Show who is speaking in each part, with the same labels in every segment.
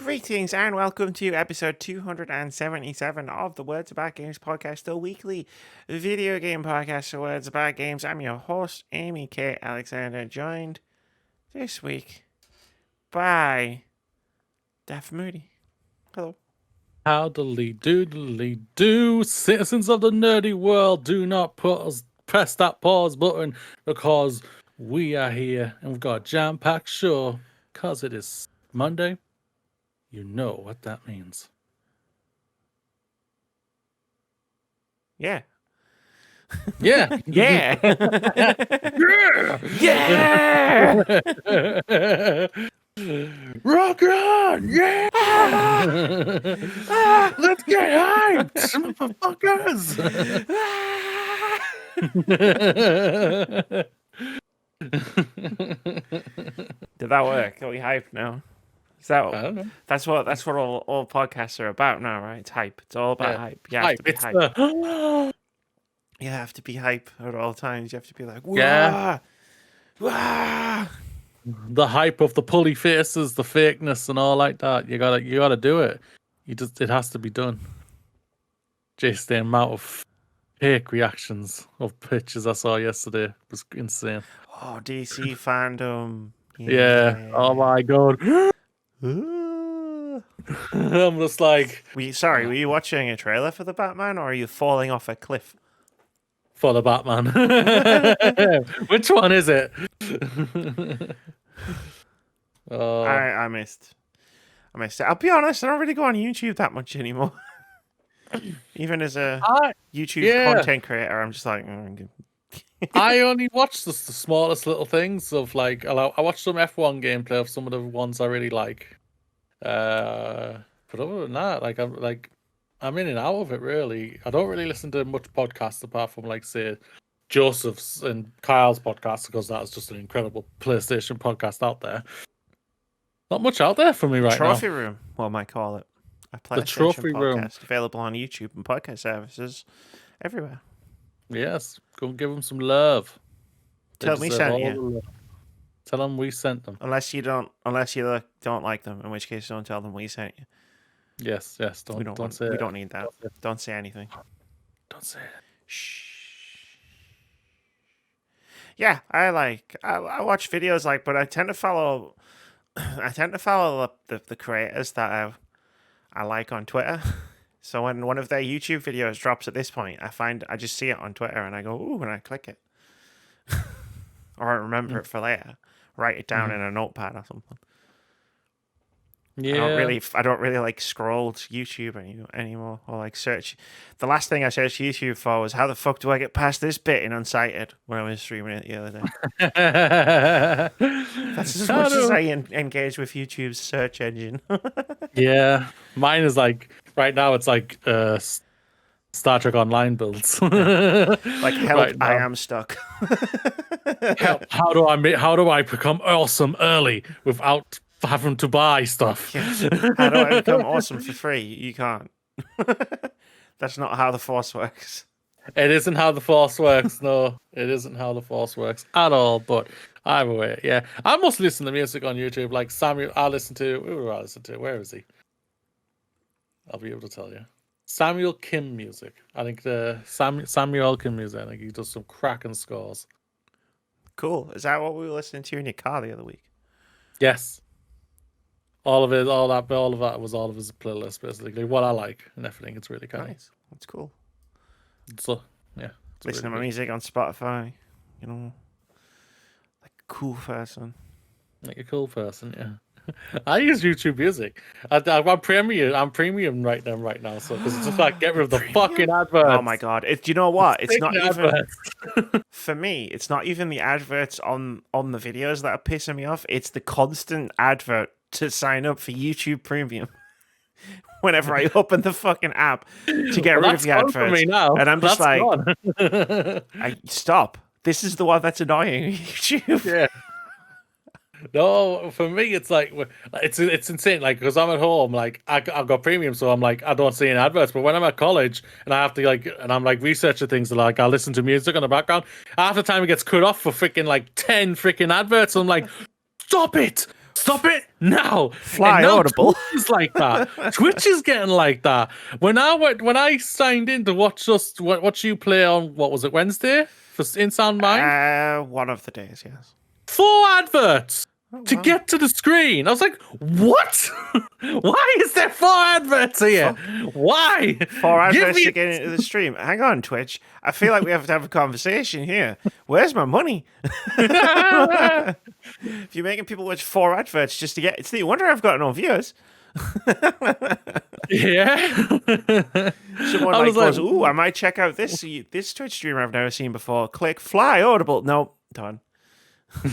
Speaker 1: Greetings and welcome to episode 277 of the Words About Games podcast, the weekly video game podcast for Words About Games. I'm your host, Amy K. Alexander, joined this week by Daft Moody. Hello.
Speaker 2: Howdly do, citizens of the nerdy world, do not press that pause button because we are here and we've got a jam-packed show because it is Monday. You know what that means.
Speaker 1: Yeah.
Speaker 2: Yeah.
Speaker 1: Yeah.
Speaker 2: Yeah. Yeah. Rock on! Yeah! Let's get hyped, motherfuckers!
Speaker 1: Did that work? Are we hyped now? Is that?
Speaker 2: I don't know.
Speaker 1: That's what all podcasts are about now, right? It's hype. It's all about hype. You have to be hype. You have to be hype at all times. You have to be like, wah,
Speaker 2: yeah.
Speaker 1: Wah.
Speaker 2: The hype of the pulley faces, the fakeness, and all like that. You gotta do it. It has to be done. Just the amount of fake reactions of pictures I saw yesterday was insane.
Speaker 1: Oh, DC fandom.
Speaker 2: Yeah. Oh my god. I'm just like.
Speaker 1: Were you watching a trailer for the Batman, or are you falling off a cliff?
Speaker 2: For the Batman. Which one is it?
Speaker 1: I missed it. I'll be honest, I don't really go on YouTube that much anymore. Even as a YouTube content creator, I'm just like...
Speaker 2: I only watch the smallest little things of like... I watch some F1 gameplay of some of the ones I really like. But other than that, I'm in and out of it, really. I don't really listen to much podcasts apart from, like, say, Joseph's and Kyle's podcast, because that's just an incredible PlayStation podcast out there. Not much out there for me right now.
Speaker 1: Trophy Room, one might call it. A PlayStation
Speaker 2: the Trophy
Speaker 1: podcast
Speaker 2: Room.
Speaker 1: Available on YouTube and podcast services everywhere.
Speaker 2: Yes, go and give them some love.
Speaker 1: Tell them we sent you.
Speaker 2: Tell them we sent them.
Speaker 1: Unless you don't like them, in which case don't tell them we sent you.
Speaker 2: Yes. Don't say it.
Speaker 1: We don't need that. Don't say anything.
Speaker 2: Don't say it.
Speaker 1: Shh. Yeah, I watch videos but I tend to follow the creators that I like on Twitter. So when one of their YouTube videos drops at this point, I just see it on Twitter and I go, ooh, and I click it. Or I remember it for later. Write it down in a notepad or something.
Speaker 2: Yeah.
Speaker 1: I don't really like scroll to YouTube anymore or like search. The last thing I searched YouTube for was how the fuck do I get past this bit in Unsighted when I was streaming it the other day. That's as much as I engage with YouTube's search engine.
Speaker 2: Yeah, mine is like right now. It's like Star Trek Online builds.
Speaker 1: Like help! Right, I am stuck.
Speaker 2: Help! How do I become awesome early without having to buy stuff?
Speaker 1: Yeah. How do I become awesome for free? You can't. That's not how the Force works.
Speaker 2: It isn't how the Force works. No, it isn't how the Force works at all. But either way, yeah. I mostly listen to music on YouTube. Like Samuel, who do I listen to? Where is he? I'll be able to tell you. Samuel Kim music. I think the Samuel Kim music. I think he does some cracking scores.
Speaker 1: Cool. Is that what we were listening to in your car the other week?
Speaker 2: Yes. All of that was all of his playlist, basically. What I like and everything. It's really kind of
Speaker 1: nice. That's cool.
Speaker 2: So yeah.
Speaker 1: Listen to my music on Spotify. You know, like a cool person.
Speaker 2: Like a cool person, yeah. I use YouTube Music. I'm premium right now, so because it's just like get rid of the fucking adverts.
Speaker 1: Oh my god! Do you know what? It's not even for me. It's not even the adverts on the videos that are pissing me off. It's the constant advert to sign up for YouTube Premium. Whenever I open the fucking app to get rid of the adverts, for me now. And I'm just stop. This is the one that's annoying. YouTube.
Speaker 2: Yeah. No, for me it's like it's insane. Like because I'm at home, like I've got premium, so I'm like I don't see any adverts. But when I'm at college and I have to I'm researching things, like I listen to music on the background. Half the time it gets cut off for freaking 10 freaking adverts. I'm like, stop it! Stop it now!
Speaker 1: Fly
Speaker 2: and now
Speaker 1: Audible.
Speaker 2: Twitch is like that. Twitch is getting like that. When I signed in to watch you play on what was it, Wednesday for In Sound Mind?
Speaker 1: One of the days, yes.
Speaker 2: 4 adverts to
Speaker 1: wow.
Speaker 2: get to the screen. I was like, what? Why is there 4 adverts here? Why?
Speaker 1: 4 adverts to get into the stream. Hang on, Twitch. I feel like we have to have a conversation here. Where's my money? If you're making people watch 4 adverts just to get, it's no wonder I've got no viewers.
Speaker 2: Yeah.
Speaker 1: Someone like goes, ooh, I might check out this Twitch streamer I've never seen before. Click Fly Audible. No, done.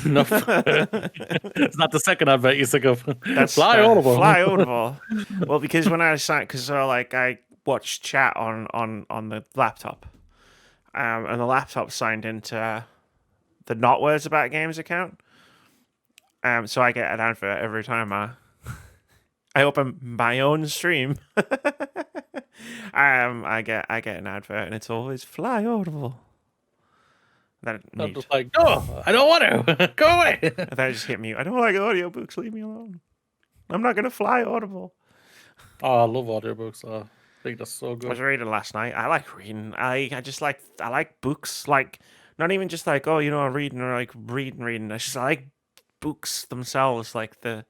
Speaker 2: No, it's not the second advert you think of.
Speaker 1: That's
Speaker 2: Fly Audible.
Speaker 1: Fly Audible. Well, because when I signed, because I watched chat on the laptop, and the laptop signed into the Not Words About Games account. So I get an advert every time I open my own stream. I get an advert, and it's always Fly Audible.
Speaker 2: I'm just like, no, I don't want to. Go away.
Speaker 1: And then I just hit mute. I don't like audiobooks. Leave me alone. I'm not going to fly Audible.
Speaker 2: Oh, I love audiobooks. I think that's so good.
Speaker 1: I was reading last night. I like reading. I like books. Like, not even just like, I'm reading or like reading. I like books themselves. Like the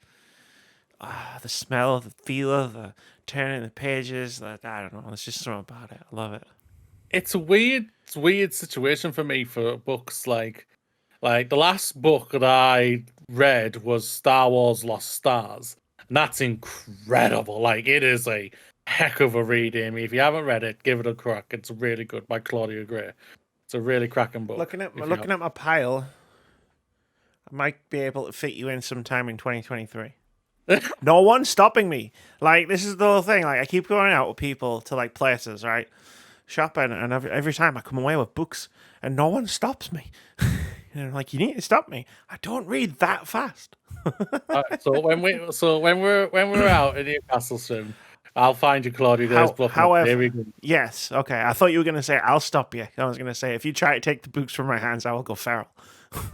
Speaker 1: smell, the feel, the turning the pages. I don't know. There's just something about it. I love it.
Speaker 2: It's a weird situation for me for books. Like the last book that I read was Star Wars Lost Stars. And that's incredible. Like, it is a heck of a read, Amy. If you haven't read it, give it a crack. It's really good, by Claudia Gray. It's a really cracking book.
Speaker 1: Looking at my pile, I might be able to fit you in sometime in 2023. No one's stopping me. Like, this is the whole thing. Like, I keep going out with people to like places, right? Shopping, and every time I come away with books, and no one stops me. And I'm like, you need to stop me. I don't read that fast.
Speaker 2: So when we're out in Newcastle soon, I'll find you Claudia Gray's book.
Speaker 1: However, yes, okay. I thought you were going to say I'll stop you. I was going to say if you try to take the books from my hands, I will go feral. I'll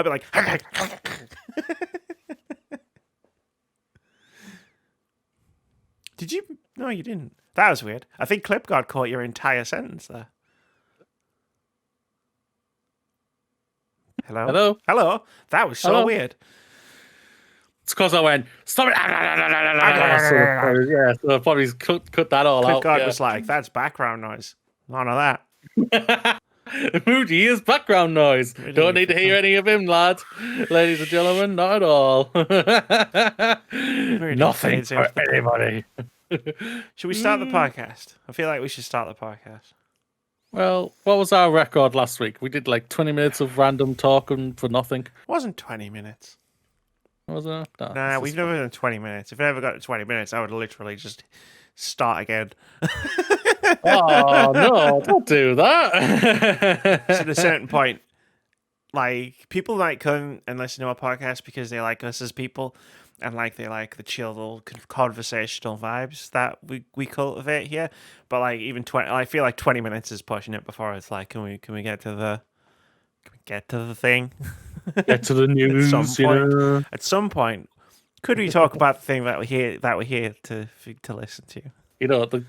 Speaker 1: be like, did you? No, you didn't. That was weird. I think ClipGuard caught your entire sentence there. Hello? Hello? That was so weird.
Speaker 2: It's because I went, stop it. Yeah, so I probably cut that all out.
Speaker 1: ClipGuard was like, that's background noise. None of that.
Speaker 2: Moody is background noise. Don't need to hear any of him, lads. Ladies and gentlemen, not at all. Nothing for anybody.
Speaker 1: Should we start the podcast? I feel like we should start the podcast.
Speaker 2: Well, what was our record last week? We did like 20 minutes of random talking for nothing.
Speaker 1: It wasn't 20 minutes.
Speaker 2: Was it? No,
Speaker 1: nah, we've never done 20 minutes. If I ever got to 20 minutes, I would literally just start again.
Speaker 2: Oh, no, don't do that.
Speaker 1: So at a certain point, like, people might come and listen to our podcast because they like us as people, and like they like the chill little conversational vibes that we cultivate here. But like even 20, I feel like 20 minutes is pushing it before it's like, can we get to the thing?
Speaker 2: Get to the news.
Speaker 1: At some point, could we talk about the thing that we're here to listen to?
Speaker 2: You know, the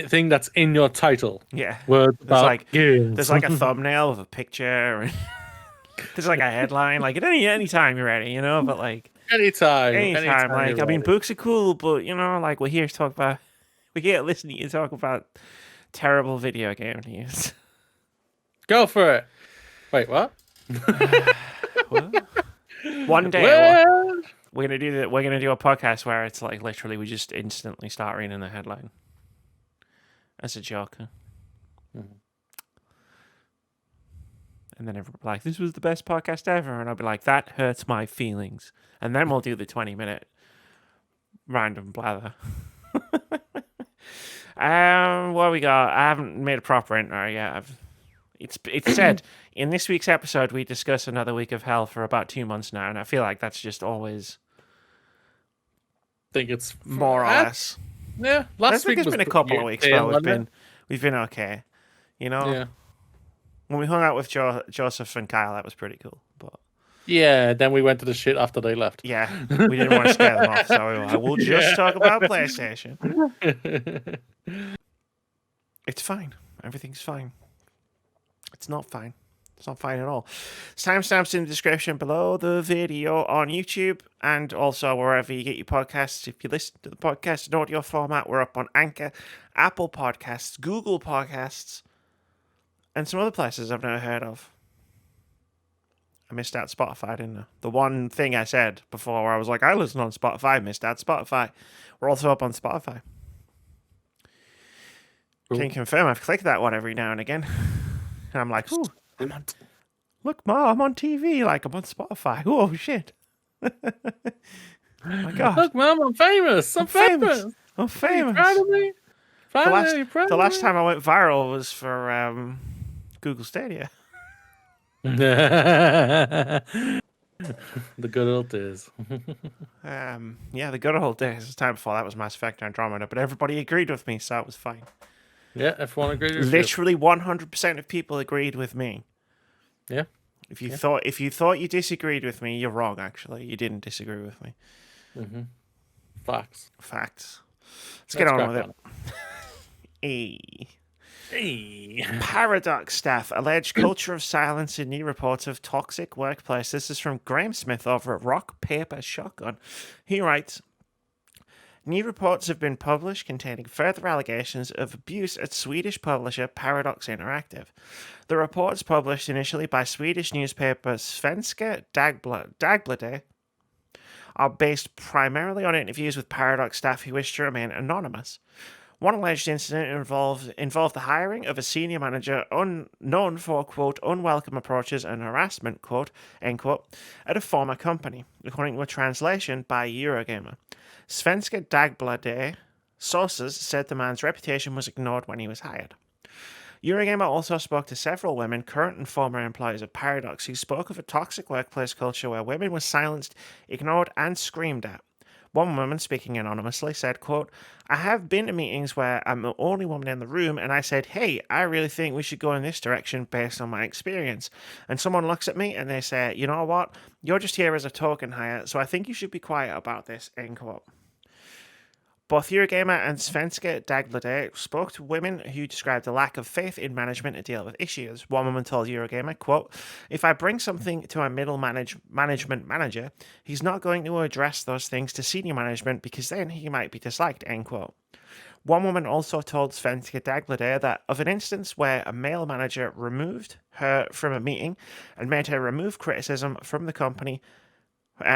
Speaker 2: thing that's in your title.
Speaker 1: Yeah.
Speaker 2: Words about games.
Speaker 1: There's like a thumbnail with a picture, and there's like a headline. Like at any time you're ready, you know. But like anytime. Like, I mean, books are cool, but you know, like we're here to listen to you talk about terrible video game news.
Speaker 2: Go for it. Wait, what?
Speaker 1: One day we're gonna do a podcast where it's like literally we just instantly start reading the headline as a joke. Mm-hmm. And then everyone will be like, this was the best podcast ever. And I'll be like, that hurts my feelings. And then we'll do the 20-minute random blather. What we got? I haven't made a proper intro yet. It's said, in this week's episode, we discuss another week of hell for about 2 months now. And I feel like that's just always...
Speaker 2: I think it's...
Speaker 1: More or less.
Speaker 2: Yeah, last week
Speaker 1: it's been a couple of weeks, but we've been okay. You know?
Speaker 2: Yeah.
Speaker 1: When we hung out with Joseph and Kyle, that was pretty cool. But
Speaker 2: Yeah, then we went to the shit after they left.
Speaker 1: Yeah, we didn't want to scare them off, so we were like, we'll just talk about PlayStation. It's fine. Everything's fine. It's not fine. It's not fine at all. Timestamps in the description below the video on YouTube and also wherever you get your podcasts. If you listen to the podcast in audio format, we're up on Anchor, Apple Podcasts, Google Podcasts, and some other places I've never heard of. I missed out Spotify, didn't I? The one thing I said before where I was like, I listen on Spotify, missed out Spotify. We're also up on Spotify.
Speaker 2: Cool.
Speaker 1: Can confirm I've clicked that one every now and again. And I'm like, ooh, look, Ma, I'm on TV. Like, I'm on Spotify. Oh, shit. My God.
Speaker 2: Look, Mom, I'm famous. I'm famous.
Speaker 1: I'm famous.
Speaker 2: Proud of me?
Speaker 1: The last time I went viral was for Google Stadia.
Speaker 2: The good old days.
Speaker 1: Yeah, the good old days. The time before that was Mass Effect Andromeda, but everybody agreed with me, so it was fine.
Speaker 2: Yeah, everyone agreed with
Speaker 1: Literally 100% of people agreed with me.
Speaker 2: you. Yeah.
Speaker 1: If you thought you disagreed with me, you're wrong. Actually, you didn't disagree with me.
Speaker 2: Mm-hmm. Facts.
Speaker 1: Let's get on with it. Paradox staff allege culture of silence in new reports of toxic workplace. This is from Graham Smith over at Rock Paper Shotgun. He writes, new reports have been published containing further allegations of abuse at Swedish publisher Paradox Interactive. The reports, published initially by Swedish newspaper Svenska Dagbladet, are based primarily on interviews with Paradox staff who wish to remain anonymous. One alleged incident involved the hiring of a senior manager known for, quote, unwelcome approaches and harassment, quote, end quote, at a former company, according to a translation by Eurogamer. Svenska Dagbladet sources said the man's reputation was ignored when he was hired. Eurogamer also spoke to several women, current and former employees of Paradox, who spoke of a toxic workplace culture where women were silenced, ignored, and screamed at. One woman, speaking anonymously, said, quote, I have been to meetings where I'm the only woman in the room and I said, hey, I really think we should go in this direction based on my experience. And someone looks at me and they say, you know what, you're just here as a token hire, so I think you should be quiet about this, end quote. Both Eurogamer and Svenska Dagbladet spoke to women who described a lack of faith in management to deal with issues. One woman told Eurogamer, quote, if I bring something to a middle management manager, he's not going to address those things to senior management because then he might be disliked, end quote. One woman also told Svenska Dagbladet that of an instance where a male manager removed her from a meeting and made her remove criticism from the company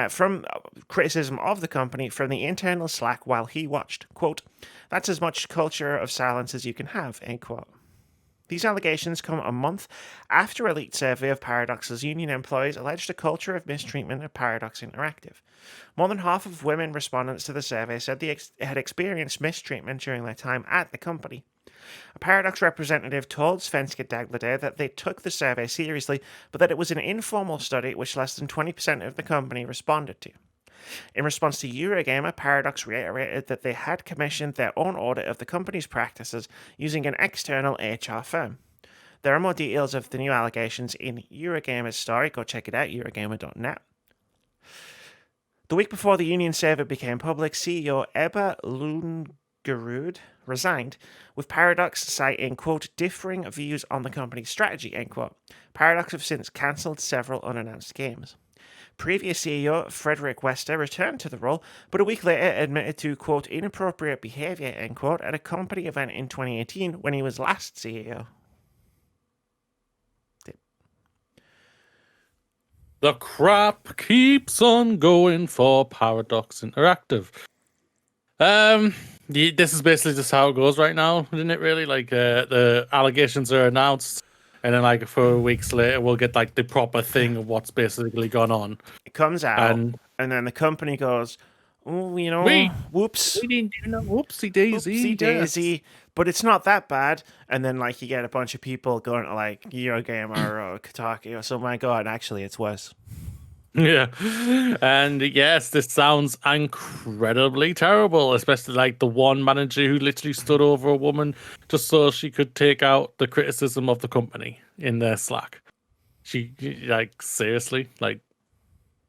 Speaker 1: from criticism of the company from the internal Slack while he watched. Quote, that's as much culture of silence as you can have, end quote. These allegations come a month after a leaked survey of Paradox's union employees alleged a culture of mistreatment at Paradox Interactive. More than half of women respondents to the survey said they had experienced mistreatment during their time at the company. A Paradox representative told Svenska Dagbladet that they took the survey seriously, but that it was an informal study which less than 20% of the company responded to. In response to Eurogamer, Paradox reiterated that they had commissioned their own audit of the company's practices using an external HR firm. There are more details of the new allegations in Eurogamer's story. Go check it out, eurogamer.net. The week before the union survey became public, CEO Ebba Lundgerud resigned, with Paradox citing, quote, differing views on the company's strategy, end quote. Paradox have since cancelled several unannounced games. Previous CEO Frederick Wester returned to the role, but a week later admitted to, quote, inappropriate behaviour, end quote, at a company event in 2018 when he was last CEO.
Speaker 2: The crap keeps on going for Paradox Interactive. This is basically just how it goes right now, isn't it? Really, like the allegations are announced, and then like 4 weeks later, we'll get like the proper thing of what's basically gone on.
Speaker 1: It comes out, and then the company goes, "Oh, you know, whoops,
Speaker 2: we didn't do no whoopsie daisy,
Speaker 1: daisy." But it's not that bad. And then like you get a bunch of people going to like Eurogamer or Kotaku or something like that, and actually it's worse.
Speaker 2: Yeah, and yes, this sounds incredibly terrible, especially like the one manager who literally stood over a woman just so she could take out the criticism of the company in their Slack. She, like, seriously, like,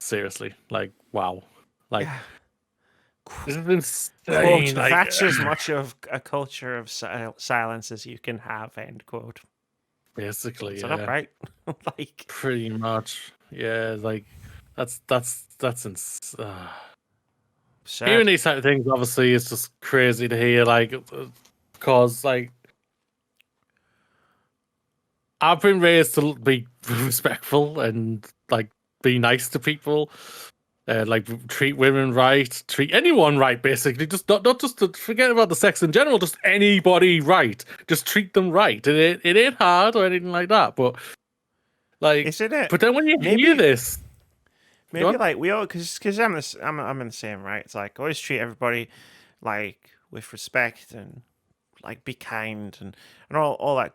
Speaker 2: seriously, like wow, like
Speaker 1: Yeah.
Speaker 2: this is insane.
Speaker 1: Quote,
Speaker 2: Like
Speaker 1: that's as much of a culture of silence as you can have, end quote.
Speaker 2: basically,
Speaker 1: Sums it up,
Speaker 2: yeah,
Speaker 1: right? Like,
Speaker 2: pretty much, yeah. Like that's hearing
Speaker 1: absurd.
Speaker 2: these type of things. Obviously, is just crazy to hear. Like, because like I've been raised to be respectful and like be nice to people. Like treat women right, treat anyone right, basically. Just not just to forget about the sex in general, just anybody right. Just treat them right. It ain't hard or anything like that. But like,
Speaker 1: Isn't it?
Speaker 2: but then when you hear
Speaker 1: Maybe,
Speaker 2: this, go
Speaker 1: maybe
Speaker 2: on.
Speaker 1: like we all, because I'm in the same, right? It's like always treat everybody like with respect and like be kind and all that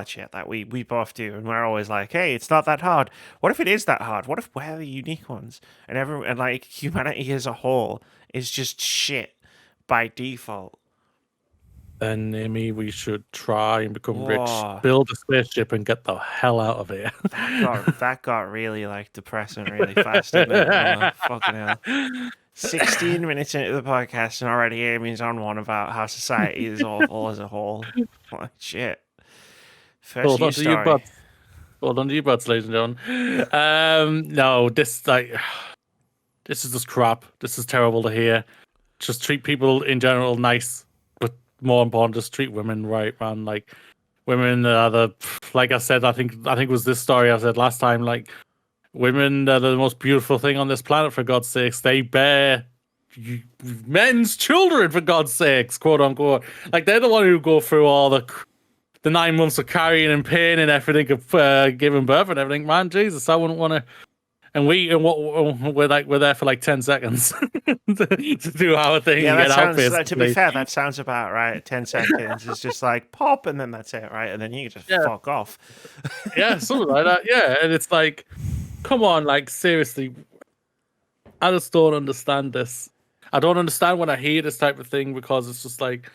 Speaker 1: shit that we both do, and we're always like, hey, it's not that hard. What if it is that hard? What if we're the unique ones and everyone and like humanity as a whole is just shit by default?
Speaker 2: Then Amy, we should try and become rich,
Speaker 1: Whoa,
Speaker 2: build a spaceship, and get the hell out of here.
Speaker 1: that got really like depressing really fast, didn't it? Oh, fucking hell. 16 minutes into the podcast and already Amy's on one about how society is awful as a whole. Like shit. First
Speaker 2: Hold on
Speaker 1: news
Speaker 2: to your
Speaker 1: story.
Speaker 2: butts. Hold on to your butts, ladies and gentlemen. No, this like this is just crap. This is terrible to hear. Just treat people in general nice, but more important, just treat women right, man. Like women are like I said, I think it was this story I said last time. Like women are the most beautiful thing on this planet. For God's sakes, they bear men's children. For God's sakes, quote unquote. Like they're the one who go through all the 9 months of carrying and pain and everything of giving birth and everything. Man, Jesus, I wouldn't want to. And we're there for like 10 seconds to do our thing
Speaker 1: Yeah,
Speaker 2: and
Speaker 1: that
Speaker 2: get out
Speaker 1: sounds. To be
Speaker 2: basically.
Speaker 1: fair, that sounds about right. 10 seconds is just like pop, and then that's it, right? And then you just
Speaker 2: Yeah,
Speaker 1: fuck off.
Speaker 2: yeah, something like that. Yeah, and it's like, come on, like seriously, I just don't understand this. I don't understand when I hear this type of thing because it's just like,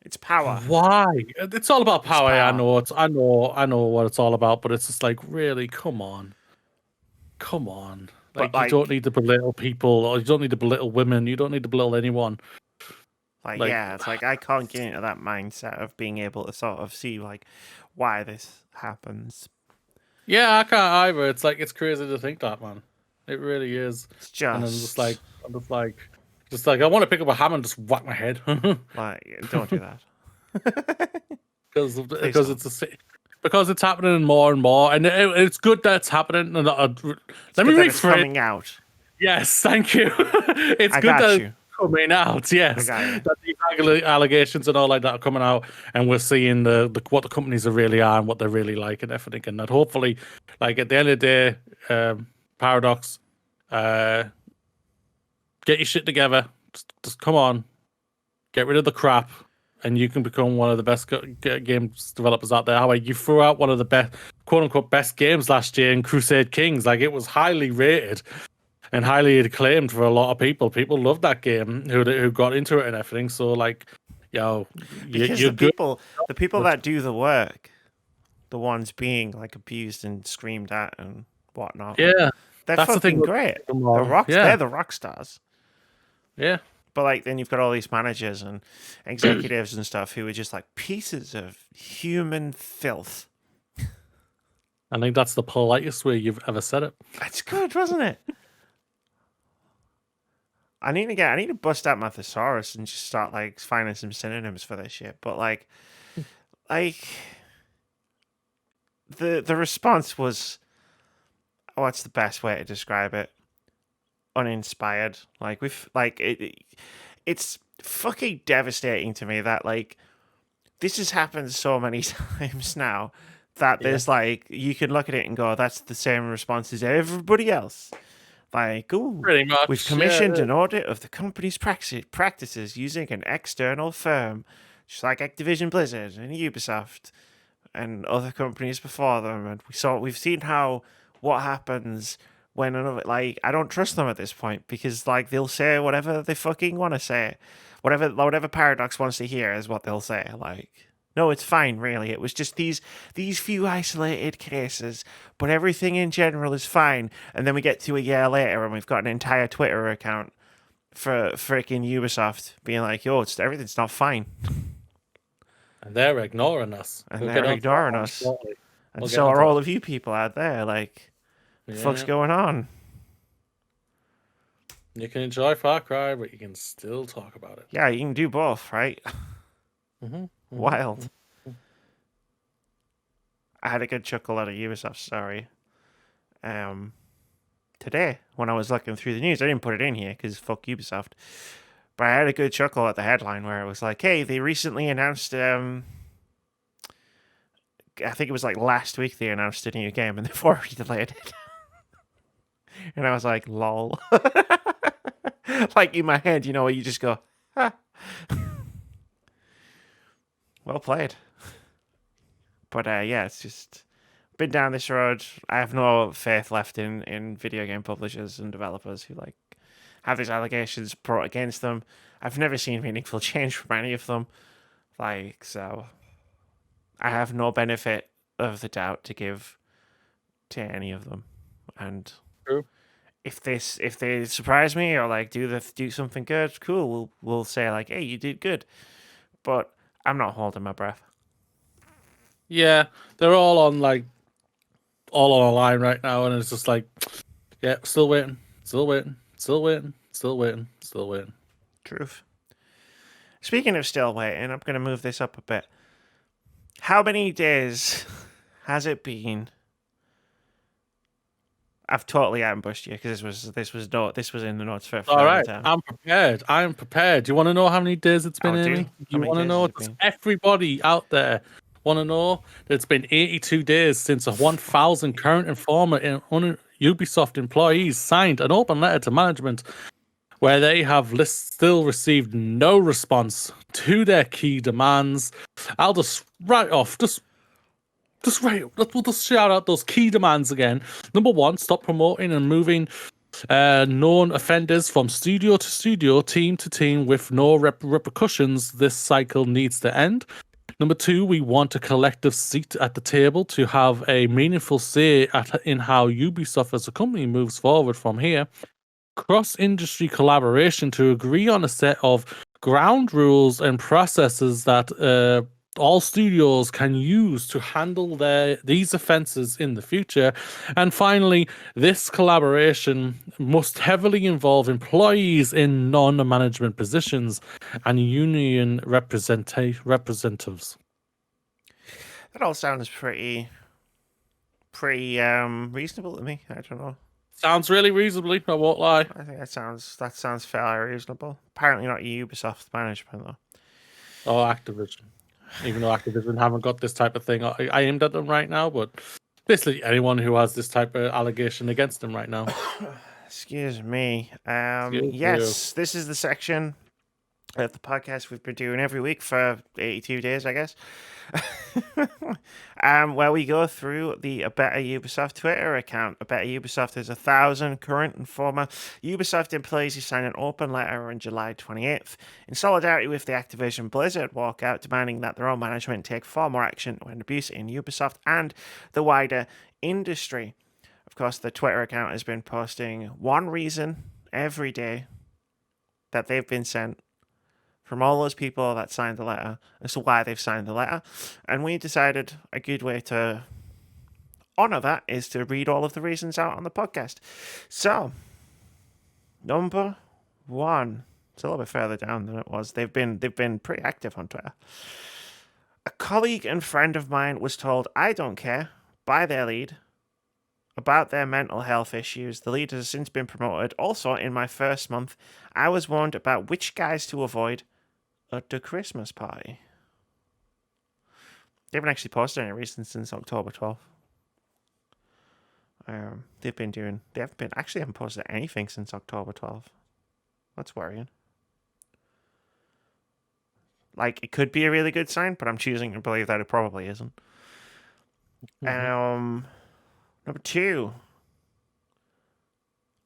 Speaker 1: It's power.
Speaker 2: why? It's all about
Speaker 1: It's
Speaker 2: power. I
Speaker 1: power.
Speaker 2: know. I know what it's all about. But it's just like, really, come on. Come on.
Speaker 1: But
Speaker 2: Like, you don't
Speaker 1: like,
Speaker 2: need to belittle people, or you don't need to belittle women. You don't need to belittle anyone. Like,
Speaker 1: yeah, it's like I can't get into that mindset of being able to sort of see like why this happens.
Speaker 2: yeah, I can't either. It's like, it's crazy to think that, man. It really is.
Speaker 1: It's
Speaker 2: And I'm just like,
Speaker 1: just
Speaker 2: I want to pick up a hammer and just whack my head.
Speaker 1: like, don't do that.
Speaker 2: because
Speaker 1: Please
Speaker 2: because
Speaker 1: don't.
Speaker 2: because it's happening more and more, and it's good that it's happening. And let me
Speaker 1: Good that it's
Speaker 2: rephrase.
Speaker 1: coming out.
Speaker 2: Yes, thank you. It's
Speaker 1: I
Speaker 2: good
Speaker 1: got
Speaker 2: that
Speaker 1: you.
Speaker 2: it's coming out. Yes,
Speaker 1: I got you.
Speaker 2: that the allegations and all like that are coming out, and we're seeing the what the companies are really are and what they're really like and everything. And that hopefully, like at the end of the day, Paradox, get your shit together. Just come on, get rid of the crap, and you can become one of the best games developers out there. How about you threw out one of the best, quote unquote, best games last year in Crusade Kings? Like it was highly rated and highly acclaimed for a lot of people. People loved that game who got into it and everything. So like, yo,
Speaker 1: Because
Speaker 2: you're good.
Speaker 1: the people that do the work, the ones being like abused and screamed at and whatnot,
Speaker 2: Yeah,
Speaker 1: they're
Speaker 2: that's the thing.
Speaker 1: fucking great. They're the rock stars.
Speaker 2: Yeah.
Speaker 1: But like then you've got all these managers and executives and stuff who are just like pieces of human filth.
Speaker 2: I think that's the politest way you've ever said it.
Speaker 1: That's good, wasn't it? I need to bust out my thesaurus and just start like finding some synonyms for this shit. But like the response was, what's the best way to describe it? Uninspired. Like it's fucking devastating to me that like this has happened so many times now that there's like you can look at it and go, that's the same response as everybody else. Like, ooh,
Speaker 2: Pretty much.
Speaker 1: we've commissioned an audit of the company's practices using an external firm, just like Activision Blizzard and Ubisoft and other companies before them. And we've seen how what happens when another like I don't trust them at this point because like they'll say whatever they fucking want to say, whatever Paradox wants to hear is what they'll say. Like, No, it's fine, really. It was just these few isolated cases, but everything in general is fine. And then we get to a year later, and we've got an entire Twitter account for freaking Ubisoft being like, "Yo, everything's not fine,"
Speaker 2: And they're ignoring us.
Speaker 1: and
Speaker 2: We'll
Speaker 1: they're
Speaker 2: get on to that
Speaker 1: ignoring
Speaker 2: one
Speaker 1: us,
Speaker 2: shortly.
Speaker 1: and
Speaker 2: We'll get
Speaker 1: so
Speaker 2: on
Speaker 1: are
Speaker 2: to
Speaker 1: all
Speaker 2: that.
Speaker 1: of you people out there. Like, what the fuck's
Speaker 2: Yeah.
Speaker 1: going on?
Speaker 2: You can enjoy Far Cry, but you can still talk about it.
Speaker 1: Yeah, you can do both, right? Wild. I had a good chuckle at a Ubisoft story. Today when I was looking through the news. I didn't put it in here because fuck Ubisoft. But I had a good chuckle at the headline where it was like, "Hey, they recently announced." I think it was like last week they announced a new game and they've already delayed it. And I was like, "Lol." Like in my head, you just go, "Ha." Well played. But yeah, it's just been down this road. I have no faith left in video game publishers and developers who like have these allegations brought against them. I've never seen meaningful change from any of them. Like, so I have no benefit of the doubt to give to any of them. And
Speaker 2: True.
Speaker 1: if they surprise me or like do something good, cool. We'll say like, "Hey, you did good." But I'm not holding my breath.
Speaker 2: Yeah, they're all on a line right now, and it's just like, yeah, still waiting, still waiting, still waiting, still waiting, still waiting.
Speaker 1: Truth. Speaking of still waiting, I'm going to move this up a bit. How many days has it been? I've totally ambushed you because this was in the notes for
Speaker 2: All right,
Speaker 1: time.
Speaker 2: I'm prepared. I'm prepared. Do you want to know how many days it's been,
Speaker 1: I do.
Speaker 2: Amy?
Speaker 1: How
Speaker 2: You
Speaker 1: many
Speaker 2: want to
Speaker 1: days
Speaker 2: know?
Speaker 1: has it
Speaker 2: Does
Speaker 1: been?
Speaker 2: everybody out there want to know that it's been 82 days since 1,000 current and former Ubisoft employees signed an open letter to management where they have still received no response to their key demands. I'll just write off, we'll just shout out those key demands again. Number one, stop promoting and moving known offenders from studio to studio, team to team with no repercussions. This cycle needs to end. Number two, we want a collective seat at the table to have a meaningful say in how Ubisoft as a company moves forward from here. Cross-industry collaboration to agree on a set of ground rules and processes that all studios can use to handle these offenses in the future. And finally, this collaboration must heavily involve employees in non-management positions and union representatives.
Speaker 1: That all sounds pretty reasonable to me. I don't know.
Speaker 2: Sounds really reasonably, I won't lie.
Speaker 1: I think that sounds fairly reasonable. Apparently not Ubisoft management though.
Speaker 2: Oh, Activision. Even though Activision haven't got this type of thing I aimed at them right now, but basically anyone who has this type of allegation against them right now.
Speaker 1: Excuse me.
Speaker 2: Excuse
Speaker 1: Yes, this is the section of the podcast we've been doing every week for 82 days, I guess. Where we go through the Better Ubisoft Twitter account. Better Ubisoft has 1,000 current and former Ubisoft employees who signed an open letter on July 28th in solidarity with the Activision Blizzard walkout, demanding that their own management take far more action when abuse in Ubisoft and the wider industry. Of course, the Twitter account has been posting one reason every day that they've been sent from all those people that signed the letter as to why they've signed the letter. And we decided a good way to honor that is to read all of the reasons out on the podcast. So, number one. It's a little bit further down than it was. They've been pretty active on Twitter. A colleague and friend of mine was told I don't care by their lead about their mental health issues. The lead has since been promoted. Also, in my first month, I was warned about which guys to avoid at the Christmas party. They haven't actually posted any recent since October 12th. They haven't posted anything since October 12th. That's worrying. Like, it could be a really good sign, but I'm choosing to believe that it probably isn't. Number two.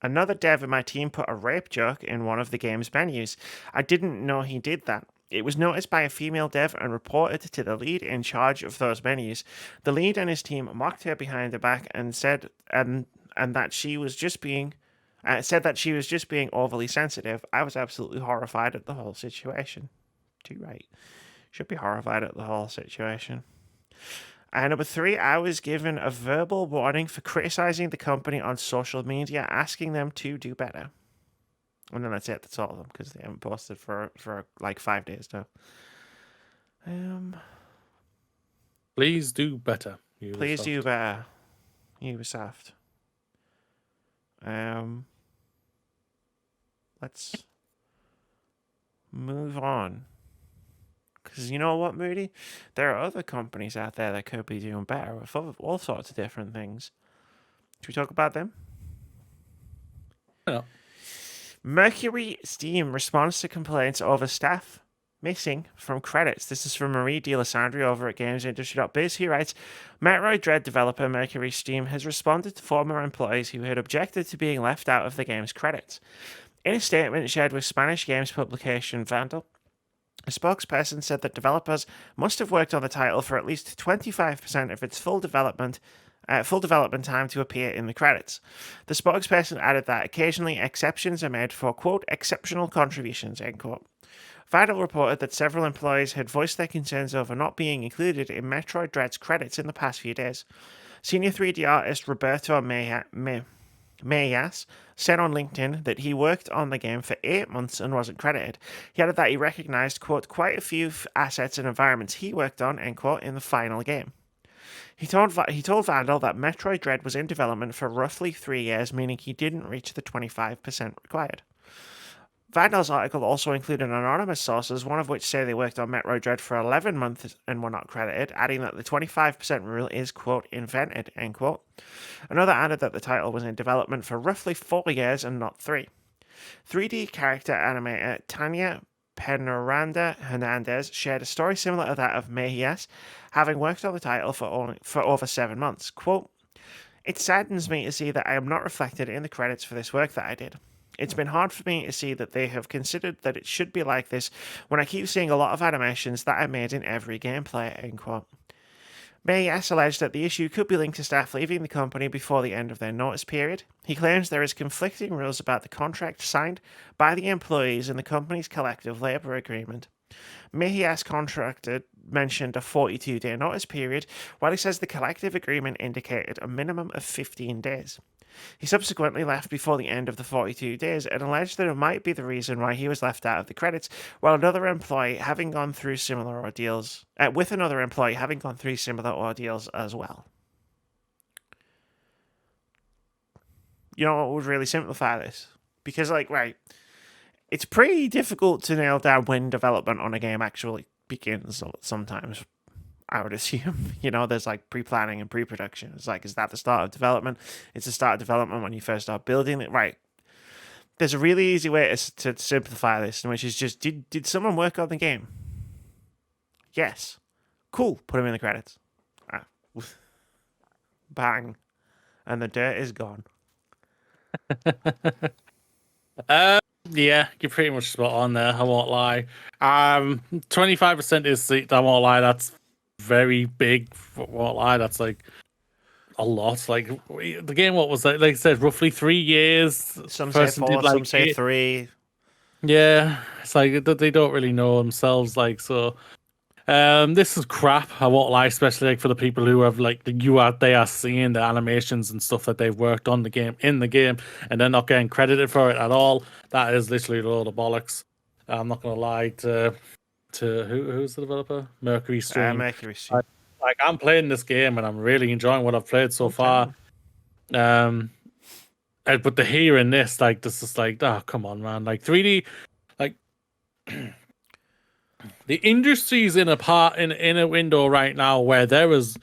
Speaker 1: Another dev in my team put a rape joke in one of the game's menus. I didn't know he did that. It was noticed by a female dev and reported to the lead in charge of those menus. The lead and his team mocked her behind her back and said that she was just being overly sensitive. I was absolutely horrified at the whole situation. Too right. Should be horrified at the whole situation. Number 3, I was given a verbal warning for criticizing the company on social media, asking them to do better. And then that's it. That's all of them because they haven't posted for like 5 days now.
Speaker 2: Please do better. Ubisoft.
Speaker 1: Please do better, Ubisoft. Let's move on. Because you know what, Moody? There are other companies out there that could be doing better with all sorts of different things. Should we talk about them?
Speaker 2: Yeah.
Speaker 1: MercurySteam responds to complaints over staff missing from credits. This is from Marie DeLisandri over at GamesIndustry.biz, who writes, Metroid Dread developer MercurySteam has responded to former employees who had objected to being left out of the game's credits. In a statement shared with Spanish games publication Vandal, a spokesperson said that developers must have worked on the title for at least 25% of its full development time to appear in the credits. The spokesperson added that occasionally exceptions are made for, quote, exceptional contributions, end quote. Vidal reported that several employees had voiced their concerns over not being included in Metroid Dread's credits in the past few days. Senior 3D artist Roberto Mayas said on LinkedIn that he worked on the game for 8 months and wasn't credited. He added that he recognized, quote, quite a few assets and environments he worked on, end quote, in the final game. He told Vandal that Metroid Dread was in development for roughly 3 years, meaning he didn't reach the 25% required. Vandal's article also included anonymous sources, one of which say they worked on Metroid Dread for 11 months and were not credited, adding that the 25% rule is, quote, invented, end quote. Another added that the title was in development for roughly 4 years and not 3. 3D character animator Tanya Penaranda Hernandez shared a story similar to that of Mejias, having worked on the title for over 7 months. Quote, it saddens me to see that I am not reflected in the credits for this work that I did. It's been hard for me to see that they have considered that it should be like this when I keep seeing a lot of animations that I made in every gameplay, end quote. Mejias alleged that the issue could be linked to staff leaving the company before the end of their notice period. He claims there is conflicting rules about the contract signed by the employees in the company's collective labor agreement. Mejias' contract mentioned a 42-day notice period, while he says the collective agreement indicated a minimum of 15 days. He subsequently left before the end of the 42 days and alleged that it might be the reason why he was left out of the credits, while another employee having gone through similar ordeals, as well. You know what would really simplify this? Because, it's pretty difficult to nail down when development on a game actually begins sometimes. I would assume, there's pre-planning and pre-production. It's is that the start of development? It's the start of development when you first start building it, right? There's a really easy way to simplify this, which is just, did someone work on the game? Yes. Cool. Put them in the credits. Bang. And the dirt is gone.
Speaker 2: Yeah, you're pretty much spot on there. I won't lie. 25% is, I won't lie, that's very big. I won't lie, that's a lot. The game, what was that? Like I said, roughly 3 years.
Speaker 1: Some say 4, some say 3.
Speaker 2: Yeah, it's they don't really know themselves. So this is crap. I won't lie, especially for the people who have they are seeing the animations and stuff that they've worked on in the game, and they're not getting credited for it at all. That is literally a load of bollocks. I'm not gonna lie to who's the developer? MercurySteam.
Speaker 1: MercurySteam.
Speaker 2: I'm playing this game and I'm really enjoying what I've played so far. But the hearing this, this is oh, come on, man. 3D, the industry's in a window right now where there is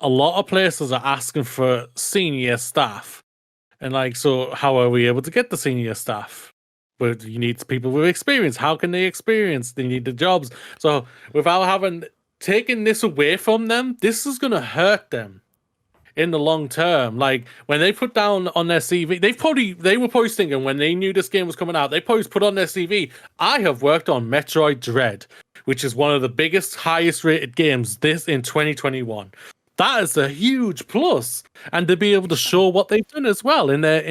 Speaker 2: a lot of places are asking for senior staff, and so how are we able to get the senior staff? But you need people with experience. How can they experience? They need the jobs. So without having taken this away from them, this is gonna hurt them in the long term. When they put down on their CV, they were probably thinking when they knew this game was coming out, they probably put on their CV, I have worked on Metroid Dread. which is one of the biggest, highest rated games this in 2021. That is a huge plus, and to be able to show what they've done as well in their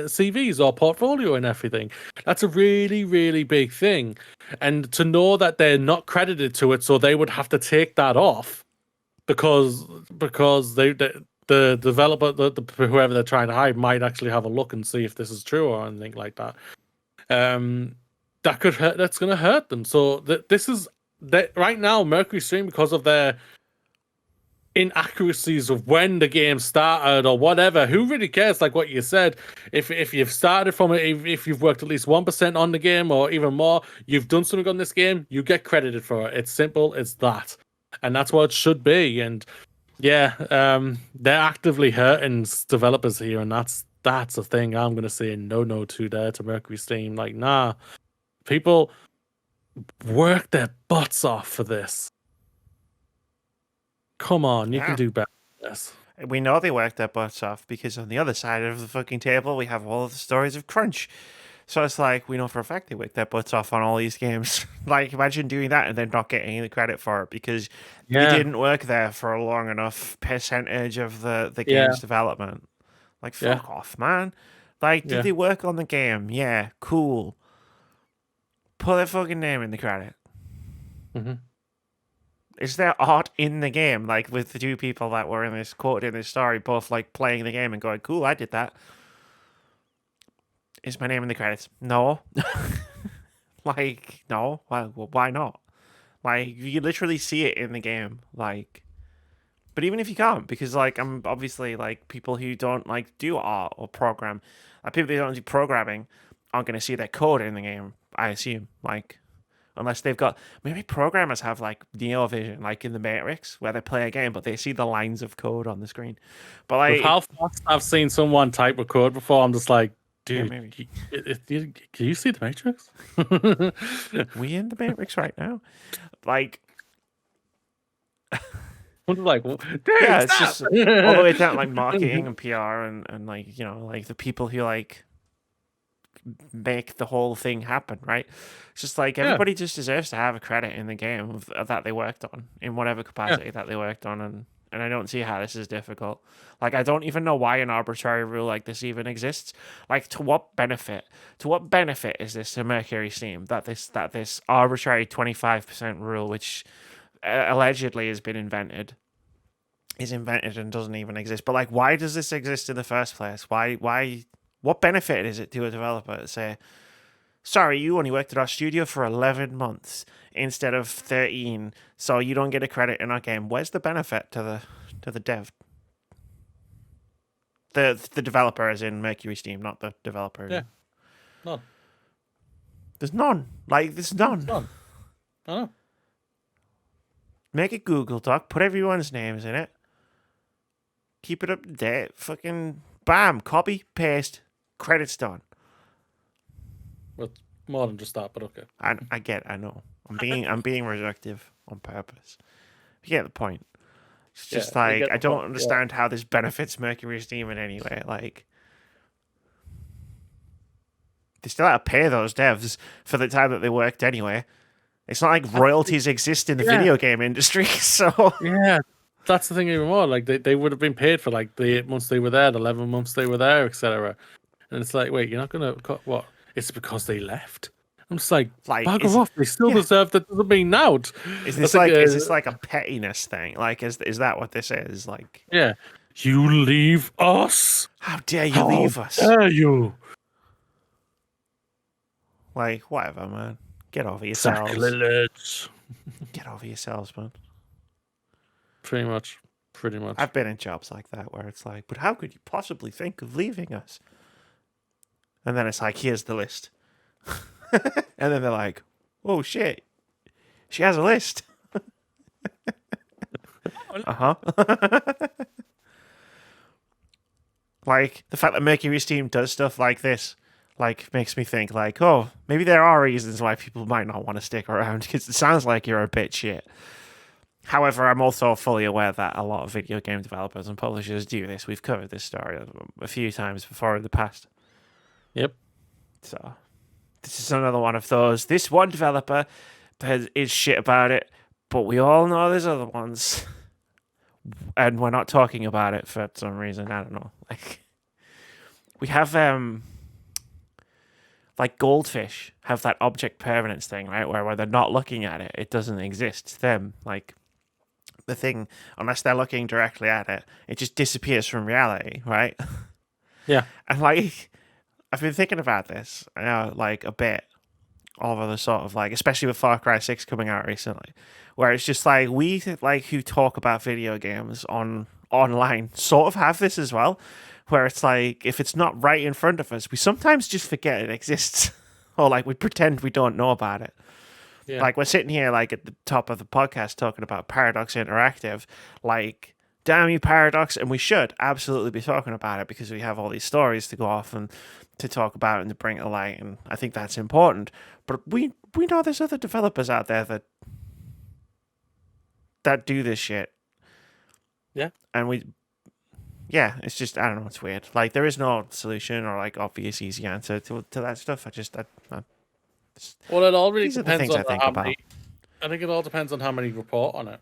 Speaker 2: CVs or portfolio and everything. That's a really, really big thing, and to know that they're not credited to it, so they would have to take that off because the developer, whoever they're trying to hide, might actually have a look and see if this is true or anything like that. That could hurt. That's going to hurt them. So this is that right now. MercurySteam, because of their inaccuracies of when the game started or whatever, who really cares? Like what you said, if you've started from it, if you've worked at least 1% on the game or even more, you've done something on this game, you get credited for it. It's simple. It's that, and that's what it should be. And yeah, they're actively hurting developers here, and that's a thing I'm gonna say no to there to MercurySteam. Like, nah, people work their butts off for this. Come on, you can do better than this.
Speaker 1: We know they worked their butts off because on the other side of the fucking table we have all of the stories of crunch. So it's like, we know for a fact they worked their butts off on all these games. Like, imagine doing that and then not getting any credit for it because you didn't work there for a long enough percentage of the game's development. Like, fuck off, man. Like, did they work on the game? Yeah, cool. Put their fucking name in the credit.
Speaker 2: Mm-hmm.
Speaker 1: Is there art in the game? Like, with the two people that were in this quoted in this story, both, like, playing the game and going, cool, I did that. Is my name in the credits? No. Like, no. Why not? Like, you literally see it in the game. Like, but even if you can't, because, like, I'm obviously, like, people who don't, like, do art or program, people who don't do programming aren't going to see their code in the game, I assume. Like, unless they've got, maybe programmers have, like, neo vision, like in the Matrix, where they play a game, but they see the lines of code on the screen. But, like,
Speaker 2: with how fast I've seen someone type a code before, I'm just like, dude, can you see the Matrix?
Speaker 1: We in the Matrix right now? Like,
Speaker 2: I'm like, dude,
Speaker 1: yeah,
Speaker 2: stop!
Speaker 1: it's just all the way down, like, marketing and PR and like, you know, like the people who, like, make the whole thing happen, right? It's just like, everybody just deserves to have a credit in the game that they worked on in whatever capacity that they worked on, and I don't see how this is difficult. Like, I don't even know why an arbitrary rule like this even exists. Like, to what benefit? To what benefit is this to MercurySteam that this arbitrary 25% rule, which allegedly has been invented, is invented and doesn't even exist? But, like, why does this exist in the first place? Why? What benefit is it to a developer to say, sorry, you only worked at our studio for 11 months instead of 13, so you don't get a credit in our game? Where's the benefit to the dev? The developer, as in MercurySteam, not the developer.
Speaker 2: Yeah, none.
Speaker 1: There's none. Like, there's none.
Speaker 2: None. I know.
Speaker 1: Make a Google Doc, put everyone's names in it, keep it up to date, fucking bam, copy, paste, credits done.
Speaker 2: Well, more than just that, but okay.
Speaker 1: I know. I'm being reductive on purpose. You get the point. It's just like, I don't understand how this benefits MercurySteam in any way. Like, they still have to pay those devs for the time that they worked anyway. It's not like royalties exist in the video game industry, so...
Speaker 2: Yeah, that's the thing even more. Like, they would have been paid for, like, the 8 months they were there, the 11 months they were there, etc. And it's like, wait, you're not going to cut what? It's because they left. I'm just like bugger off. They still deserve that. Doesn't mean out.
Speaker 1: Is this like a pettiness thing? Like, is that what this is? Like,
Speaker 2: yeah, you leave us.
Speaker 1: How dare you leave us?
Speaker 2: How dare you?
Speaker 1: Like, whatever, man. Get over yourselves.
Speaker 2: Sacrilege.
Speaker 1: Get over yourselves, man.
Speaker 2: Pretty much.
Speaker 1: I've been in jobs like that where it's like, but how could you possibly think of leaving us? And then it's like, here's the list. And then they're like, oh shit, she has a list. Like, the fact that MercurySteam does stuff like this, like, makes me think, like, oh, maybe there are reasons why people might not want to stick around, because it sounds like you're a bit shit. However, I'm also fully aware that a lot of video game developers and publishers do this. We've covered this story a few times before in the past.
Speaker 2: Yep.
Speaker 1: So, this is another one of those. This one developer there is shit about it, but we all know there's other ones, and we're not talking about it for some reason. I don't know. Like we have like goldfish have that object permanence thing, right? Where they're not looking at it, it doesn't exist to them. Like the thing, unless they're looking directly at it, it just disappears from reality, right?
Speaker 2: Yeah.
Speaker 1: And like I've been thinking about this, like a bit over the sort of like, especially with Far Cry 6 coming out recently, where it's just like we like who talk about video games online sort of have this as well, where it's like if it's not right in front of us, we sometimes just forget it exists, or like we pretend we don't know about it.
Speaker 2: Yeah.
Speaker 1: Like we're sitting here like at the top of the podcast talking about Paradox Interactive, like damn you Paradox, and we should absolutely be talking about it because we have all these stories to go off and to talk about and to bring to light, and I think that's important. But we know there's other developers out there that do this shit.
Speaker 2: Yeah.
Speaker 1: And yeah, it's just I don't know, it's weird. Like there is no solution or like obvious easy answer to that stuff.
Speaker 2: Well, it all really
Speaker 1: these are the
Speaker 2: depends
Speaker 1: things
Speaker 2: on
Speaker 1: I think
Speaker 2: how
Speaker 1: about.
Speaker 2: many. I think it all depends on how many report on it.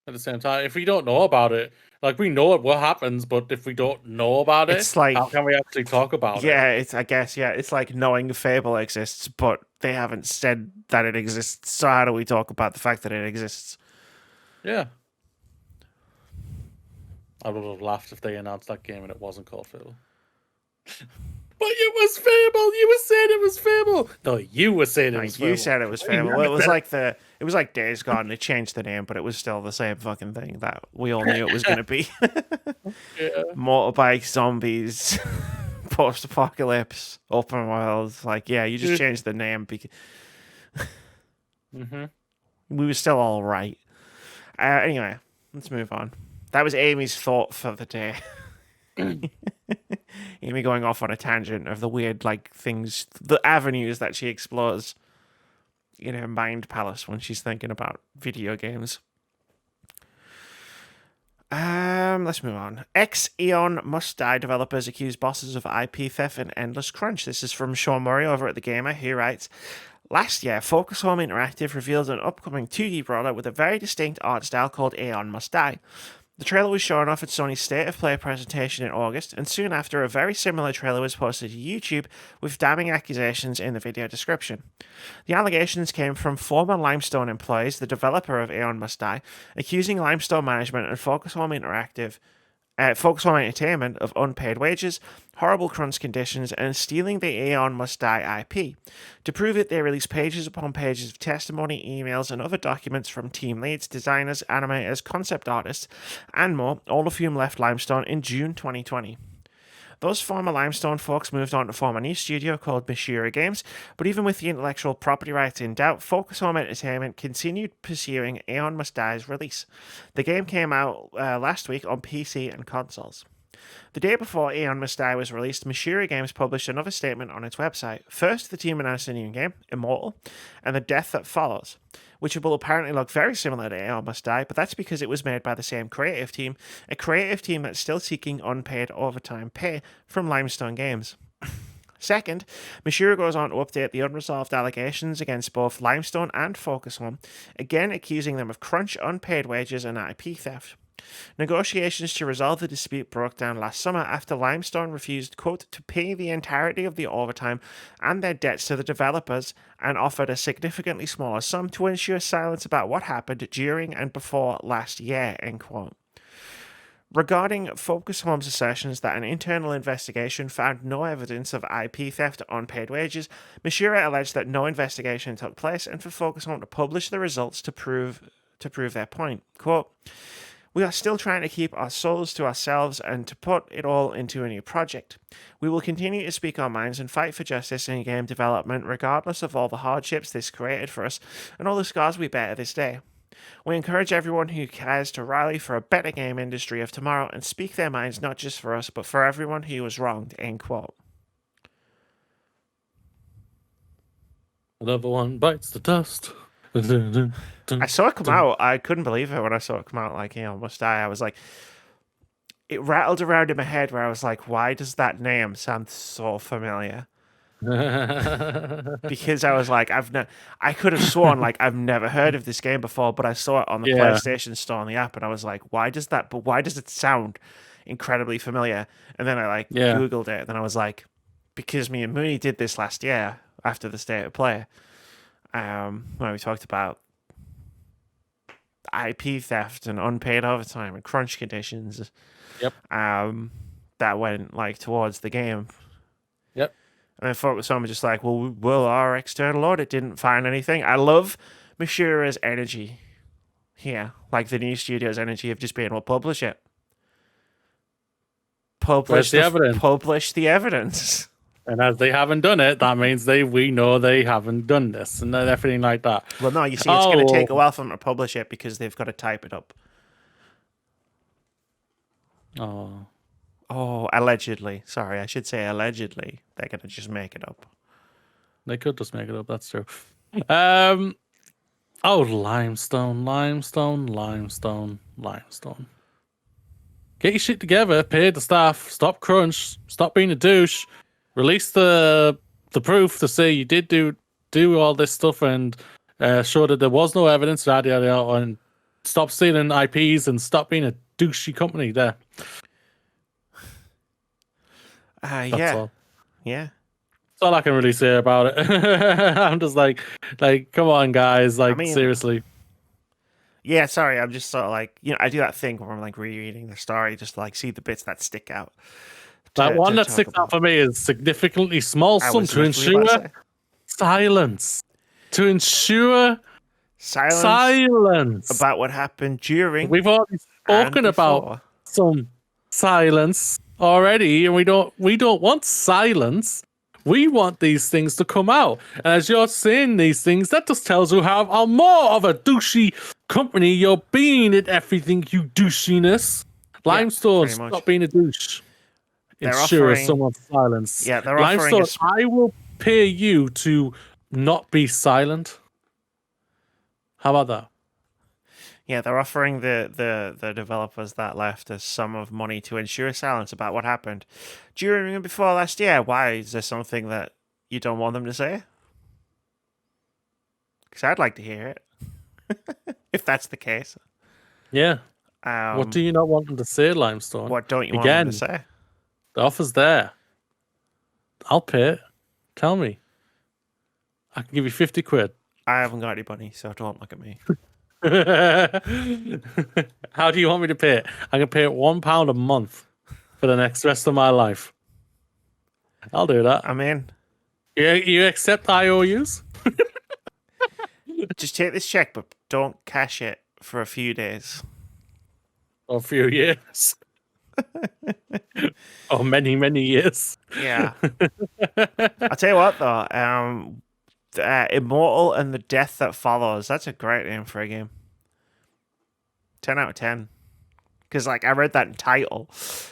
Speaker 2: At the same time, if we don't know about it, like we know what happens, but if we don't know about it,
Speaker 1: It's like
Speaker 2: how can we actually talk about it?
Speaker 1: yeah, it's I guess yeah, it's like knowing Fable exists, but they haven't said that it exists. So how do we talk about the fact that it exists?
Speaker 2: Yeah. I would have laughed if they announced that game and it wasn't called Fable. But it was Fable. You were saying it was Fable. No, you were saying it was Fable.
Speaker 1: You said it was Fable. Well, it was like Days Gone. They changed the name, but it was still the same fucking thing that we all knew it was going to be.
Speaker 2: Yeah.
Speaker 1: Motorbike zombies, post-apocalypse, open world. Like yeah, you just changed the name because we were still all right. Anyway, let's move on. That was Amy's thought for the day. Amy going off on a tangent of the weird like things, the avenues that she explores in her mind palace when she's thinking about video games. Let's move on. Ex-Aeon Must Die developers accuse bosses of IP theft and endless crunch. This is from Sean Murray over at The Gamer. He writes, last year, Focus Home Interactive revealed an upcoming 2D brawler with a very distinct art style called Aeon Must Die. The trailer was shown off at Sony's State of Play presentation in August, and soon after, a very similar trailer was posted to YouTube with damning accusations in the video description. The allegations came from former Limestone employees, the developer of Aeon Must Die, accusing Limestone management and Focus Home Entertainment of unpaid wages, horrible crunch conditions, and stealing the Aeon Must Die IP. To prove it, they released pages upon pages of testimony, emails, and other documents from team leads, designers, animators, concept artists, and more, all of whom left Limestone in June 2020. Those former Limestone folks moved on to form a new studio called MercurySteam, but even with the intellectual property rights in doubt, Focus Home Entertainment continued pursuing Aeon Must Die's release. The game came out last week on PC and consoles. The day before Aeon Must Die was released, MercurySteam published another statement on its website. First, the team announced a new game, Immortal, and the death that follows, which will apparently look very similar to Aeon Must Die, but that's because it was made by the same creative team, a creative team that's still seeking unpaid overtime pay from Limestone Games. Second, Mishura goes on to update the unresolved allegations against both Limestone and Focus Home, again accusing them of crunch, unpaid wages, and IP theft. Negotiations to resolve the dispute broke down last summer after Limestone refused, quote, to pay the entirety of the overtime and their debts to the developers and offered a significantly smaller sum to ensure silence about what happened during and before last year, end quote. Regarding Focus Home's assertions that an internal investigation found no evidence of IP theft or unpaid wages, Mishura alleged that no investigation took place and for Focus Home to publish the results to prove their point. Quote, we are still trying to keep our souls to ourselves and to put it all into a new project. We will continue to speak our minds and fight for justice in game development regardless of all the hardships this created for us and all the scars we bear to this day. We encourage everyone who cares to rally for a better game industry of tomorrow and speak their minds not just for us but for everyone who was wronged, end quote.
Speaker 2: Another one bites the dust.
Speaker 1: I saw it come out. I couldn't believe it when I saw it come out. Like, Must Die. I was like, it rattled around in my head where I was like, why does that name sound so familiar? because I was like, I could have sworn like I've never heard of this game before, but I saw it on the
Speaker 2: Yeah,
Speaker 1: PlayStation Store on the app, and I was like, why does that? But why does it sound incredibly familiar? And then I like
Speaker 2: yeah.
Speaker 1: Googled it, and then I was like, because me and Mooney did this last year after the State of Play, when we talked about IP theft and unpaid overtime and crunch conditions,
Speaker 2: Yep,
Speaker 1: that went like towards the game.
Speaker 2: yep.
Speaker 1: And I thought it was someone just like, well, our external audit didn't find anything. I love Mishura's energy here, like the new studio's energy of just being able to publish it.
Speaker 2: Where's the evidence?
Speaker 1: Publish the evidence.
Speaker 2: And as they haven't done it, that means we know they haven't done this and everything like that.
Speaker 1: Well, no, you see, it's going to take a while for them to publish it because they've got to type it up. Oh, allegedly. Sorry, I should say allegedly. They're going to just make it up.
Speaker 2: They could just make it up. That's true. Limestone. Get your shit together. Pay the staff. Stop crunch. Stop being a douche. Release the proof to say you did do all this stuff and show that there was no evidence. And stop stealing IPs and stop being a douchey company. There.
Speaker 1: Yeah.
Speaker 2: All.
Speaker 1: Yeah.
Speaker 2: That's all I can really say about it. I'm just like, come on, guys. Like, seriously.
Speaker 1: Yeah, sorry. I'm just sort of like, I do that thing where I'm like rereading the story, just to like see the bits that stick out.
Speaker 2: That one that sticks out for me is significantly small sum to ensure silence. To ensure silence
Speaker 1: about what happened during.
Speaker 2: We've already spoken about some silence already, and we don't want silence. We want these things to come out. And as you're saying these things, that just tells you how more of a douchey company you're being at everything, you douchiness. Limestone, stop being a douche. Ensure someone's silence.
Speaker 1: Yeah, they're
Speaker 2: Limestone,
Speaker 1: offering
Speaker 2: I will pay you to not be silent. How about that?
Speaker 1: Yeah, they're offering the developers that left a sum of money to ensure silence about what happened during and before last year. Why? Is there something that you don't want them to say? Because I'd like to hear it, if that's the case.
Speaker 2: Yeah. What do you not want them to say, Limestone?
Speaker 1: What don't you want them to say?
Speaker 2: The offer's there. I'll pay it. Tell me. I can give you 50 quid.
Speaker 1: I haven't got any money, so don't look at me.
Speaker 2: How do you want me to pay it? I can pay it £1 a month for the rest of my life. I'll do that.
Speaker 1: I'm in.
Speaker 2: You accept IOUs?
Speaker 1: Just take this check, but don't cash it for a few days.
Speaker 2: Or a few years. Or many, many years.
Speaker 1: Yeah. I'll tell you what, though. Immortal and the Death That Follows. That's a great name for a game. 10 out of 10. Because, like, I read that title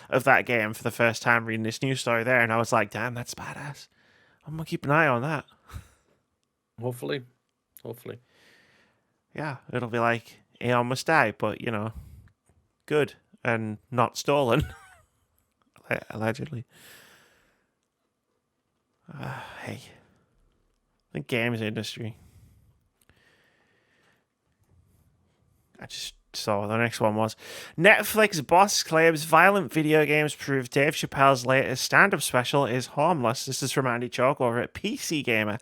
Speaker 1: of that game for the first time reading this news story there, and I was like, damn, that's badass. I'm going to keep an eye on that.
Speaker 2: Hopefully.
Speaker 1: Yeah, it'll be like Aeon Must Die, but, good and not stolen. Allegedly. Hey. The games industry. I just saw the next one was Netflix boss claims violent video games prove Dave Chappelle's latest stand-up special is harmless. This is from Andy Chalk over at PC Gamer,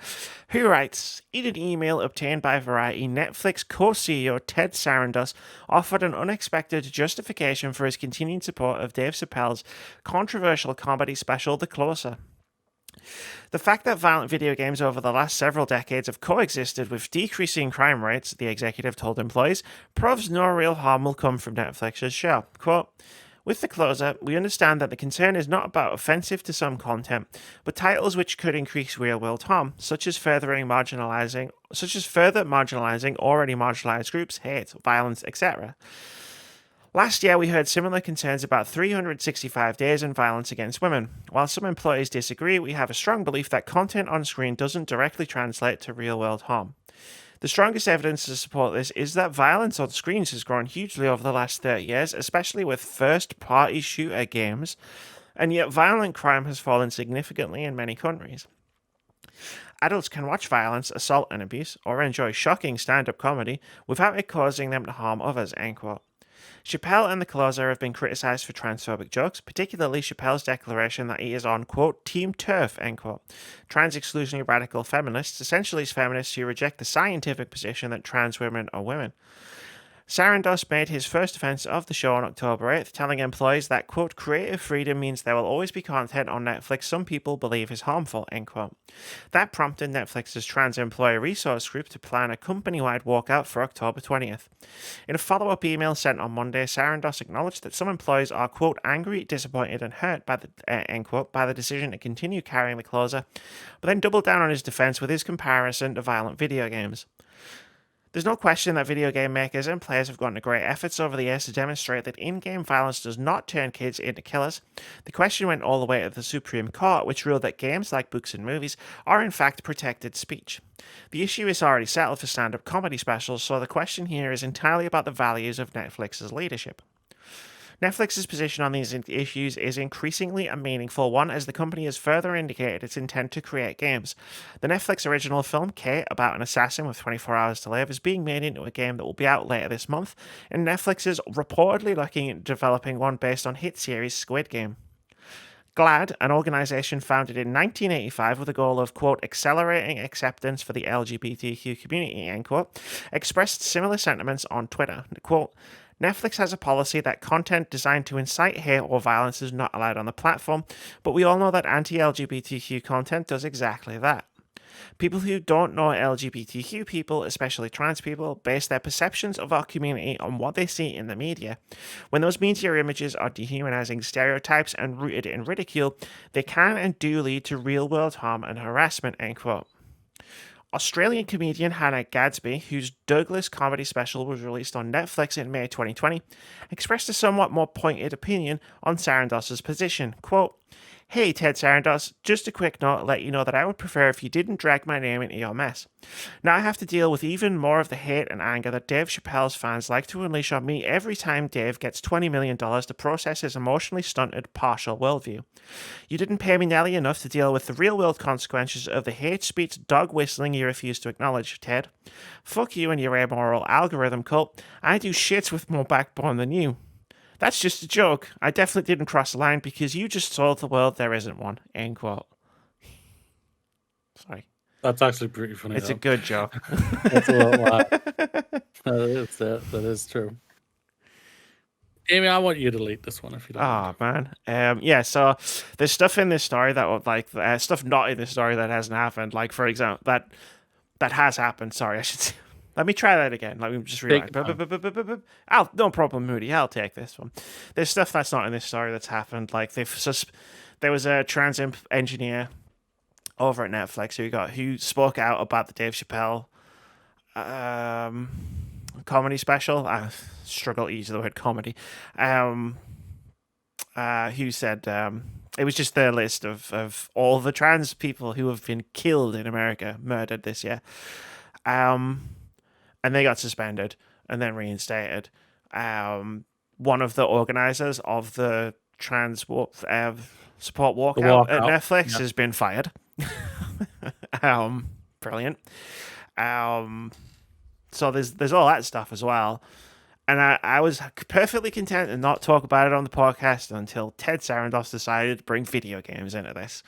Speaker 1: who writes, in an email obtained by Variety, Netflix co-CEO Ted Sarandos offered an unexpected justification for his continued support of Dave Chappelle's controversial comedy special, The Closer. The fact that violent video games over the last several decades have coexisted with decreasing crime rates, the executive told employees, proves no real harm will come from Netflix's show. Quote, with The Closer, we understand that the concern is not about offensive to some content, but titles which could increase real-world harm, such as further marginalizing already marginalized groups, hate, violence, etc. Last year, we heard similar concerns about 365 days and violence against women. While some employees disagree, we have a strong belief that content on screen doesn't directly translate to real-world harm. The strongest evidence to support this is that violence on screens has grown hugely over the last 30 years, especially with first-party shooter games, and yet violent crime has fallen significantly in many countries. Adults can watch violence, assault, and abuse, or enjoy shocking stand-up comedy without it causing them to harm others, end quote. Chappelle and the closer have been criticized for transphobic jokes, particularly Chappelle's declaration that he is on, quote, Team TERF, end quote. Trans exclusionary radical feminists, essentially feminists who reject the scientific position that trans women are women. Sarandos made his first defense of the show on October 8th, telling employees that, quote, creative freedom means there will always be content on Netflix some people believe is harmful, end quote. That prompted Netflix's trans employee resource group to plan a company-wide walkout for October 20th. In a follow-up email sent on Monday, Sarandos acknowledged that some employees are, quote, angry, disappointed, and hurt by the, end quote, by the decision to continue carrying the closer, but then doubled down on his defense with his comparison to violent video games. There's no question that video game makers and players have gone to great efforts over the years to demonstrate that in-game violence does not turn kids into killers. The question went all the way to the Supreme Court, which ruled that games like books and movies are in fact protected speech. The issue is already settled for stand-up comedy specials, so the question here is entirely about the values of Netflix's leadership. Netflix's position on these issues is increasingly a meaningful one as the company has further indicated its intent to create games. The Netflix original film, Kate, about an assassin with 24 hours to live, is being made into a game that will be out later this month, and Netflix is reportedly looking at developing one based on hit series Squid Game. GLAAD, an organization founded in 1985 with the goal of, quote, accelerating acceptance for the LGBTQ community, end quote, expressed similar sentiments on Twitter. Quote, Netflix has a policy that content designed to incite hate or violence is not allowed on the platform, but we all know that anti-LGBTQ content does exactly that. People who don't know LGBTQ people, especially trans people, base their perceptions of our community on what they see in the media. When those media images are dehumanizing stereotypes and rooted in ridicule, they can and do lead to real-world harm and harassment, end quote. Australian comedian Hannah Gadsby, whose Douglas comedy special was released on Netflix in May 2020, expressed a somewhat more pointed opinion on Sarandos' position. Quote, Hey, Ted Sarandos, just a quick note to let you know that I would prefer if you didn't drag my name into your mess. Now I have to deal with even more of the hate and anger that Dave Chappelle's fans like to unleash on me every time Dave gets $20 million to process his emotionally stunted, partial worldview. You didn't pay me nearly enough to deal with the real-world consequences of the hate speech dog whistling you refuse to acknowledge, Ted. Fuck you and your amoral algorithm cult. I do shits with more backbone than you. That's just a joke. I definitely didn't cross the line because you just told the world there isn't one. End quote. Sorry.
Speaker 2: That's actually pretty funny.
Speaker 1: It's a good joke.
Speaker 2: That's a little lot. That is true. Amy, I want you to delete this one if you don't.
Speaker 1: Oh, man. Yeah, so there's stuff in this story that would, like, stuff not in this story that hasn't happened. Like, for example, that has happened. Sorry, I should say. Let me try that again. Let me just rewind. No problem, Moody. I'll take this one. There's stuff that's not in this story that's happened. Like there was a trans engineer over at Netflix who spoke out about the Dave Chappelle comedy special. I struggle to use the word comedy. Who said it was just their list of all the trans people who have been killed in America, murdered this year. And they got suspended and then reinstated. One of the organizers of the trans support walkout at Netflix has been fired. Brilliant. So there's all that stuff as well. And I was perfectly content to not talk about it on the podcast until Ted Sarandos decided to bring video games into this.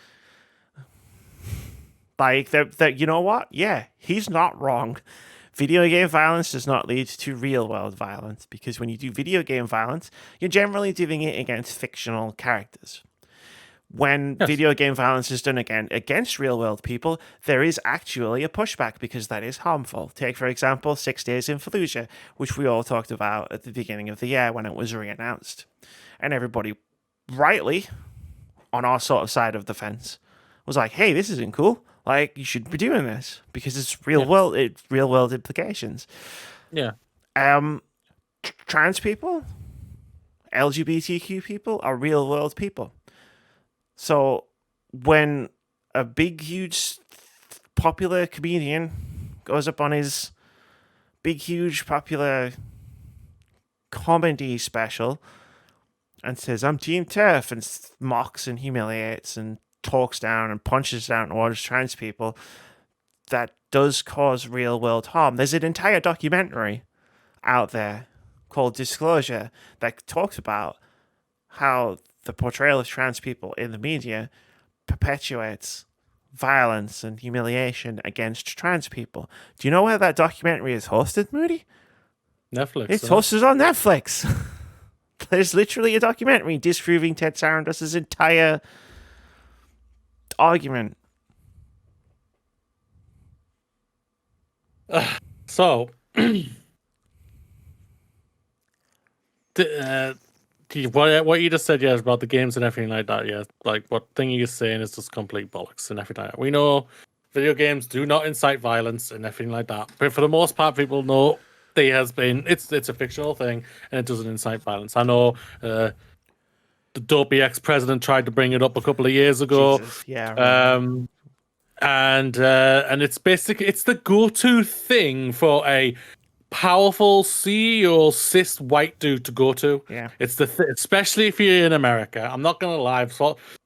Speaker 1: Like, you know what? Yeah, he's not wrong. Video game violence does not lead to real-world violence, because when you do video game violence, you're generally doing it against fictional characters. When video game violence is done against real-world people, there is actually a pushback, because that is harmful. Take, for example, 6 Days in Fallujah, which we all talked about at the beginning of the year when it was re-announced. And everybody, rightly, on our sort of side of the fence, was like, hey, this isn't cool. Like, you should be doing this because it's real world implications.
Speaker 2: Yeah.
Speaker 1: Trans people, LGBTQ people are real world people. So when a big, huge, popular comedian goes up on his big, huge, popular comedy special and says, I'm Team TERF, and mocks and humiliates and talks down and punches down towards trans people, that does cause real world harm. There's an entire documentary out there called Disclosure that talks about how the portrayal of trans people in the media perpetuates violence and humiliation against trans people. Do you know where that documentary is hosted, Moody?
Speaker 2: Netflix.
Speaker 1: It's hosted on Netflix. There's literally a documentary disproving Ted Sarandon's entire argument.
Speaker 2: So, what you just said, yeah, about the games and everything like that, yeah, like what thing you're saying is just complete bollocks and everything like that. We know video games do not incite violence and everything like that, but for the most part, people know it's a fictional thing and it doesn't incite violence. I know the dopey ex-president tried to bring it up a couple of years ago.
Speaker 1: Jesus, yeah.
Speaker 2: And it's basically the go-to thing for a powerful CEO cis white dude to go to.
Speaker 1: Yeah.
Speaker 2: It's especially if you're in America. I'm not gonna lie.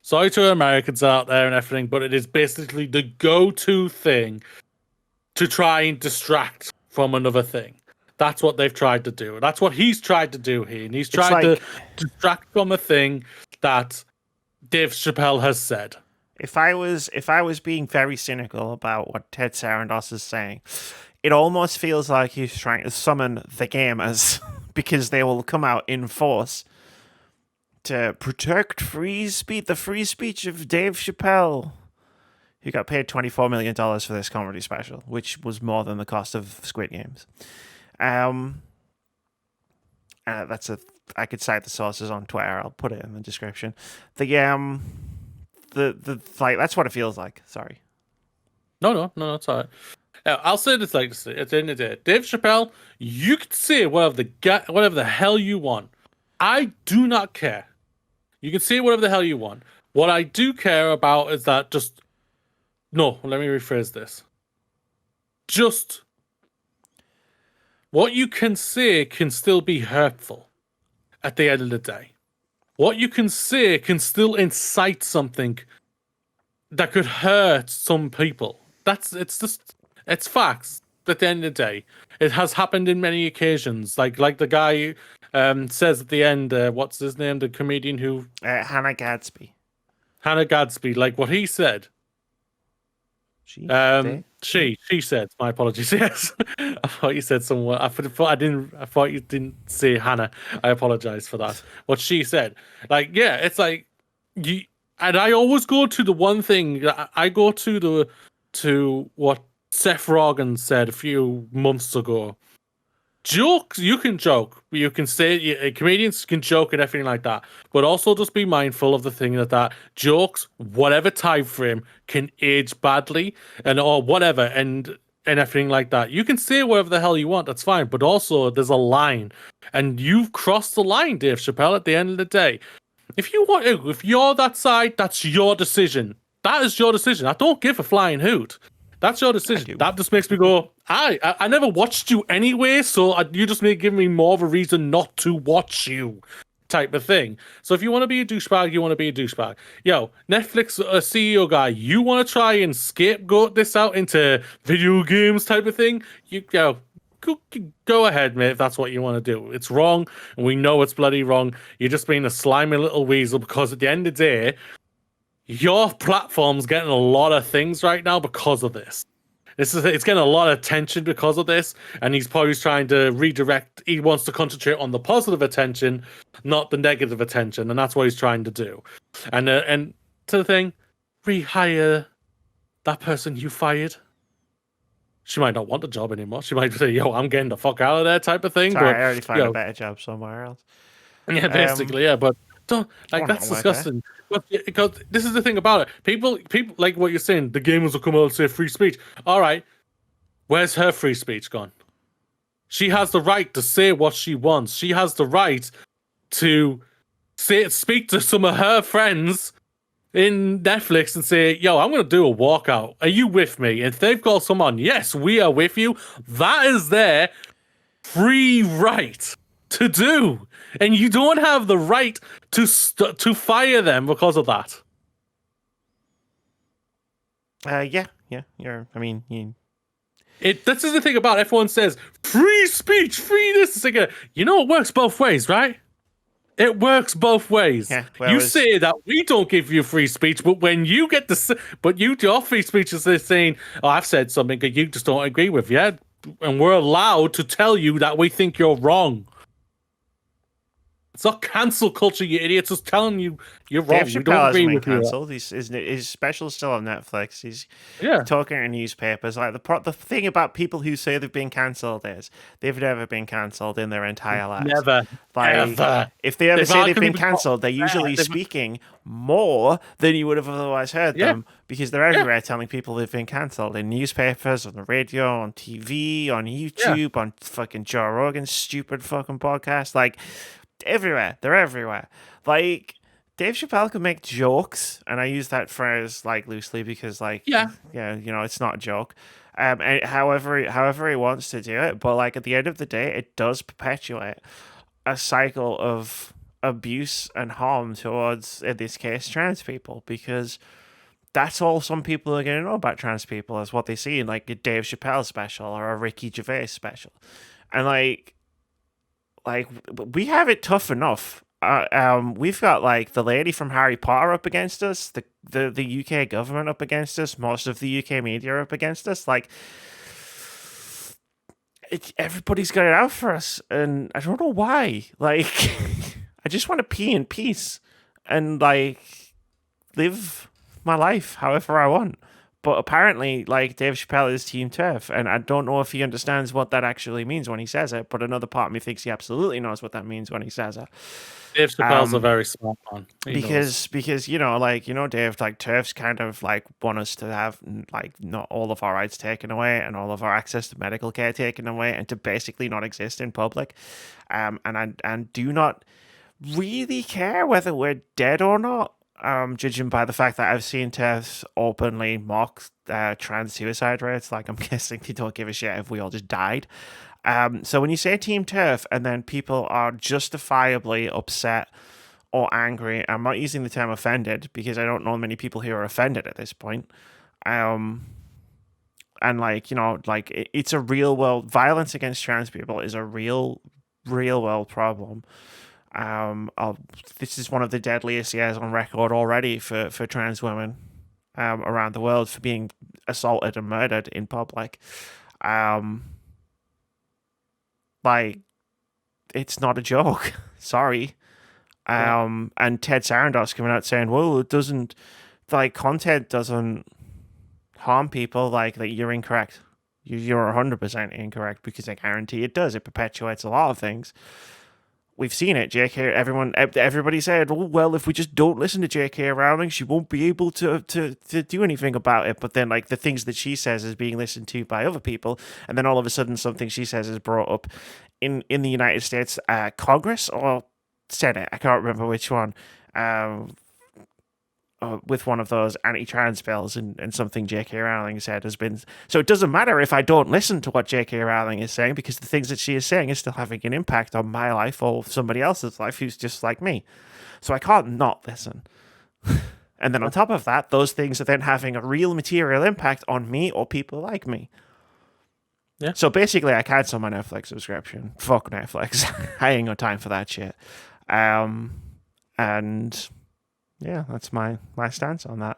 Speaker 2: Sorry to Americans out there and everything, but it is basically the go-to thing to try and distract from another thing. That's what they've tried to do. That's what he's tried to do here. And he's tried to distract from a thing that Dave Chappelle has said.
Speaker 1: If I was being very cynical about what Ted Sarandos is saying, it almost feels like he's trying to summon the gamers because they will come out in force to protect the free speech of Dave Chappelle, who got paid $24 million for this comedy special, which was more than the cost of Squid Games. I could cite the sources on Twitter. I'll put it in the description. The that's what it feels like. Sorry.
Speaker 2: No, it's all right. I'll say this like this, at the end of the day, Dave Chappelle, you can say whatever the hell you want. I do not care. You can say whatever the hell you want. What I do care about is that let me rephrase this. Just what you can say can still be hurtful at the end of the day. What you can say can still incite something that could hurt some people. It's facts at the end of the day. It has happened in many occasions. Like the guy says at the end, what's his name? The comedian who...
Speaker 1: Hannah Gadsby.
Speaker 2: Hannah Gadsby, like what he said. She said. My apologies. Yes, I thought you said someone. I thought you didn't say Hannah. I apologize for that. What she said, like, yeah, it's like you. And I always go to the one thing. I go to what Seth Rogen said a few months ago. Jokes, you can joke. You can say comedians can joke and everything like that, but also just be mindful of the thing that jokes, whatever time frame, can age badly or whatever, and everything like that. You can say whatever the hell you want. That's fine, but also there's a line, and you've crossed the line, Dave Chappelle. At the end of the day, if you're that side, that's your decision. That is your decision. I don't give a flying hoot. That's your decision. That just makes me go, I never watched you anyway, so you just may give me more of a reason not to watch you, type of thing. So if you want to be a douchebag, you want to be a douchebag. Yo, Netflix CEO guy, you want to try and scapegoat this out into video games type of thing? Go ahead, mate, if that's what you want to do. It's wrong, and we know it's bloody wrong. You're just being a slimy little weasel because at the end of the day, your platform's getting a lot of things right now because of this. It's getting a lot of attention because of this, and he's probably trying to redirect. He wants to concentrate on the positive attention, not the negative attention, and that's what he's trying to do. And to the thing, rehire that person you fired. She might not want the job anymore. She might say, "Yo, I'm getting the fuck out of there," type of thing.
Speaker 1: Sorry,
Speaker 2: but
Speaker 1: I already found a better job somewhere else.
Speaker 2: Yeah, basically, yeah, but. That's disgusting. But because this is the thing about it. People like what you're saying. The gamers will come out and say free speech. All right, where's her free speech gone? She has the right to say what she wants. She has the right to speak to some of her friends in Netflix and say, "Yo, I'm going to do a walkout. Are you with me?" And if they've got someone, yes, we are with you. That is their free right to do, and you don't have the right to fire them because of that.
Speaker 1: Yeah. I mean,
Speaker 2: This is the thing about everyone says free speech, free this. It's like you know, it works both ways, right? It works both ways.
Speaker 1: yeah. Well,
Speaker 2: You say that we don't give you free speech, but when you get your free speech is saying, "Oh, I've said something that you just don't agree with," yeah, and we're allowed to tell you that we think you're wrong. It's not cancel culture, you idiots. It's telling you you're
Speaker 1: Dave
Speaker 2: wrong. We don't
Speaker 1: Chappelle hasn't
Speaker 2: agree
Speaker 1: been
Speaker 2: with you.
Speaker 1: cancelled. His special's still on Netflix. He's
Speaker 2: Yeah,
Speaker 1: talking in newspapers. Like the thing about people who say they've been cancelled is they've never been cancelled in their entire lives.
Speaker 2: never,
Speaker 1: Like
Speaker 2: ever.
Speaker 1: if they ever
Speaker 2: They've
Speaker 1: say they've
Speaker 2: arguably
Speaker 1: been
Speaker 2: been
Speaker 1: cancelled, they're usually speaking more than you would have otherwise heard
Speaker 2: yeah,
Speaker 1: them because they're
Speaker 2: yeah,
Speaker 1: everywhere telling people they've been cancelled in newspapers, on the radio, on TV, on
Speaker 2: yeah.
Speaker 1: YouTube, on fucking Joe Rogan's stupid fucking podcast. Like everywhere. They're everywhere. Like Dave Chappelle can make jokes, and I use that phrase like loosely because, like,
Speaker 2: Yeah.
Speaker 1: yeah, it's not a joke. And however he wants to do it, but like at the end of the day, it does perpetuate a cycle of abuse and harm towards, in this case, trans people, because that's all some people are going to know about trans people is what they see in like a Dave Chappelle special or a Ricky Gervais special, and like we have it tough enough. We've got like the lady from Harry Potter up against us, the UK government up against us, most of the UK media up against us. Like, everybody's got it out for us, and I don't know why. Like, I just want to pee in peace and like live my life however I want. But apparently, like Dave Chappelle is Team Turf, and I don't know if he understands what that actually means when he says it. But another part of me thinks he absolutely knows what that means when he says it.
Speaker 2: Dave Chappelle's a very smart man. He knows.
Speaker 1: Because Dave, like Turfs kind of like want us to have like not all of our rights taken away and all of our access to medical care taken away and to basically not exist in public, and do not really care whether we're dead or not. Judging by the fact that I've seen Tess openly mock trans suicide rates, like I'm guessing they don't give a shit if we all just died. So when you say Team Turf and then people are justifiably upset or angry, I'm not using the term offended because I don't know many people who are offended at this point. And like, it's a real world violence against trans people is a real world problem. This is one of the deadliest years on record already for trans women around the world for being assaulted and murdered in public. Like, it's not a joke. Sorry. And Ted Sarandos coming out saying, well, it doesn't, like, content doesn't harm people. Like, that you're incorrect. You're 100% incorrect because I guarantee it does. It perpetuates a lot of things. We've seen it. Everybody said, "Oh well, if we just don't listen to J.K. Rowling, she won't be able to do anything about it." But then, like the things that she says is being listened to by other people, and then all of a sudden, something she says is brought up in the United States Congress or Senate. I can't remember which one. With one of those anti-trans bills, and something J.K. Rowling said has been... So it doesn't matter if I don't listen to what J.K. Rowling is saying, because the things that she is saying is still having an impact on my life or somebody else's life who's just like me. So I can't not listen. And then on top of that, those things are then having a real material impact on me or people like me.
Speaker 2: Yeah.
Speaker 1: So basically, I cancel my Netflix subscription. Fuck Netflix. I ain't got time for that shit. And... yeah, that's my stance on that.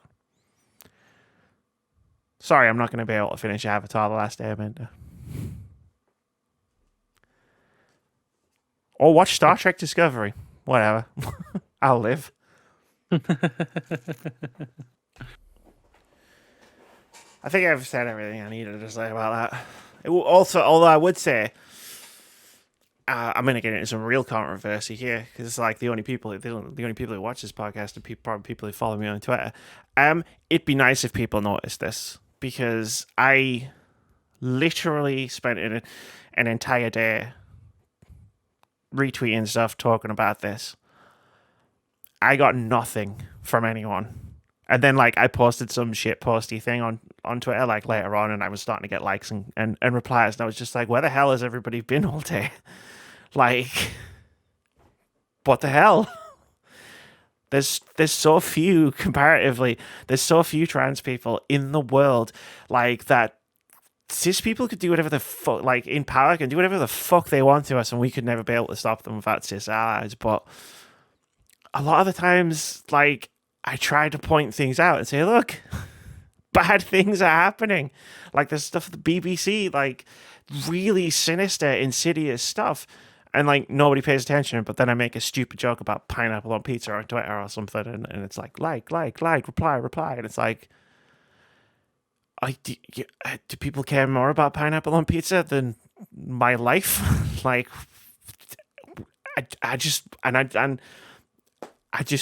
Speaker 1: Sorry, I'm not going to be able to finish Avatar: The Last Airbender. Or watch Star Trek Discovery. Whatever. I'll live. I think I've said everything I needed to say about that. Also, although I would say... I'm going to get into some real controversy here because it's like the only people who watch this podcast are probably people who follow me on Twitter. It'd be nice if people noticed this because I literally spent an entire day retweeting stuff talking about this. I got nothing from anyone. And then like I posted some shit posty thing on Twitter like later on, and I was starting to get likes and replies, and I was just like, where the hell has everybody been all day? Like, what the hell? There's so few comparatively. There's so few trans people in the world like that. Cis people could do whatever the fuck, like in power, can do whatever the fuck they want to us, and we could never be able to stop them without cis allies. But a lot of the times, like, I try to point things out and say, look, bad things are happening. Like, there's stuff at the BBC, like, really sinister, insidious stuff. And, like, nobody pays attention. But then I make a stupid joke about pineapple on pizza on Twitter or something. And it's like, reply. And it's like, do people care more about pineapple on pizza than my life? Like, I just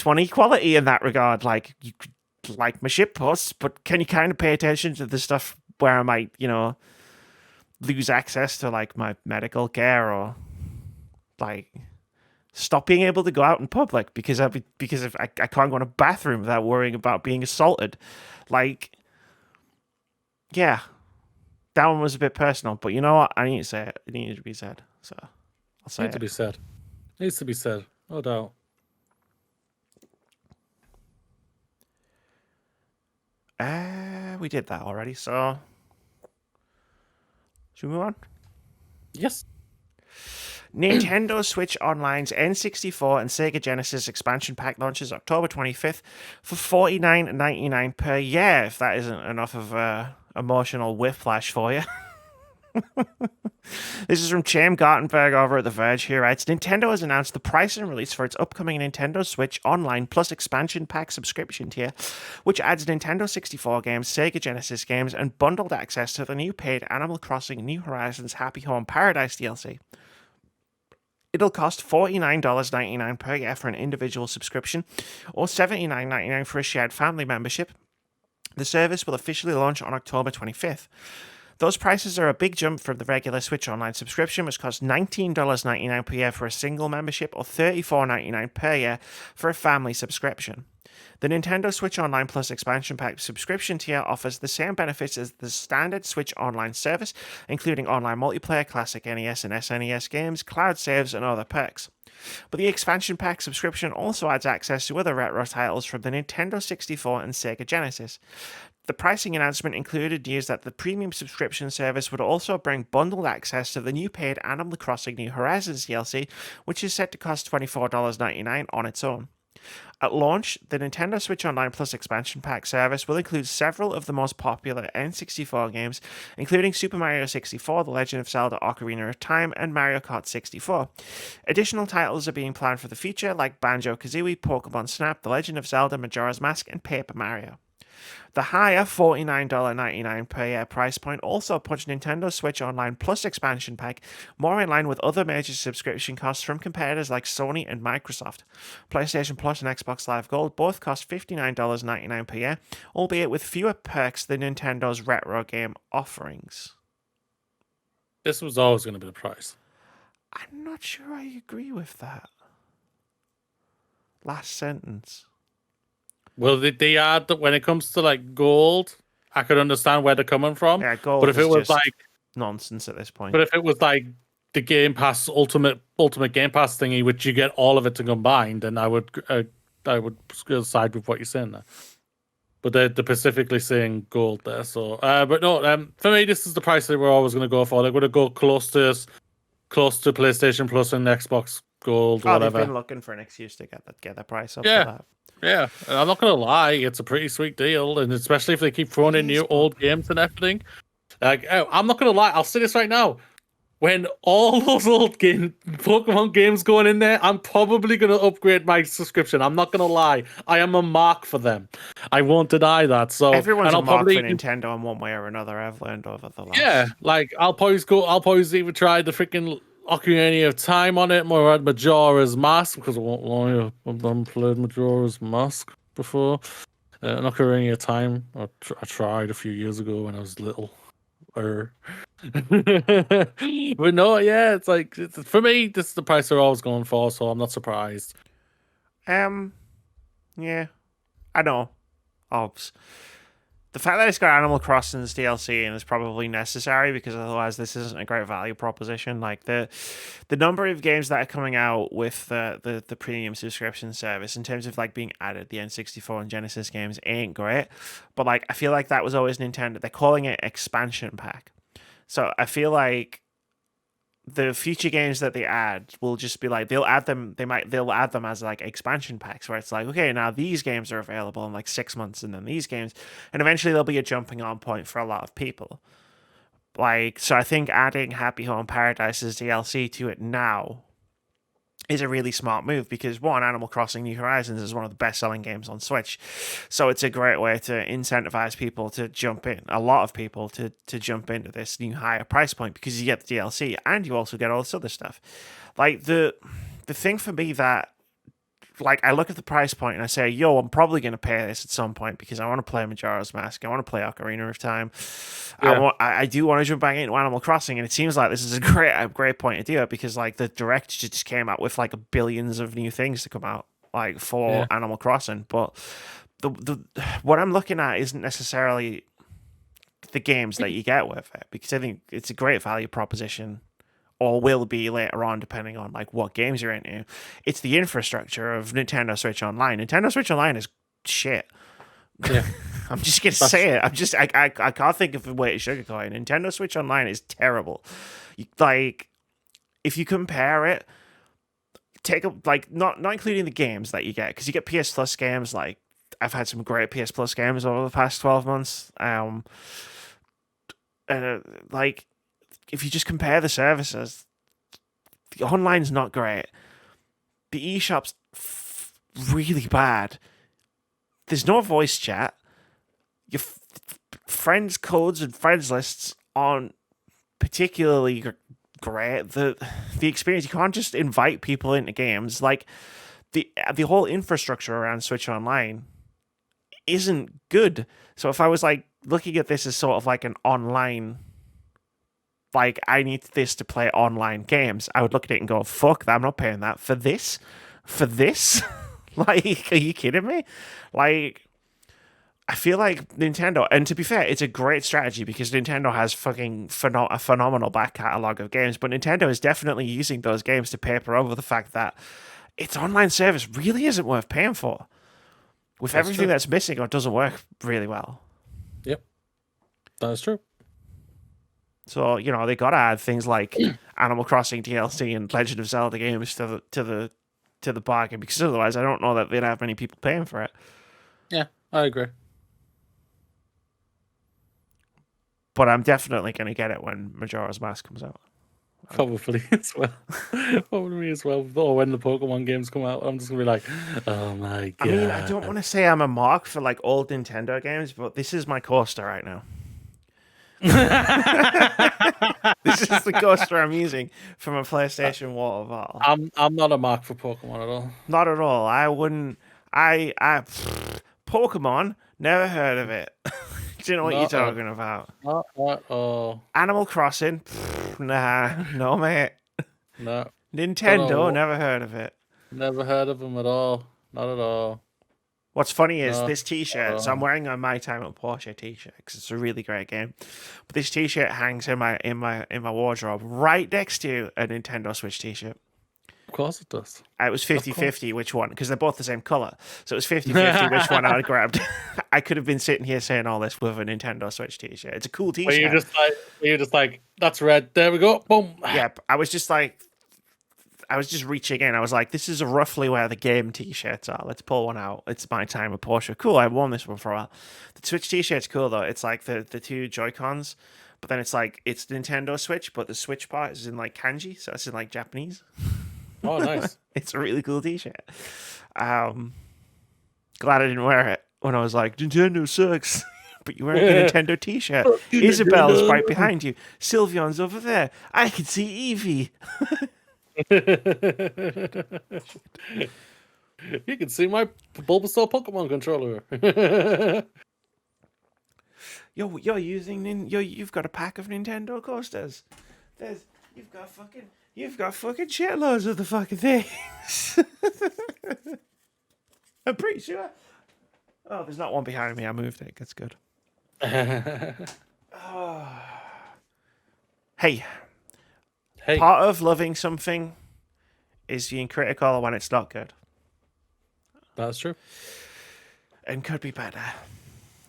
Speaker 1: want equality in that regard. Like, you could like my shit posts, but can you kind of pay attention to the stuff where I might, lose access to like my medical care, or like stop being able to go out in public because if I can't go in a bathroom without worrying about being assaulted. Like, yeah, that one was a bit personal, but you know what? I need to say it. It needed to be said, so I'll say it.
Speaker 2: Needs to be said. No doubt.
Speaker 1: We did that already, so should we move on?
Speaker 2: Yes.
Speaker 1: Nintendo Switch Online's N64 and Sega Genesis expansion pack launches October 25th for $49.99 per year, if that isn't enough of a emotional whiplash for you. This is from Chaim Gartenberg over at The Verge. He writes, Nintendo has announced the price and release for its upcoming Nintendo Switch Online Plus expansion pack subscription tier, which adds Nintendo 64 games, Sega Genesis games, and bundled access to the new paid Animal Crossing New Horizons Happy Home Paradise DLC. It'll cost $49.99 per year for an individual subscription, or $79.99 for a shared family membership. The service will officially launch on October 25th. Those prices are a big jump from the regular Switch Online subscription, which costs $19.99 per year for a single membership, or $34.99 per year for a family subscription. The Nintendo Switch Online Plus expansion pack subscription tier offers the same benefits as the standard Switch Online service, including online multiplayer, classic NES and SNES games, cloud saves, and other perks. But the expansion pack subscription also adds access to other retro titles from the Nintendo 64 and Sega Genesis. The pricing announcement included news that the premium subscription service would also bring bundled access to the new paid Animal Crossing New Horizons DLC, which is set to cost $24.99 on its own. At launch, the Nintendo Switch Online Plus expansion pack service will include several of the most popular N64 games, including Super Mario 64, The Legend of Zelda Ocarina of Time, and Mario Kart 64. Additional titles are being planned for the future, like Banjo-Kazooie, Pokemon Snap, The Legend of Zelda Majora's Mask, and Paper Mario. The higher $49.99 per year price point also puts Nintendo Switch Online Plus expansion pack more in line with other major subscription costs from competitors like Sony and Microsoft. PlayStation Plus and Xbox Live Gold both cost $59.99 per year, albeit with fewer perks than Nintendo's retro game offerings.
Speaker 2: This was always going to be the price.
Speaker 1: I'm not sure I agree with that. Last sentence.
Speaker 2: Well, they add that when it comes to like gold, I could understand where they're coming from.
Speaker 1: Yeah, gold.
Speaker 2: But if it was just like
Speaker 1: nonsense at this point.
Speaker 2: But if it was like the Game Pass Ultimate Game Pass thingy, which you get all of it to combine, then I would side with what you're saying there. But they're specifically saying gold there. So, but no, for me, this is the price that we're always going to go for. They're going to go close to PlayStation Plus and Xbox Gold, whatever.
Speaker 1: They've been looking for an excuse to get that price up.
Speaker 2: Yeah.
Speaker 1: To that.
Speaker 2: Yeah, and I'm not gonna lie, it's a pretty sweet deal, and especially if they keep throwing in new old games and everything. Like, I'm not gonna lie, I'll say this right now. When all those old Pokemon games going in there, I'm probably gonna upgrade my subscription. I'm not gonna lie, I am a mark for them. I won't deny that. So
Speaker 1: everyone's a mark for Nintendo in one way or another. I've learned over the last.
Speaker 2: Yeah, like I'll probably even try the freaking Ocarina of Time on it, more at Majora's Mask, because I haven't played Majora's Mask before. Ocarina of Time, I tried a few years ago when I was little. But no, yeah, it's like for me, this is the price they're always going for, so I'm not surprised.
Speaker 1: Yeah, I know. Obs. The fact that it's got Animal Crossing's DLC and is probably necessary because otherwise this isn't a great value proposition. Like the number of games that are coming out with the premium subscription service in terms of like being added, the N64 and Genesis games ain't great. But like I feel like that was always Nintendo. They're calling it expansion pack. So I feel like the future games that they add will just be like they'll add them as like expansion packs where it's like, okay, now these games are available in like 6 months, and then these games, and eventually there'll be a jumping on point for a lot of people. Like, so I think adding Happy Home Paradise's DLC to it now is a really smart move because one, Animal Crossing New Horizons is one of the best selling games on Switch. So it's a great way to incentivize people to jump in, a lot of people to jump into this new higher price point because you get the DLC and you also get all this other stuff. Like the thing for me that like I look at the price point and I say, yo, I'm probably gonna pay this at some point because I want to play Majora's Mask, I want to play Ocarina of Time.
Speaker 2: Yeah.
Speaker 1: I do want to jump back into Animal Crossing, and it seems like this is a great point to do it because like the direct just came out with like billions of new things to come out like for Animal Crossing, but the what I'm looking at isn't necessarily the games that you get with it because I think it's a great value proposition, or will be later on, depending on like what games you're into. It's the infrastructure of Nintendo Switch Online. Nintendo Switch Online is shit.
Speaker 2: Yeah.
Speaker 1: I'm just gonna say it. I can't think of a way to sugarcoat it. Nintendo Switch Online is terrible. Like, if you compare it, take a like not including the games that you get because you get PS Plus games. Like, I've had some great PS Plus games over the past 12 months. Like, if you just compare the services, the online's not great. The eShop's really bad. There's no voice chat. Your friends' codes and friends lists aren't particularly great. The experience, you can't just invite people into games. Like the whole infrastructure around Switch Online isn't good. So if I was like looking at this as sort of like an online, like I need this to play online games, I would look at it and go, fuck that, I'm not paying that for this. Like, are you kidding me? Like, I feel like Nintendo, and to be fair, it's a great strategy because Nintendo has fucking a phenomenal back catalog of games, but Nintendo is definitely using those games to paper over the fact that its online service really isn't worth paying for. With everything that's missing, or doesn't work really well.
Speaker 2: Yep, that is true.
Speaker 1: So, you know, they gotta add things like Animal Crossing DLC and Legend of Zelda games to the bargain, because otherwise I don't know that they'd have many people paying for it.
Speaker 2: Yeah, I agree.
Speaker 1: But I'm definitely going to get it when Majora's Mask comes out.
Speaker 2: Probably as well. Probably as well. Or when the Pokemon games come out, I'm just going to be like, oh my god.
Speaker 1: I mean, I don't want to say I'm a mark for like old Nintendo games, but this is my coaster right now. This is the coaster I'm using from a PlayStation Waterfall.
Speaker 2: I'm not a mark for Pokemon at all.
Speaker 1: Not at all. I wouldn't. Pokemon, never heard of it. Do you know what you're talking about?
Speaker 2: Not at all.
Speaker 1: Animal Crossing, nah, no mate.
Speaker 2: No.
Speaker 1: Nintendo, never heard of it.
Speaker 2: Never heard of them at all. Not at all.
Speaker 1: What's funny is this T-shirt. So I'm wearing a My Time at Porsche T-shirt because it's a really great game. But this T-shirt hangs in my wardrobe right next to a Nintendo Switch T-shirt.
Speaker 2: Of course it does.
Speaker 1: It was 50-50 which one, because they're both the same color. So it was 50-50 which one I grabbed. I could have been sitting here saying all this with a Nintendo Switch T-shirt. It's a cool T-shirt.
Speaker 2: You're just like, that's red. There we go. Boom.
Speaker 1: Yeah, I was just reaching in. I was like, this is roughly where the game T-shirts are. Let's pull one out. It's My Time with Porsche. Cool, I've worn this one for a while. The Switch T-shirt's cool, though. It's like the two Joy-Cons, but then it's like, it's Nintendo Switch, but the Switch part is in like kanji, so it's in like Japanese.
Speaker 2: Oh, nice.
Speaker 1: It's a really cool T-shirt. Glad I didn't wear it when I was like, Nintendo sucks. But you're wearing a Nintendo T-shirt. Isabel's right behind you. Sylveon's over there. I can see Eevee.
Speaker 2: You can see my Bulbasaur Pokemon controller.
Speaker 1: You're using you've got a pack of Nintendo coasters. You've got fucking shitloads of the fucking things. I'm pretty sure. Oh, there's not one behind me. I moved it. That's good. Hey,
Speaker 2: Hey,
Speaker 1: part of loving something is being critical when it's not good
Speaker 2: that's true.
Speaker 1: and could be better.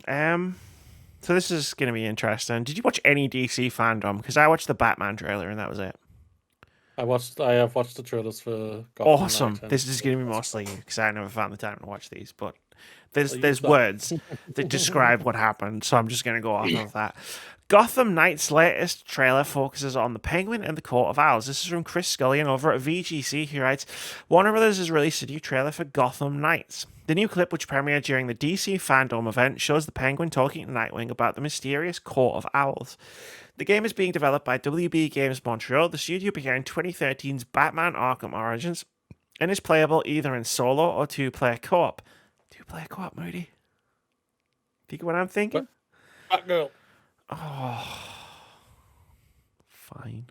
Speaker 1: So this is going to be interesting. Did you watch any DC fandom? Because I watched the Batman trailer and that was it.
Speaker 2: I have watched the trailers for Gotham
Speaker 1: Awesome.
Speaker 2: Knights.
Speaker 1: This is going to be mostly you because I never found the time to watch these, but
Speaker 2: Well,
Speaker 1: there's words that describe what happened, so I'm just going to go off of that. Gotham Knights' latest trailer focuses on the Penguin and the Court of Owls. This is from Chris Scullion over at VGC. He writes, Warner Brothers has released a new trailer for Gotham Knights. The new clip, which premiered during the DC fandom event, shows the Penguin talking to Nightwing about the mysterious Court of Owls. The game is being developed by WB Games Montreal, the studio behind 2013's Batman Arkham Origins, and is playable either in solo or two-player co-op. Two-player co-op, Moody? Think of what I'm thinking?
Speaker 2: Batgirl.
Speaker 1: Fine.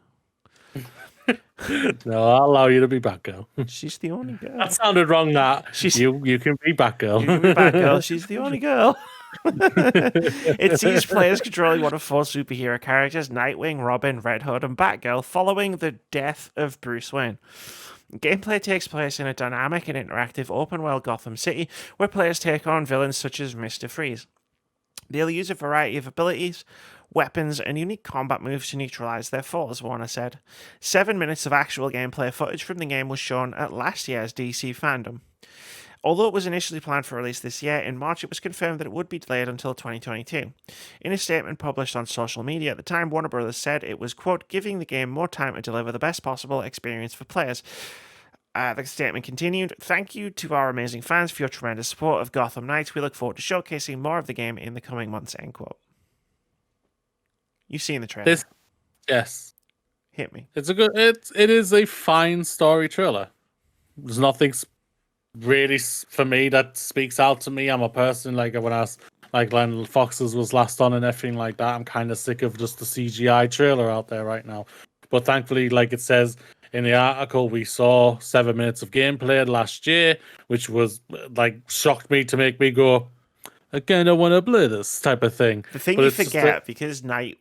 Speaker 2: No, I'll allow you to be Batgirl.
Speaker 1: She's the only girl.
Speaker 2: That sounded wrong. That
Speaker 1: She's
Speaker 2: you can be Batgirl.
Speaker 1: You can be Batgirl. She's the only girl. It sees players controlling one of four superhero characters: Nightwing, Robin, Red Hood, and Batgirl, following the death of Bruce Wayne. Gameplay takes place in a dynamic and interactive open-world Gotham City, where players take on villains such as Mr. Freeze. They'll use a variety of abilities, weapons, and unique combat moves to neutralize their foes, Warner said. 7 minutes of actual gameplay footage from the game was shown at last year's DC fandom. Although it was initially planned for release this year, in March it was confirmed that it would be delayed until 2022. In a statement published on social media at the time, Warner Bros. Said it was, quote, giving the game more time to deliver the best possible experience for players. The statement continued, thank you to our amazing fans for your tremendous support of Gotham Knights. We look forward to showcasing more of the game in the coming months, end quote. You've seen the trailer.
Speaker 2: Yes.
Speaker 1: Hit me.
Speaker 2: It is a fine story trailer. There's nothing really for me that speaks out to me. I'm a person like when Foxes was last on and everything like that. I'm kind of sick of just the CGI trailer out there right now. But thankfully, like it says in the article, we saw 7 minutes of gameplay last year, which was like shocked me to make me go, I kind of want to play this type of thing.
Speaker 1: The thing you forget, because Night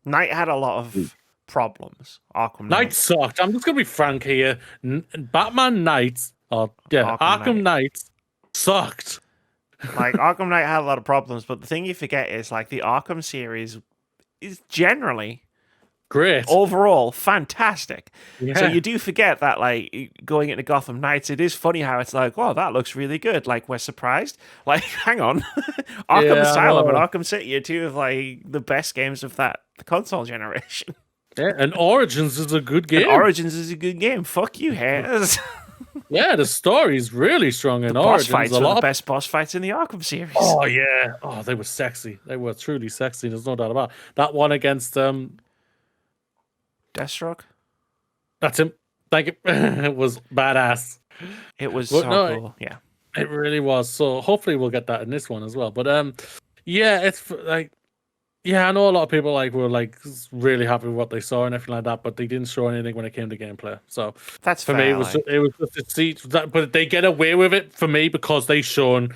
Speaker 1: had a lot of problems. Arkham
Speaker 2: Knight sucked. I'm just gonna be frank here. Batman Knights, Arkham Knights sucked.
Speaker 1: Like Arkham Knight had a lot of problems, but the thing you forget is like the Arkham series is generally
Speaker 2: great,
Speaker 1: overall fantastic.
Speaker 2: Yeah.
Speaker 1: So you do forget that, like, going into Gotham Knights, it is funny how it's like, oh, that looks really good. Like, we're surprised. Like, hang on, Arkham Asylum and Arkham City are two of like the best games of the console generation.
Speaker 2: Yeah, and Origins is a good game.
Speaker 1: And Origins is a good game. Fuck you, haters.
Speaker 2: Yeah, the story is really strong in Origins.
Speaker 1: Boss fights were the best boss fights in the Arkham series.
Speaker 2: Oh yeah, they were sexy. They were truly sexy. There's no doubt about it. That one against
Speaker 1: Deathstroke.
Speaker 2: That's him. Thank you. It was badass.
Speaker 1: It was cool. Yeah,
Speaker 2: it really was. So hopefully we'll get that in this one as well. But yeah, it's like. Yeah, I know a lot of people were really happy with what they saw and everything like that, but they didn't show anything when it came to gameplay. So
Speaker 1: that's
Speaker 2: for me, it was just a see. But they get away with it for me because they shown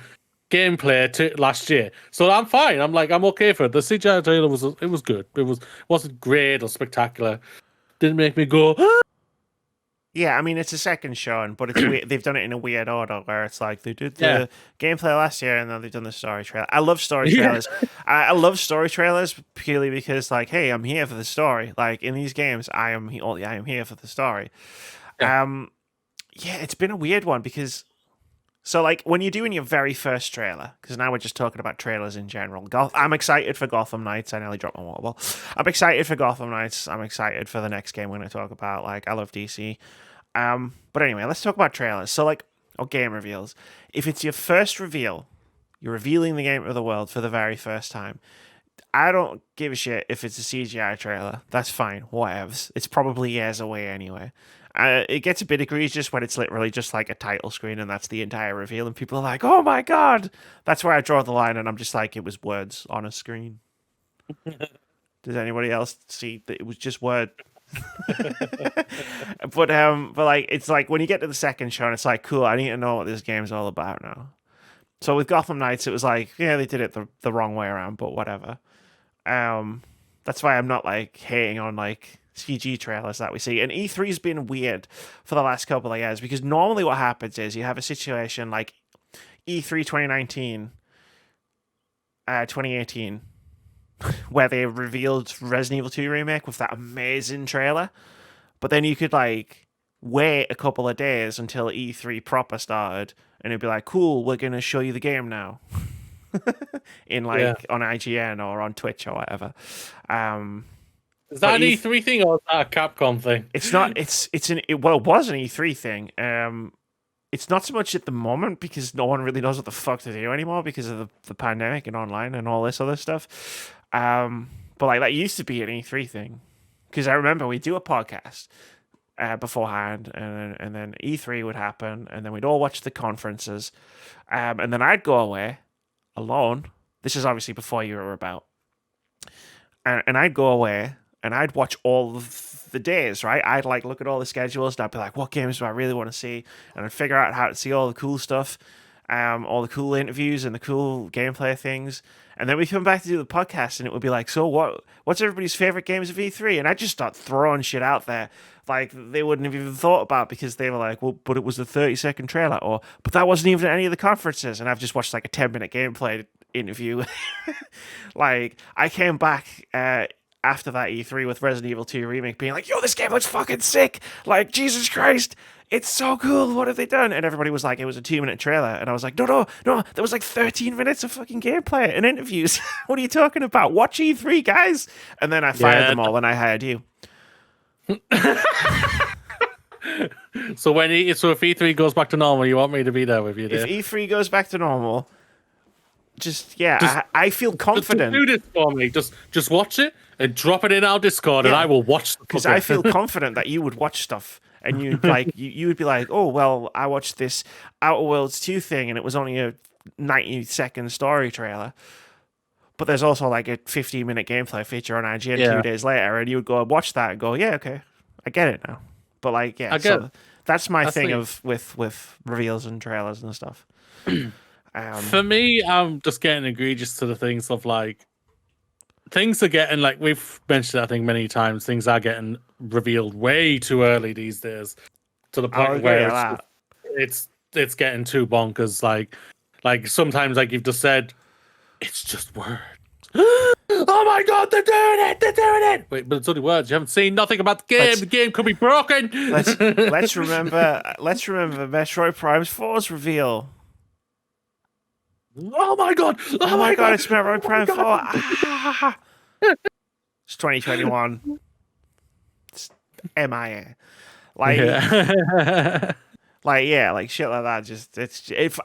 Speaker 2: gameplay last year. So I'm fine. I'm okay for it. The CGI trailer was good. It wasn't great or spectacular. Didn't make me go.
Speaker 1: Yeah, I mean, it's a second showing, but it's weird. They've done it in a weird order where it's like they did the gameplay last year and then they've done the story trailer. I love story trailers. I love story trailers purely because, like, hey, I'm here for the story. Like, in these games, I am here for the story. Yeah, it's been a weird one because... So, like, when you're doing your very first trailer, because now we're just talking about trailers in general. I'm excited for Gotham Knights. I nearly dropped my water bottle. I'm excited for Gotham Knights. I'm excited for the next game we're going to talk about. Like, I love DC. But anyway, let's talk about trailers. So, like, or game reveals. If it's your first reveal, you're revealing the game to the world for the very first time. I don't give a shit if it's a CGI trailer. That's fine. Whatevs. It's probably years away anyway. It gets a bit egregious when it's literally just like a title screen and that's the entire reveal and people are like, oh my god. That's where I draw the line and I'm just like, it was words on a screen. Does anybody else see that it was just word? but like, it's like when you get to the second show and it's like, cool, I need to know what this game's all about now. So with Gotham Knights, it was like, yeah, they did it the wrong way around, but whatever. That's why I'm not like hating on like CG trailers that we see. And E3's been weird for the last couple of years because normally what happens is you have a situation like E3 2019, 2018, where they revealed Resident Evil 2 remake with that amazing trailer. But then you could like wait a couple of days until E3 proper started, and it'd be like, cool, we're gonna show you the game now. In like on IGN or on Twitch or whatever.
Speaker 2: Is that an E3 thing or is that a Capcom thing?
Speaker 1: It's not. It was an E3 thing. It's not so much at the moment because no one really knows what the fuck to do anymore because of the pandemic and online and all this other stuff. But like that used to be an E3 thing because I remember we'd do a podcast beforehand, and then E3 would happen, and then we'd all watch the conferences, and then I'd go away alone. This is obviously before you were about, and I'd go away and I'd watch all of the days, right? I'd like look at all the schedules and I'd be like, what games do I really want to see? And I'd figure out how to see all the cool stuff, all the cool interviews and the cool gameplay things. And then we come back to do the podcast and it would be like, so what's everybody's favorite games of E3? And I'd just start throwing shit out there like they wouldn't have even thought about because they were like, well, but it was a 30-second trailer, or but that wasn't even at any of the conferences. And I've just watched like a 10-minute gameplay interview. Like I came back after that E3 with Resident Evil 2 remake being like, yo, this game looks fucking sick, like Jesus Christ, it's so cool, what have they done? And everybody was like, it was a 2-minute trailer, and I was like, no, there was like 13 minutes of fucking gameplay and interviews. What are you talking about? Watch E3, guys. And then I fired them all and I hired you.
Speaker 2: So if E3 goes back to normal, you want me to be there with you, Dave?
Speaker 1: If E3 goes back to normal, I feel confident.
Speaker 2: Just do this for me. Just watch it and drop it in our Discord, and I will watch.
Speaker 1: Because I feel confident that you would watch stuff, and you'd like you would be like, oh well, I watched this Outer Worlds 2 thing, and it was only a 90-second story trailer. But there's also like a 15-minute gameplay feature on IGN 2 days later, and you would go and watch that and go, yeah, okay, I get it now. But like, yeah, that's my thing with reveals and trailers and stuff.
Speaker 2: For me, I'm just getting egregious to the things of like things are getting like we've mentioned I think many times, things are getting revealed way too early these days to the point where it's getting too bonkers. Like sometimes, like you've just said, it's just words. Oh my god, they're doing it! Wait, but it's only words. You haven't seen nothing about the game. The game could be broken.
Speaker 1: Let's remember Metroid Prime 4's reveal.
Speaker 2: Oh my god!
Speaker 1: Oh my god! It's Metroid Prime 4. It's 2021. It's MIA. Like shit like that. Just it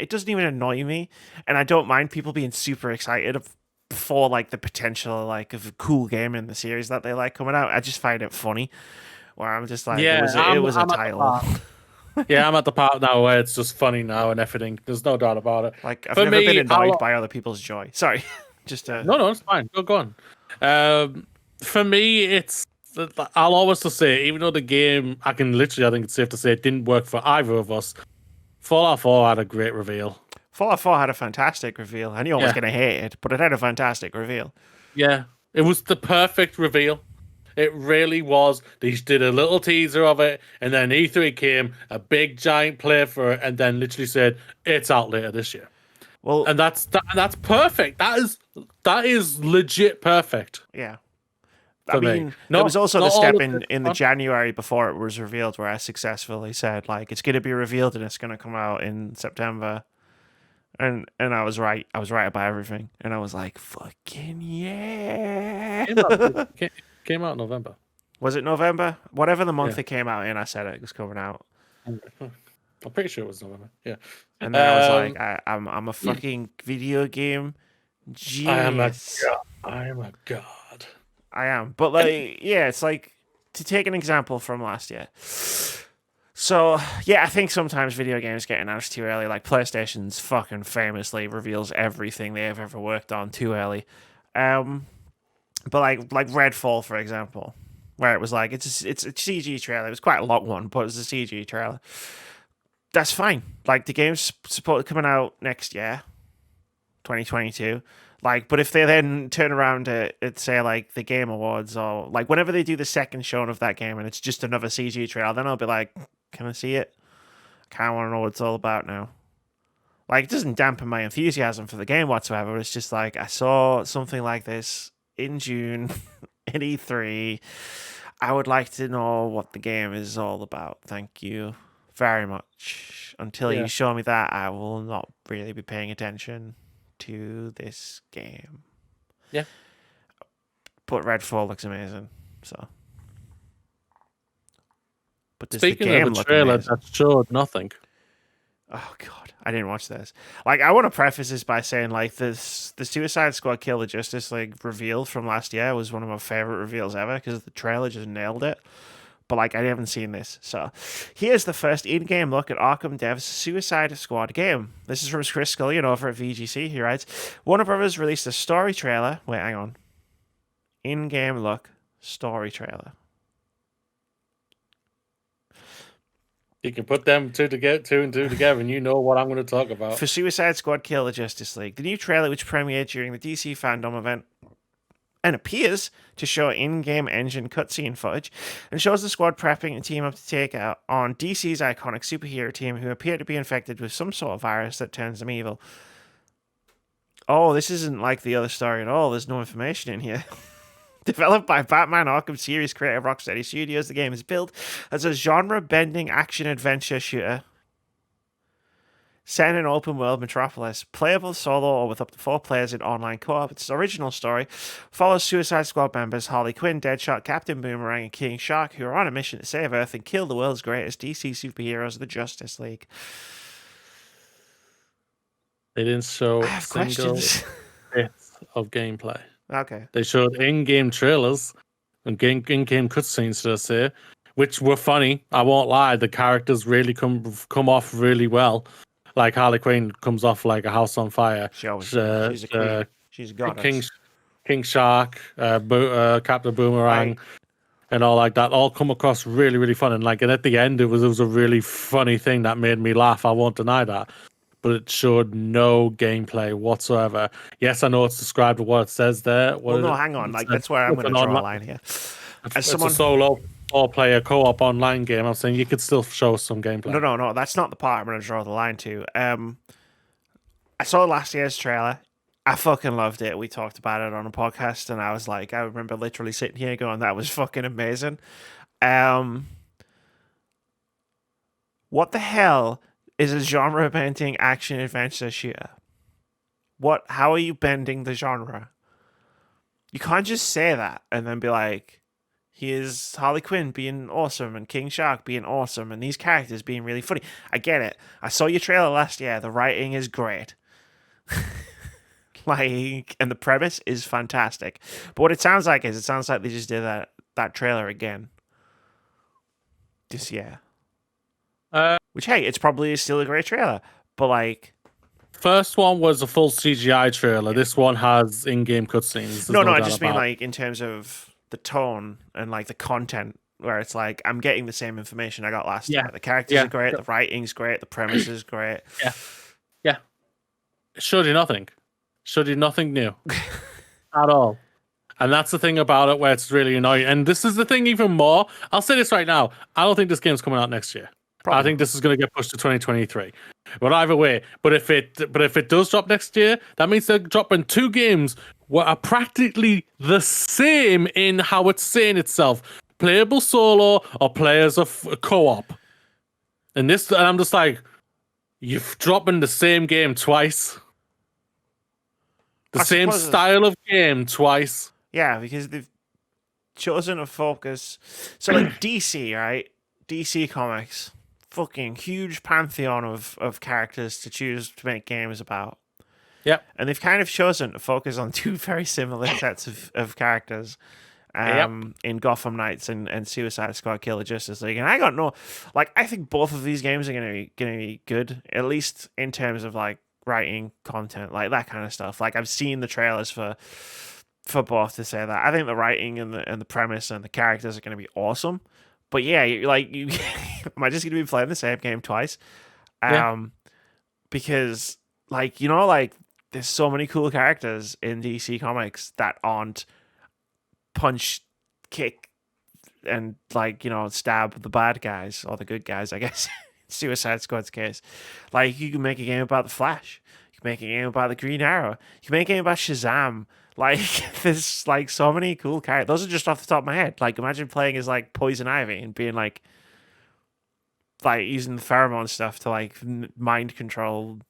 Speaker 1: doesn't even annoy me, and I don't mind people being super excited for like the potential like of a cool game in the series that they like coming out. I just find it funny, where I'm just like, it was a title.
Speaker 2: Yeah, I'm at the part now where it's just funny now and everything. There's no doubt about it.
Speaker 1: Like I've never been annoyed by other people's joy. Sorry, just
Speaker 2: no, it's fine. Go on. For me, it's I'll always just say, even though the game, I think it's safe to say, it didn't work for either of us. Fallout 4 had a great reveal.
Speaker 1: Fallout 4 had a fantastic reveal. I knew I was going to hate it, but it had a fantastic reveal.
Speaker 2: Yeah, it was the perfect reveal. It really was. They just did a little teaser of it, and then E3 came, a big giant play for it, and then literally said, it's out later this year.
Speaker 1: Well,
Speaker 2: and that's perfect. That is legit perfect.
Speaker 1: Yeah. I mean, there was also the step in the January before it was revealed where I successfully said, like, it's going to be revealed and it's going to come out in September. And I was right. I was right about everything. And I was like, fucking yeah.
Speaker 2: Came out in November.
Speaker 1: Was it November? Whatever the month it came out in, I said it was coming out.
Speaker 2: I'm pretty sure it was November. Yeah.
Speaker 1: And then I was like, I'm a fucking video game genius.
Speaker 2: I am a god.
Speaker 1: I am. But like, yeah, it's like, to take an example from last year. So, yeah, I think sometimes video games get announced too early. Like PlayStation's fucking famously reveals everything they've ever worked on too early. But like Redfall, for example, where it was like it's a CG trailer. It was quite a long one, but it was a CG trailer. that's fine. Like, the game's supposed coming out next year, 2022. Like, but if they then turn around at say like the Game Awards or like whenever they do the second showing of that game and it's just another CG trailer, then I'll be like, can I see it? I kind of want to know what it's all about now. Like, it doesn't dampen my enthusiasm for the game whatsoever. It's just like I saw something like this in June in E3. I would like to know what the game is all about. Thank you very much. Until you show me that, I will not really be paying attention to this game.
Speaker 2: Yeah.
Speaker 1: But Redfall looks amazing. So. But does
Speaker 2: Speaking
Speaker 1: the game
Speaker 2: of a
Speaker 1: look
Speaker 2: trailer
Speaker 1: amazing?
Speaker 2: that showed nothing.
Speaker 1: Oh god, I didn't watch this. Like, I want to preface this by saying, like, the Suicide Squad Kill the Justice League reveal from last year was one of my favorite reveals ever because the trailer just nailed it. But like, I haven't seen this, so here's the first in-game look at Arkham Dev's Suicide Squad game. This is from Chris Scullion over at VGC. He writes, Warner Brothers released a story trailer. Wait, hang on. In-game look, story trailer.
Speaker 2: You can put them two and two together, and you know what I'm going to talk about.
Speaker 1: For Suicide Squad Kill the Justice League, the new trailer, which premiered during the DC fandom event, and appears to show in-game engine cutscene footage, and shows the squad prepping a team up to take out on DC's iconic superhero team who appear to be infected with some sort of virus that turns them evil. Oh, this isn't like the other story at all. There's no information in here. Developed by Batman Arkham series creator Rocksteady Studios, the game is built as a genre-bending action-adventure shooter set in an open-world metropolis, playable solo or with up to 4 players in online co-op. Its original story follows Suicide Squad members Harley Quinn, Deadshot, Captain Boomerang, and King Shark, who are on a mission to save Earth and kill the world's greatest DC superheroes, the Justice League.
Speaker 2: They didn't show
Speaker 1: I have
Speaker 2: a single
Speaker 1: questions.
Speaker 2: bit of gameplay.
Speaker 1: Okay.
Speaker 2: They showed in-game trailers and in-game cutscenes, should I say, which were funny. I won't lie. The characters really come off really well. Like, Harley Quinn comes off like a house on fire.
Speaker 1: She's a queen. She's a goddess.
Speaker 2: King Shark, Captain Boomerang,
Speaker 1: Right.
Speaker 2: and all like that all come across really, really fun. And like, and at the end, it was a really funny thing that made me laugh. I won't deny that. But it showed no gameplay whatsoever. Yes, I know it's described what it says there.
Speaker 1: Well, no, hang on. Like, that's where I'm going to draw a line here.
Speaker 2: It's a solo four-player co-op online game. I'm saying you could still show some gameplay.
Speaker 1: No. That's not the part I'm going to draw the line to. I saw last year's trailer. I fucking loved it. We talked about it on a podcast, and I was like, I remember literally sitting here going, that was fucking amazing. What the hell is a genre-bending action-adventure shooter? How are you bending the genre? You can't just say that and then be like, here's Harley Quinn being awesome and King Shark being awesome and these characters being really funny. I get it. I saw your trailer last year. The writing is great. And the premise is fantastic. But what it sounds like they just did that trailer again this year. Which, hey, it's probably still a great trailer. But like,
Speaker 2: first one was a full CGI trailer. Yeah. This one has in-game cutscenes.
Speaker 1: No, I just mean like in terms of the tone and like the content, where it's like I'm getting the same information I got last year. The characters are great, the writing's great, the premise is great.
Speaker 2: Yeah. It showed you nothing. Showed you nothing new at all. And that's the thing about it where it's really annoying. And this is the thing even more. I'll say this right now. I don't think this game's coming out next year. Probably. I think this is going to get pushed to 2023. But either way, but if it does drop next year, that means they're dropping 2 games that are practically the same in how it's saying itself. Playable solo or players of co-op. And I'm just like, you're dropping the same game twice. The same style of game twice.
Speaker 1: Yeah, because they've chosen to focus. So like DC, right? DC Comics. Fucking huge pantheon of characters to choose to make games about.
Speaker 2: Yep.
Speaker 1: And they've kind of chosen to focus on 2 very similar sets of characters in Gotham Knights and Suicide Squad Kill the Justice League. And I got no... Like, I think both of these games are gonna be good, at least in terms of, like, writing, content, like that kind of stuff. Like, I've seen the trailers for both to say that. I think the writing and the premise and the characters are going to be awesome. But yeah, am I just going to be playing the same game twice? Because like you know like there's so many cool characters in DC Comics that aren't punch, kick, and like stab the bad guys or the good guys, I guess. Suicide Squad's case. Like you can make a game about the Flash, you can make a game about the Green Arrow, you can make a game about Shazam. Like there's like so many cool characters. Those are just off the top of my head. Like imagine playing as like Poison Ivy and being like using the pheromone stuff to like mind control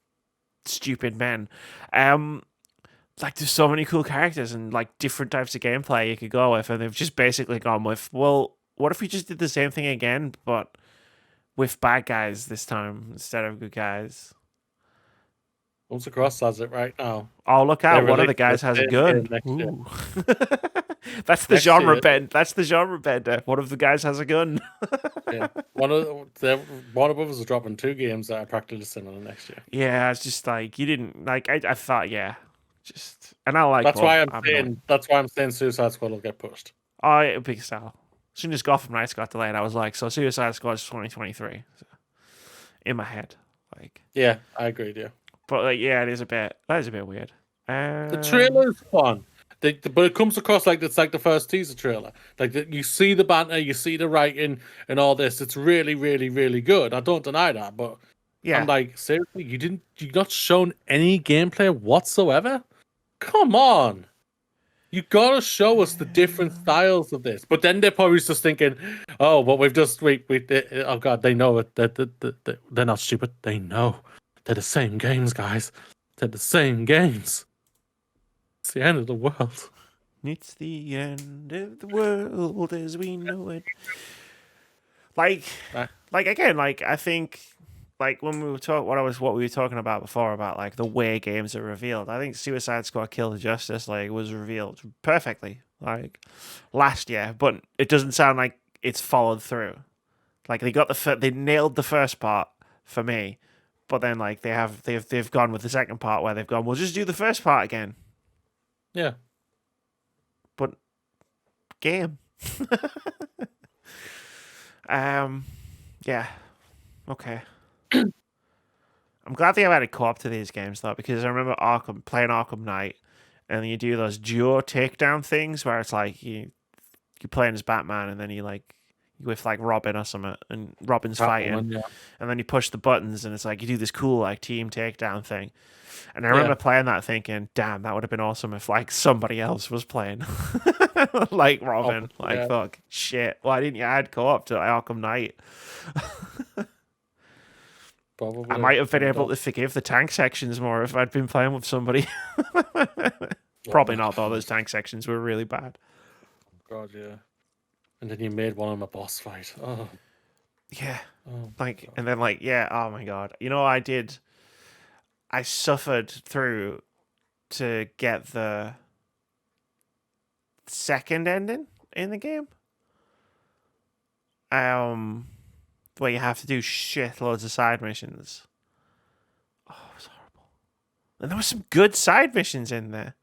Speaker 1: stupid men. Like there's so many cool characters and like different types of gameplay you could go with, and they've just basically gone with, well, what if we just did the same thing again, but with bad guys this time instead of good guys?
Speaker 2: Comes across as it right now.
Speaker 1: Oh, look out!
Speaker 2: They're
Speaker 1: One of the
Speaker 2: releasing
Speaker 1: guys
Speaker 2: the
Speaker 1: has a
Speaker 2: same
Speaker 1: gun.
Speaker 2: game next year.
Speaker 1: Ooh. That's the
Speaker 2: Next
Speaker 1: genre
Speaker 2: year.
Speaker 1: bend. That's the genre bender. One of the guys has a gun.
Speaker 2: Yeah, Warner Brothers are dropping 2 games that are practically similar next year.
Speaker 1: Yeah, it's just like you didn't like. I thought, yeah, just and I like.
Speaker 2: That's
Speaker 1: both.
Speaker 2: why I'm saying Suicide Squad will get pushed.
Speaker 1: Oh, it'll be style. As soon as Gotham Knights got delayed, I was like, so Suicide Squad's 2023. So, in my head, like.
Speaker 2: Yeah, I agree. Yeah,
Speaker 1: But like, yeah, that is a bit weird.
Speaker 2: the trailer's fun. But it comes across like it's like the first teaser trailer. Like you see the banter, you see the writing, and all this. It's really, really, really good. I don't deny that. But
Speaker 1: yeah,
Speaker 2: I'm like, seriously, you not shown any gameplay whatsoever? Come on. You gotta show us the different styles of this. But then they're probably just thinking, oh, but oh god, they know it. They're not stupid. They know. They're the same games, guys. They're the same games. It's the end of the world.
Speaker 1: it's the end of the world as we know it. Like again, like I think, like when we were what we were talking about before about like the way games are revealed. I think Suicide Squad: Kill the Justice League was revealed perfectly like last year, but it doesn't sound like it's followed through. Like they nailed the first part for me, but then like they've gone with the second part where they've gone, we'll just do the first part again.
Speaker 2: Yeah.
Speaker 1: But game. Yeah. Okay. I'm glad they have added co-op to these games though, because I remember playing Arkham Knight, and you do those duo takedown things where it's like you're playing as Batman, and then you with like Robin or something, and Robin's fighting,
Speaker 2: yeah.
Speaker 1: and then you push the buttons, and it's like you do this cool like team takedown thing. And I remember playing that thinking, damn, that would have been awesome if like somebody else was playing. Like Robin. Fuck. Shit. Why didn't you add co-op to Arkham Knight?
Speaker 2: Probably.
Speaker 1: I might have been able to forgive the tank sections more if I'd been playing with somebody. Probably not though, those tank sections were really bad.
Speaker 2: God, yeah. And then you made one on a boss fight. Oh.
Speaker 1: Yeah.
Speaker 2: Oh,
Speaker 1: and then oh my god. You know what I suffered through to get the second ending in the game. Where you have to do shitloads of side missions. Oh, it was horrible. And there were some good side missions in there.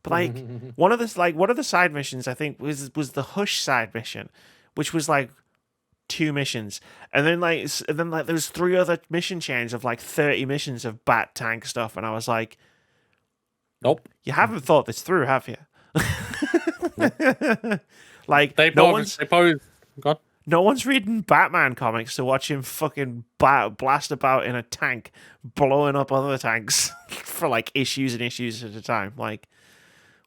Speaker 1: But like one of the side missions I think was the Hush side mission, which was like 2 missions, and then there's 3 other mission chains of like 30 missions of bat tank stuff, and I was like,
Speaker 2: nope,
Speaker 1: you haven't thought this through, have you? Like no one's reading Batman comics to watch him fucking blast about in a tank, blowing up other tanks for like issues and issues at a time. Like,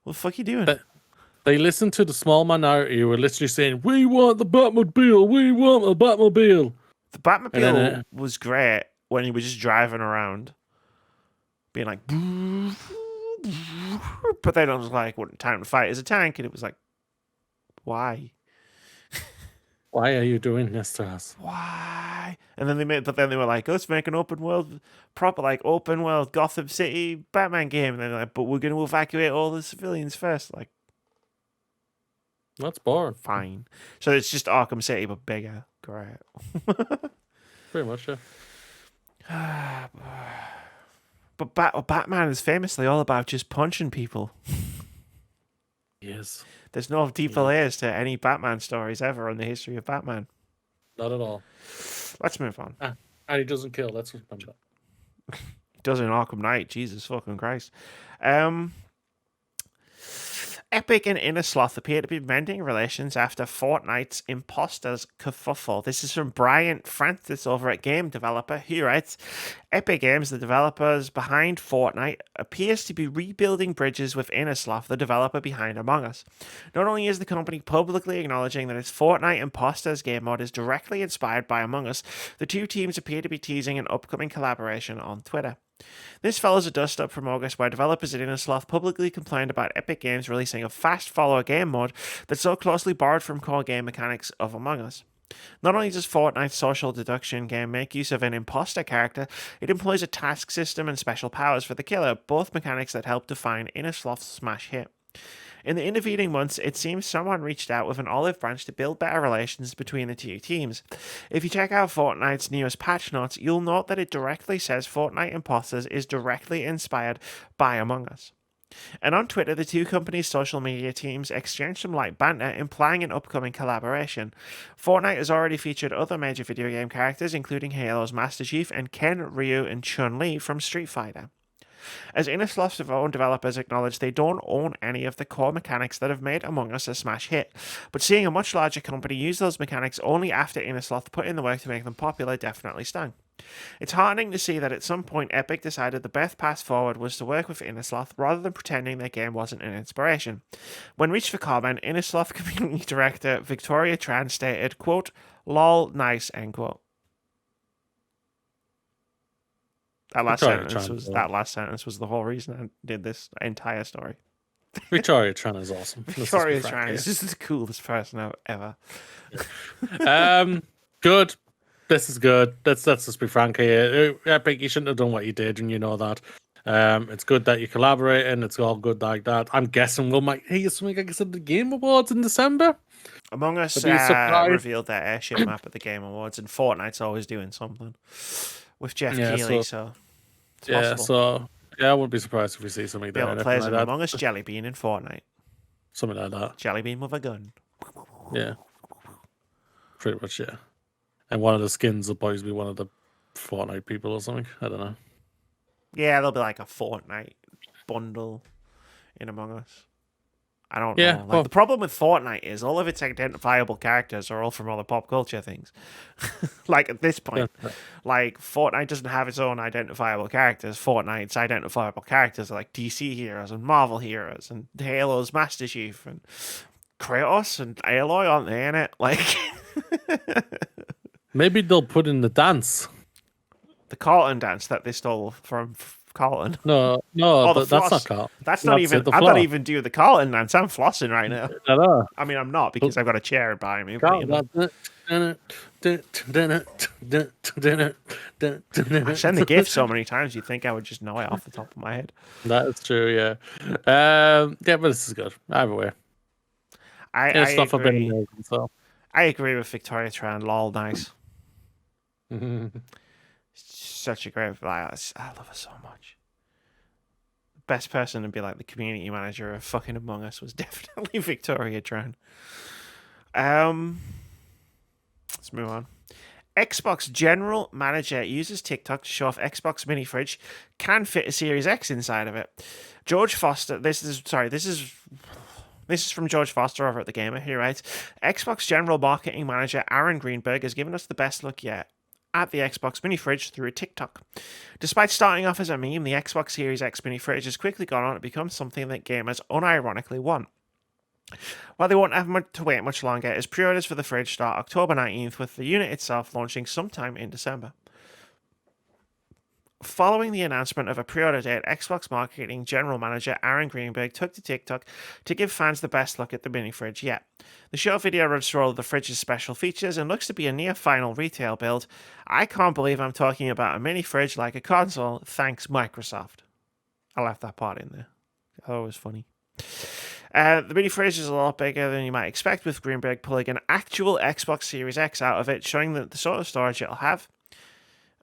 Speaker 1: what the fuck are you doing?
Speaker 2: They listened to the small minority who were literally saying, we want the Batmobile, we want the Batmobile.
Speaker 1: The Batmobile was great when he was just driving around, being like, but then I was like, what time to fight as a tank? And it was like, why?
Speaker 2: Why are you doing this to us?
Speaker 1: Why? And then they were like, let's make an open world Gotham City Batman game. And they're like, but we're going to evacuate all the civilians first. Like,
Speaker 2: that's boring.
Speaker 1: Fine. So it's just Arkham City, but bigger. Great.
Speaker 2: Pretty much, yeah.
Speaker 1: But Batman is famously all about just punching people.
Speaker 2: Yes.
Speaker 1: There's no deeper layers to any Batman stories ever in the history of Batman.
Speaker 2: Not at all.
Speaker 1: Let's move on.
Speaker 2: And he doesn't kill. Let's remember.
Speaker 1: Does in Arkham Knight. Jesus fucking Christ. Epic and Innersloth appear to be mending relations after Fortnite's Impostors kerfuffle. This is from Brian Francis over at Game Developer. He writes, Epic Games, the developers behind Fortnite, appears to be rebuilding bridges with Innersloth, the developer behind Among Us. Not only is the company publicly acknowledging that its Fortnite Impostors game mode is directly inspired by Among Us, the two teams appear to be teasing an upcoming collaboration on Twitter. This follows a dust-up from August where developers at Innersloth publicly complained about Epic Games releasing a fast-follower game mode that so closely borrowed from core game mechanics of Among Us. Not only does Fortnite's social deduction game make use of an imposter character, it employs a task system and special powers for the killer, both mechanics that help define Innersloth's smash hit. In the intervening months, it seems someone reached out with an olive branch to build better relations between the two teams. If you check out Fortnite's newest patch notes, you'll note that it directly says Fortnite Impostors is directly inspired by Among Us. And on Twitter, the two companies' social media teams exchanged some light banter, implying an upcoming collaboration. Fortnite has already featured other major video game characters, including Halo's Master Chief and Ken, Ryu, and Chun-Li from Street Fighter. As Innersloth's own developers acknowledge they don't own any of the core mechanics that have made Among Us a smash hit, but seeing a much larger company use those mechanics only after Innersloth put in the work to make them popular definitely stung. It's heartening to see that at some point Epic decided the best path forward was to work with Innersloth rather than pretending their game wasn't an inspiration. When reached for comment, Innersloth community director Victoria Tran stated, quote, "Lol, nice," end quote. That last sentence was the whole reason I did this entire story.
Speaker 2: Victoria Tran is awesome.
Speaker 1: Victoria Tran is just the coolest person ever.
Speaker 2: Good. This is good. Let's just be frank here. Epic, you shouldn't have done what you did, and you know that. It's good that you collaborate, and it's all good like that. I'm guessing we might hear something like I said, the Game Awards in December.
Speaker 1: Among Us revealed their airship map at the Game Awards, and Fortnite's always doing something with Jeff Keighley, so it's possible.
Speaker 2: I wouldn't be surprised if we see something there.
Speaker 1: Players like Among Us Jelly Bean in Fortnite.
Speaker 2: Something like that.
Speaker 1: Jelly Bean with a gun.
Speaker 2: Yeah. Pretty much, yeah. And one of the skins will probably be one of the Fortnite people or something. I don't know.
Speaker 1: Yeah, there'll be like a Fortnite bundle in Among Us. I don't know. The problem with Fortnite is all of its identifiable characters are all from other pop culture things. Like at this point, like Fortnite doesn't have its own identifiable characters. Fortnite's identifiable characters are like DC heroes and Marvel heroes and Halo's Master Chief and Kratos and Aloy, aren't they in it? Like,
Speaker 2: maybe they'll put in the dance,
Speaker 1: the Carlton dance that they stole from Carlton.
Speaker 2: No, that's not Carlton.
Speaker 1: That's not even. I'm not even doing the Carlton dance. I'm flossing right now. I mean, I'm not because I've got a chair by me. But, you know. I send the gift so many times, you'd think I would just know it off the top of my head.
Speaker 2: That is true, yeah. Yeah, but this is good. Either way.
Speaker 1: I agree. Amazing, so. I agree with Victoria Tran. Lol, nice. Such a great. I love her so much. The best person to be like the community manager of fucking Among Us was definitely Victoria Tran. Let's move on. Xbox General Manager uses TikTok to show off Xbox mini fridge can fit a Series X inside of it. George Foster. This is from George Foster over at The Gamer. He writes, Xbox General Marketing Manager Aaron Greenberg has given us the best look yet at the Xbox mini fridge through a TikTok. Despite starting off as a meme, the Xbox Series X mini fridge has quickly gone on to become something that gamers unironically want. While they won't have to wait much longer, as pre-orders for the fridge start October 19th, with the unit itself launching sometime in December. Following the announcement of a pre-order date, Xbox Marketing General Manager Aaron Greenberg took to TikTok to give fans the best look at the mini fridge yet. The short video runs through all of the fridge's special features and looks to be a near-final retail build. I can't believe I'm talking about a mini fridge like a console, thanks Microsoft. I left that part in there. I thought it was funny. The mini fridge is a lot bigger than you might expect, with Greenberg pulling an actual Xbox Series X out of it, showing the sort of storage it'll have.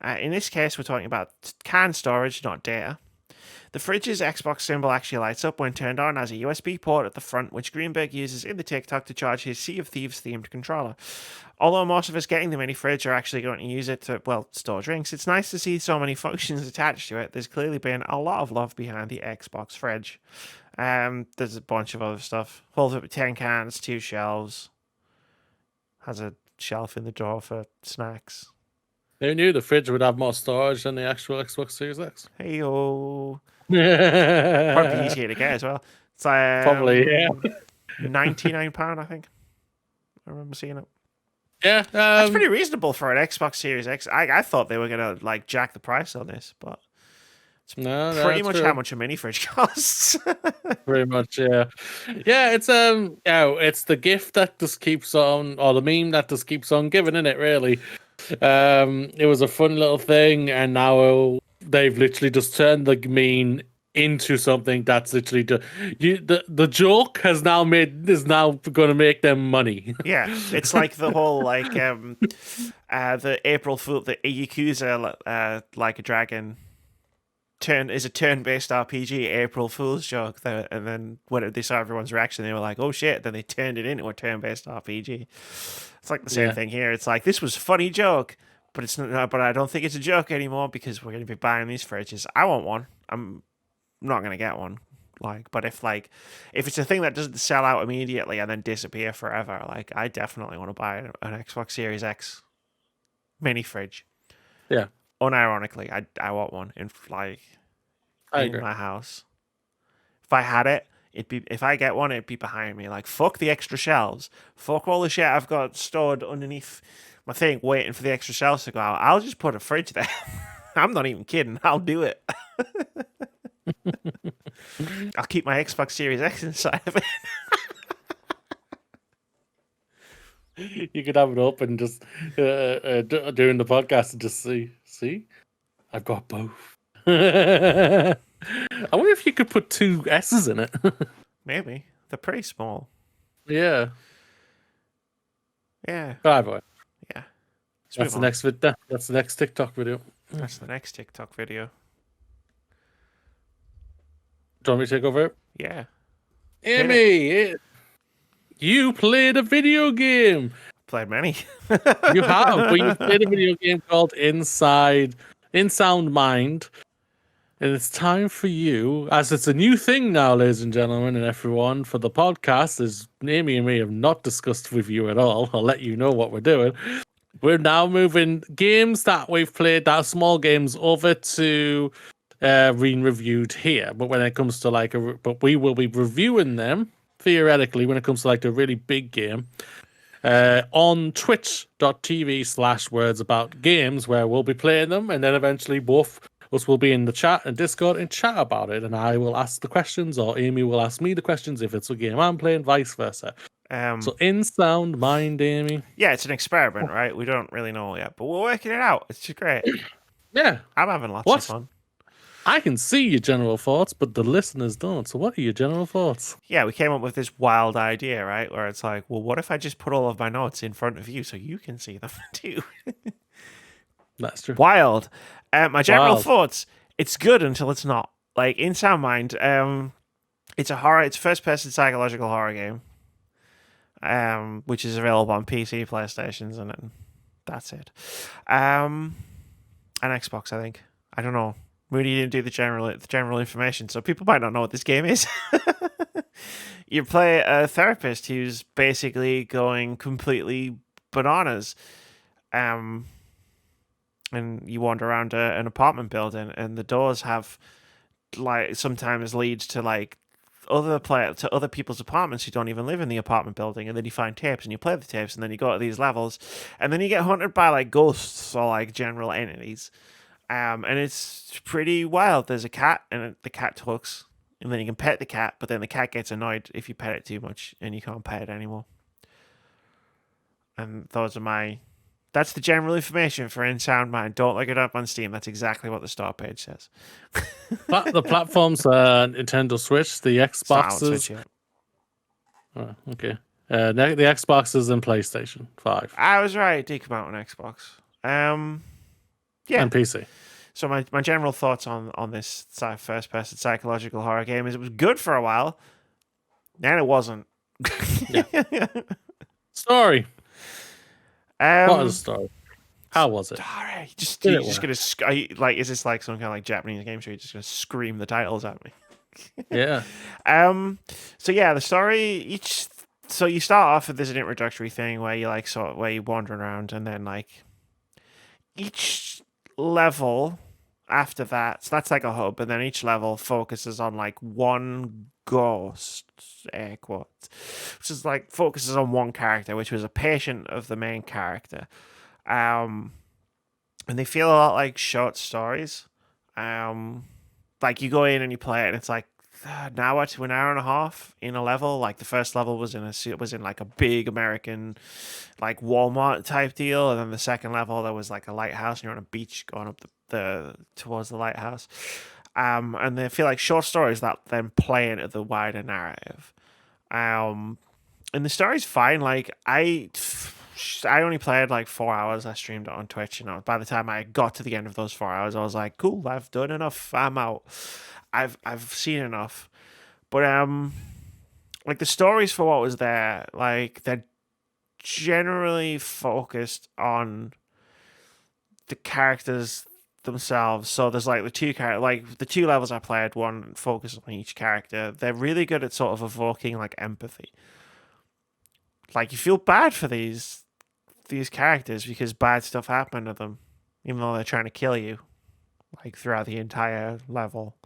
Speaker 1: In this case, we're talking about CAN storage, not data. The fridge's Xbox symbol actually lights up when turned on as a USB port at the front, which Greenberg uses in the TikTok to charge his Sea of Thieves themed controller. Although most of us getting the mini fridge are actually going to use it to, well, store drinks, it's nice to see so many functions attached to it. There's clearly been a lot of love behind the Xbox fridge. There's a bunch of other stuff. Holds up with 10 cans, 2 shelves. Has a shelf in the door for snacks.
Speaker 2: Who knew the fridge would have more storage than the actual Xbox Series X?
Speaker 1: Hey-o. Probably easier to get as well. It's
Speaker 2: Probably, yeah.
Speaker 1: £99, I think. I remember seeing it.
Speaker 2: Yeah,
Speaker 1: that's pretty reasonable for an Xbox Series X. I thought they were gonna like jack the price on this, but it's pretty much how much a mini fridge costs.
Speaker 2: Pretty much, yeah. Yeah, it's it's the gift that just keeps on, or the meme that just keeps on giving, isn't it? Really, it was a fun little thing, and now they've literally just turned the meme into something that's literally the joke is now going to make them money.
Speaker 1: Yeah, it's like the whole like the April Fool, the Yakuza like a dragon is a turn-based RPG April Fool's joke, and then when they saw everyone's reaction, they were like, "Oh shit!" Then they turned it into a turn-based RPG. It's like the same thing here. It's like, this was a funny joke, but it's not. But I don't think it's a joke anymore because we're going to be buying these fridges. I want one. I'm not going to get one. But if it's a thing that doesn't sell out immediately and then disappear forever, like, I definitely want to buy an Xbox Series X mini fridge.
Speaker 2: Yeah.
Speaker 1: Unironically, I want one in
Speaker 2: agree.
Speaker 1: my house. If I had it, if I get one, it'd be behind me. Like, fuck the extra shelves. Fuck all the shit I've got stored underneath my thing, waiting for the extra shelves to go out. I'll just put a fridge there. I'm not even kidding. I'll do it. I'll keep my Xbox Series X inside of it.
Speaker 2: You could have it up and just during the podcast and just see, I've got both. I wonder if you could put 2 S's in it.
Speaker 1: Maybe. They're pretty small.
Speaker 2: Yeah.
Speaker 1: Yeah.
Speaker 2: Either.
Speaker 1: Yeah.
Speaker 2: That's the next video. That's the next TikTok video.
Speaker 1: That's the next TikTok video.
Speaker 2: Do you want me to take over?
Speaker 1: Yeah.
Speaker 2: Amy, you played a video game.
Speaker 1: Played many.
Speaker 2: You have, but you played a video game called In Sound Mind. And it's time for you, as it's a new thing now, ladies and gentlemen, and everyone, for the podcast, as Amy and me have not discussed with you at all. I'll let you know what we're doing. We're now moving games that we've played, that are small games, over to being reviewed here. But when it comes to but we will be reviewing them theoretically when it comes to a really big game on twitch.tv/wordsaboutgames, where we'll be playing them, and then eventually both us will be in the chat and Discord and chat about it, and I will ask the questions, or Amy will ask me the questions if it's a game I'm playing, vice versa. So In Sound Mind, Amy.
Speaker 1: Yeah, it's an experiment, right? We don't really know yet, but we're working it out. It's just great.
Speaker 2: Yeah.
Speaker 1: I'm having lots of fun.
Speaker 2: I can see your general thoughts, but the listeners don't. So what are your general thoughts?
Speaker 1: Yeah, we came up with this wild idea, right? Where it's like, well, what if I just put all of my notes in front of you so you can see them too?
Speaker 2: That's true.
Speaker 1: Wild. My general thoughts, it's good until it's not. Like, In Sound Mind, it's a first-person psychological horror game, which is available on PC, PlayStations, and that's it. And Xbox, I think. I don't know. Moody didn't do the general information, so people might not know what this game is. You play a therapist who's basically going completely bananas. And you wander around an apartment building, and the doors have sometimes leads to other people's apartments who don't even live in the apartment building, and then you find tapes and you play the tapes, and then you go to these levels, and then you get haunted by ghosts or general entities. And it's pretty wild. There's a cat, and the cat talks, and then you can pet the cat, but then the cat gets annoyed if you pet it too much, and you can't pet it anymore. And that's the general information for In Sound Mind. Don't look it up on Steam. That's exactly what the start page says.
Speaker 2: The platforms Nintendo Switch, the Xboxes.
Speaker 1: Switch, yeah.
Speaker 2: Oh, okay. The Xboxes and PlayStation 5.
Speaker 1: I was right. It did come out on Xbox. Yeah.
Speaker 2: And PC.
Speaker 1: So my general thoughts on this first person psychological horror game is it was good for a while, then it wasn't.
Speaker 2: Yeah. Story. What is the story? How was it?
Speaker 1: Sorry,
Speaker 2: Did
Speaker 1: you're
Speaker 2: it
Speaker 1: just
Speaker 2: work?
Speaker 1: gonna like, is this like some kind of like Japanese game show? You're just gonna scream the titles at me.
Speaker 2: Yeah.
Speaker 1: So yeah, the story so you start off with this an introductory thing where you like where you're wandering around, and then like each level after that, so that's like a hub, and then each level focuses on like one ghost, air quotes, which is like focuses on one character, which was a patient of the main character. And they feel a lot like short stories. Like you go in and you play it, and it's like an hour to an hour and a half in a level. Like the first level was in like a big American like Walmart type deal, and then the second level there was like a lighthouse, and you're on a beach going up the towards the lighthouse. And they feel like short stories that then play into the wider narrative. And the story's fine. Like I only played like 4 hours. I streamed it on Twitch, and by the time I got to the end of those 4 hours, I was like, "Cool, I've done enough. I'm out. I've seen enough." But like the stories for what was there, like they're generally focused on the characters themselves. So there's like the two levels I played. One focused on each character. They're really good at sort of evoking like empathy. Like you feel bad for these characters because bad stuff happened to them, even though they're trying to kill you, like throughout the entire level,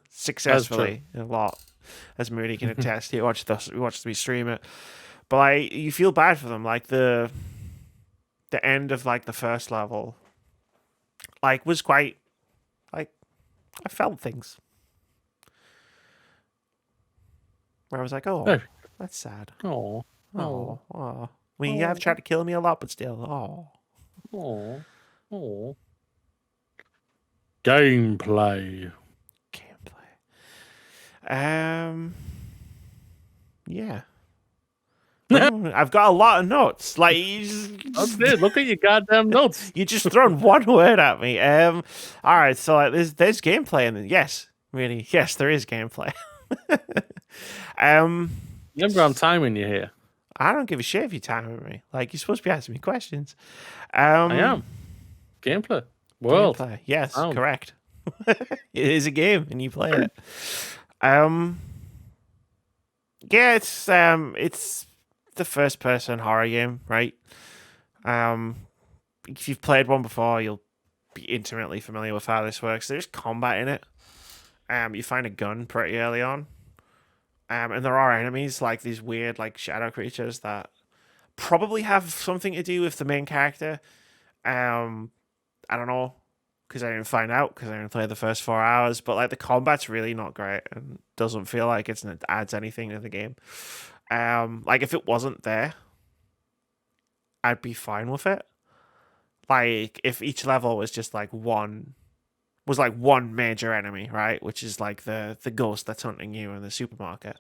Speaker 1: successfully a lot, as Moody can attest. He watched me stream it, but like you feel bad for them. Like the end of like the first level, like was quite like I felt things where I was like, oh, that's sad.
Speaker 2: Oh.
Speaker 1: Oh. I mean, you have tried to kill me a lot, but still,
Speaker 2: Oh. Gameplay.
Speaker 1: Yeah. I've got a lot of notes. Like,
Speaker 2: Look at your goddamn notes.
Speaker 1: You just thrown one word at me. All right, so like, there's gameplay, and yes, really, yes, there is gameplay.
Speaker 2: Remember, I'm timing you here.
Speaker 1: I don't give a shit if you time with me. Like, you're supposed to be asking me questions.
Speaker 2: I am. Gameplay. World.
Speaker 1: Gameplay. Yes, correct. It is a game, and you play it. Yeah, it's the first person horror game, right? If you've played one before, you'll be intimately familiar with how this works. There's combat in it. You find a gun pretty early on. And there are enemies, like these weird like shadow creatures that probably have something to do with the main character. I don't know, because I didn't find out because I didn't play the first 4 hours. But like the combat's really not great and doesn't feel like it adds anything to the game. Like if it wasn't there, I'd be fine with it. Like if each level was just like one major enemy, right? Which is like the ghost that's hunting you in the supermarket.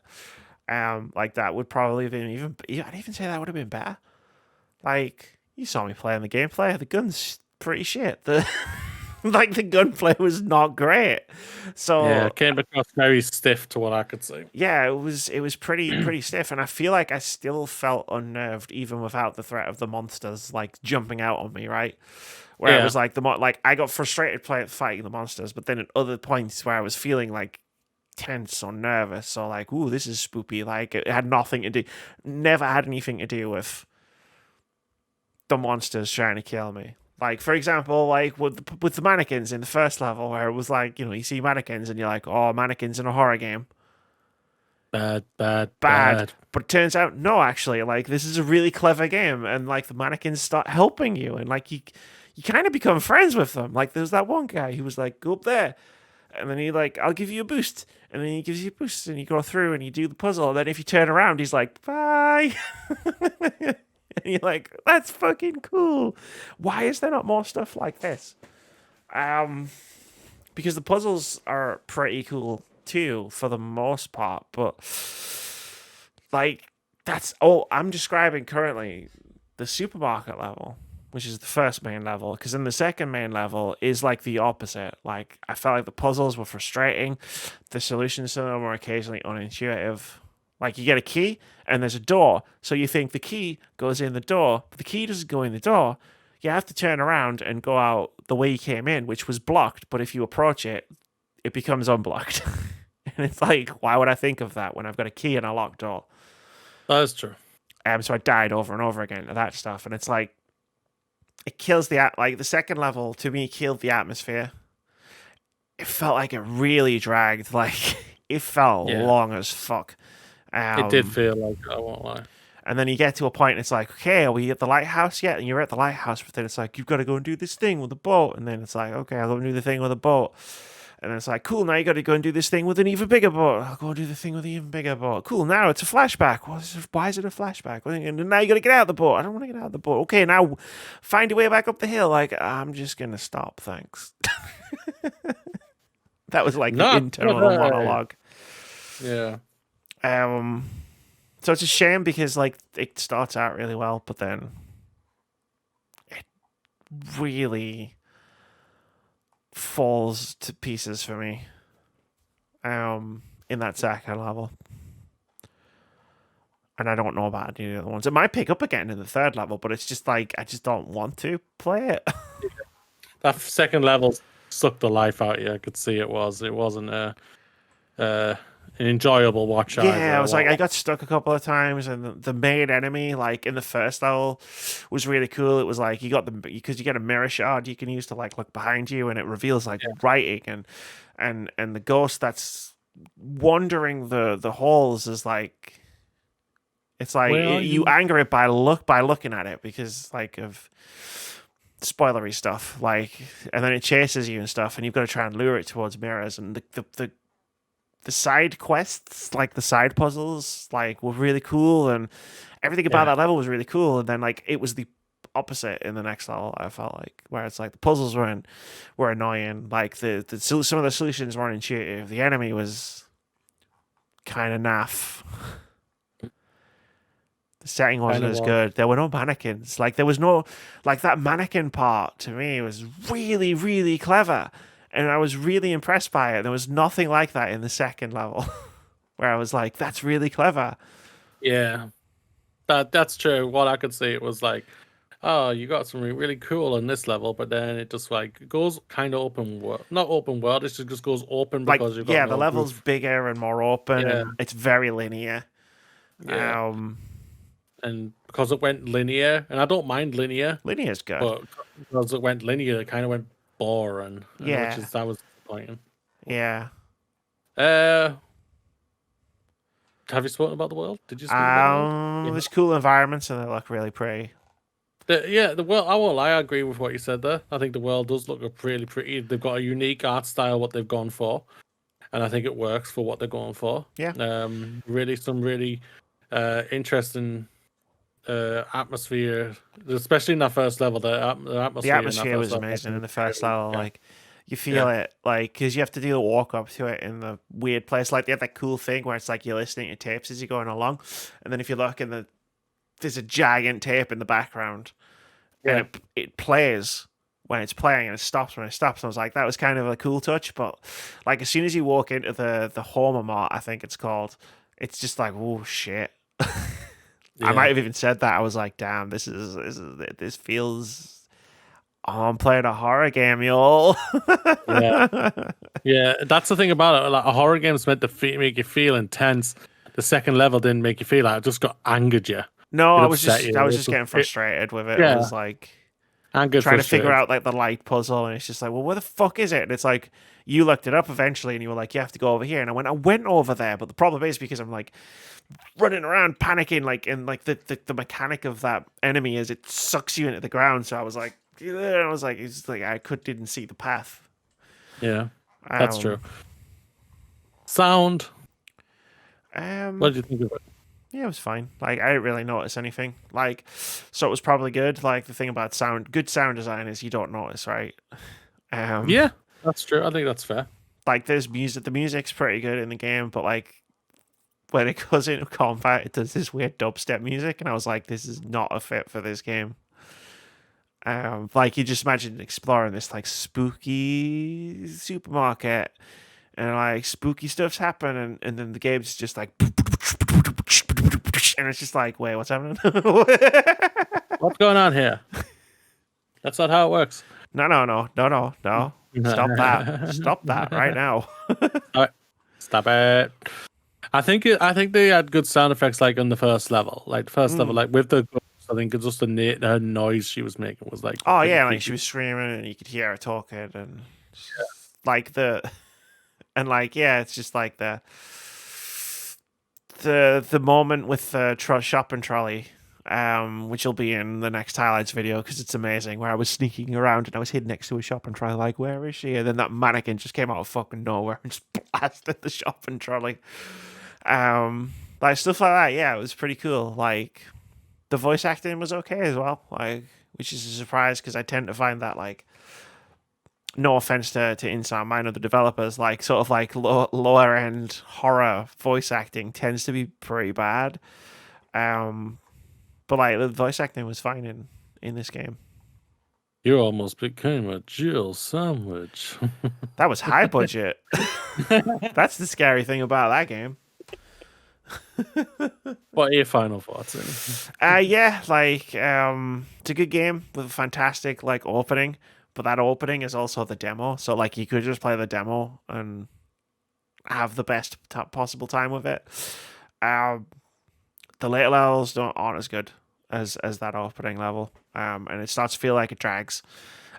Speaker 1: Like that would probably have been I'd even say that would have been better. Like you saw me playing the gameplay. The gun's pretty shit. The like the gunplay was not great. So
Speaker 2: yeah, it came across very stiff to what I could see.
Speaker 1: Yeah, it was pretty stiff, and I feel like I still felt unnerved even without the threat of the monsters like jumping out on me, right? Where it was like I got frustrated fighting the monsters, but then at other points where I was feeling like tense or nervous or like, ooh, this is spoopy. Like it had nothing to do, never had anything to do with the monsters trying to kill me. Like for example, like with the mannequins in the first level, where it was like, you see mannequins and you're like, oh, mannequins in a horror game.
Speaker 2: Bad.
Speaker 1: But it turns out, no, actually, like this is a really clever game, and like the mannequins start helping you, and like you kind of become friends with them. Like there's that one guy who was like, go up there, and then he like, I'll give you a boost, and then he gives you a boost, and you go through and you do the puzzle, and then if you turn around, he's like, bye. And you're like, that's fucking cool. Why is there not more stuff like this? Because the puzzles are pretty cool too, for the most part, but like that's all I'm describing currently. The supermarket level which is the first main level, because in the second main level is like the opposite. Like I felt like the puzzles were frustrating, the solutions to them were occasionally unintuitive. Like you get a key and there's a door, so you think the key goes in the door, but the key doesn't go in the door. You have to turn around and go out the way you came in, which was blocked. But if you approach it, it becomes unblocked. And it's like, why would I think of that when I've got a key and a locked door?
Speaker 2: That is true.
Speaker 1: So I died over and over again to that stuff, and it's like it kills the second level to me killed the atmosphere. It felt like it really dragged. Like it felt long as fuck.
Speaker 2: It did feel like, I won't lie.
Speaker 1: And then you get to a point, and it's like, okay, are we at the lighthouse yet? And you're at the lighthouse, but then it's like, you've got to go and do this thing with the boat. And then it's like, okay, I'll go and do the thing with the boat. And then it's like, cool, now you got to go and do this thing with an even bigger boat. I'll go and do the thing with an even bigger boat. Cool, now it's a flashback. Why is it a flashback? And now you got to get out of the boat. I don't want to get out of the boat. Okay, now find your way back up the hill. Like, I'm just going to stop, thanks. That was like the internal monologue.
Speaker 2: Yeah.
Speaker 1: So it's a shame because like it starts out really well, but then it really falls to pieces for me. In that second level. And I don't know about any of the other ones. It might pick up again in the third level, but it's just like I just don't want to play it.
Speaker 2: That second level sucked the life out of you. I could see it wasn't an enjoyable watch.
Speaker 1: Yeah, I was like, I got stuck a couple of times, and the main enemy, like in the first level, was really cool. It was like you got because you get a mirror shard you can use to like look behind you, and it reveals like writing, and the ghost that's wandering the halls is like, it's like you anger it by looking at it because like of spoilery stuff, like, and then it chases you and stuff, and you've got to try and lure it towards mirrors, and the side quests, like the side puzzles, like were really cool, and everything about that level was really cool. And then like it was the opposite in the next level. I felt like where it's like the puzzles were annoying, like some of the solutions weren't intuitive. The enemy was kind of naff. The setting wasn't as good. There were no mannequins. Like there was no like that mannequin part to me was really really clever. And I was really impressed by it. There was nothing like that in the second level, where I was like, "That's really clever."
Speaker 2: Yeah, that's true. What I could see, it was like, oh, you got something really cool in this level, but then it just like goes kind of open world, not open world. It just goes open because
Speaker 1: like,
Speaker 2: you've got
Speaker 1: the level's bigger and more open, and it's very linear.
Speaker 2: Yeah. And because it went linear, and I don't mind linear.
Speaker 1: Linear's good,
Speaker 2: but because it went linear, it kind of went boring.
Speaker 1: Yeah,
Speaker 2: that was disappointing.
Speaker 1: Yeah.
Speaker 2: Have you spoken about the world? Did you speak about the world?
Speaker 1: There's cool environments and they look really pretty.
Speaker 2: The world, I won't lie, I agree with what you said there. I think the world does look really pretty. They've got a unique art style, what they've gone for. And I think it works for what they're going for.
Speaker 1: Yeah.
Speaker 2: Really, some really interesting atmosphere, especially in that first level. The
Speaker 1: atmosphere was amazing in the first level. Yeah. Like, you feel it, like, because you have to do the walk up to it in the weird place. Like, they have that cool thing where it's like you're listening to tapes as you're going along, and then if you look there's a giant tape in the background, and it plays when it's playing, and it stops when it stops. And I was like, that was kind of a cool touch, but like as soon as you walk into the Homer Mart, I think it's called, it's just like, oh shit. I might have even said that. I was like, damn, this feels. Oh, I'm playing a horror game, y'all.
Speaker 2: Yeah, that's the thing about it. Like, a horror game is meant to make you feel intense. The second level didn't make you feel like it just got angered you.
Speaker 1: No, I was just getting frustrated with it. It was like trying to figure out like the light puzzle, and it's just like, well, where the fuck is it? And it's like you looked it up eventually, and you were like, you have to go over here. And I went over there, but the problem is because I'm like running around panicking, like, and like the mechanic of that enemy is it sucks you into the ground. So I was like, it's like I didn't see the path.
Speaker 2: Yeah, that's true. Sound. What did you think of it?
Speaker 1: Yeah, it was fine. Like, I didn't really notice anything. Like, so it was probably good. Like, the thing about good sound design is you don't notice, right?
Speaker 2: Yeah, that's true. I think that's fair.
Speaker 1: Like, there's music. The music's pretty good in the game, but like when it goes into combat, it does this weird dubstep music, and I was like, this is not a fit for this game. Like you just imagine exploring this like spooky supermarket and like spooky stuff's happen and then the game's just like and it's just like, wait, what's happening?
Speaker 2: What's going on here? That's not how it works.
Speaker 1: No. Stop that. Stop that right now.
Speaker 2: All right, stop it. I think they had good sound effects like on the first level. Like the first level, like with the ghost, I think it's just the noise she was making was like
Speaker 1: Oh
Speaker 2: pretty
Speaker 1: yeah, like
Speaker 2: creepy.
Speaker 1: she was screaming and you could hear her talking and like and like yeah, it's just like the moment with the shopping trolley, which will be in the next highlights video because it's amazing. Where I was sneaking around and I was hidden next to a shopping trolley, like where is she? And then that mannequin just came out of fucking nowhere and just blasted the shopping trolley. Like stuff like that. Yeah, it was pretty cool. Like the voice acting was okay as well. Like which is a surprise because I tend to find that like no offense to Insound Mine or the developers, like sort of like lower end horror voice acting tends to be pretty bad. But like the voice acting was fine in this game.
Speaker 2: You almost became a Jill sandwich.
Speaker 1: That was high budget. That's the scary thing about that game.
Speaker 2: What are your final thoughts?
Speaker 1: Yeah, like it's a good game with a fantastic like opening, but that opening is also the demo. So like you could just play the demo and have the best possible time with it. The later levels aren't as good as that opening level, and it starts to feel like it drags.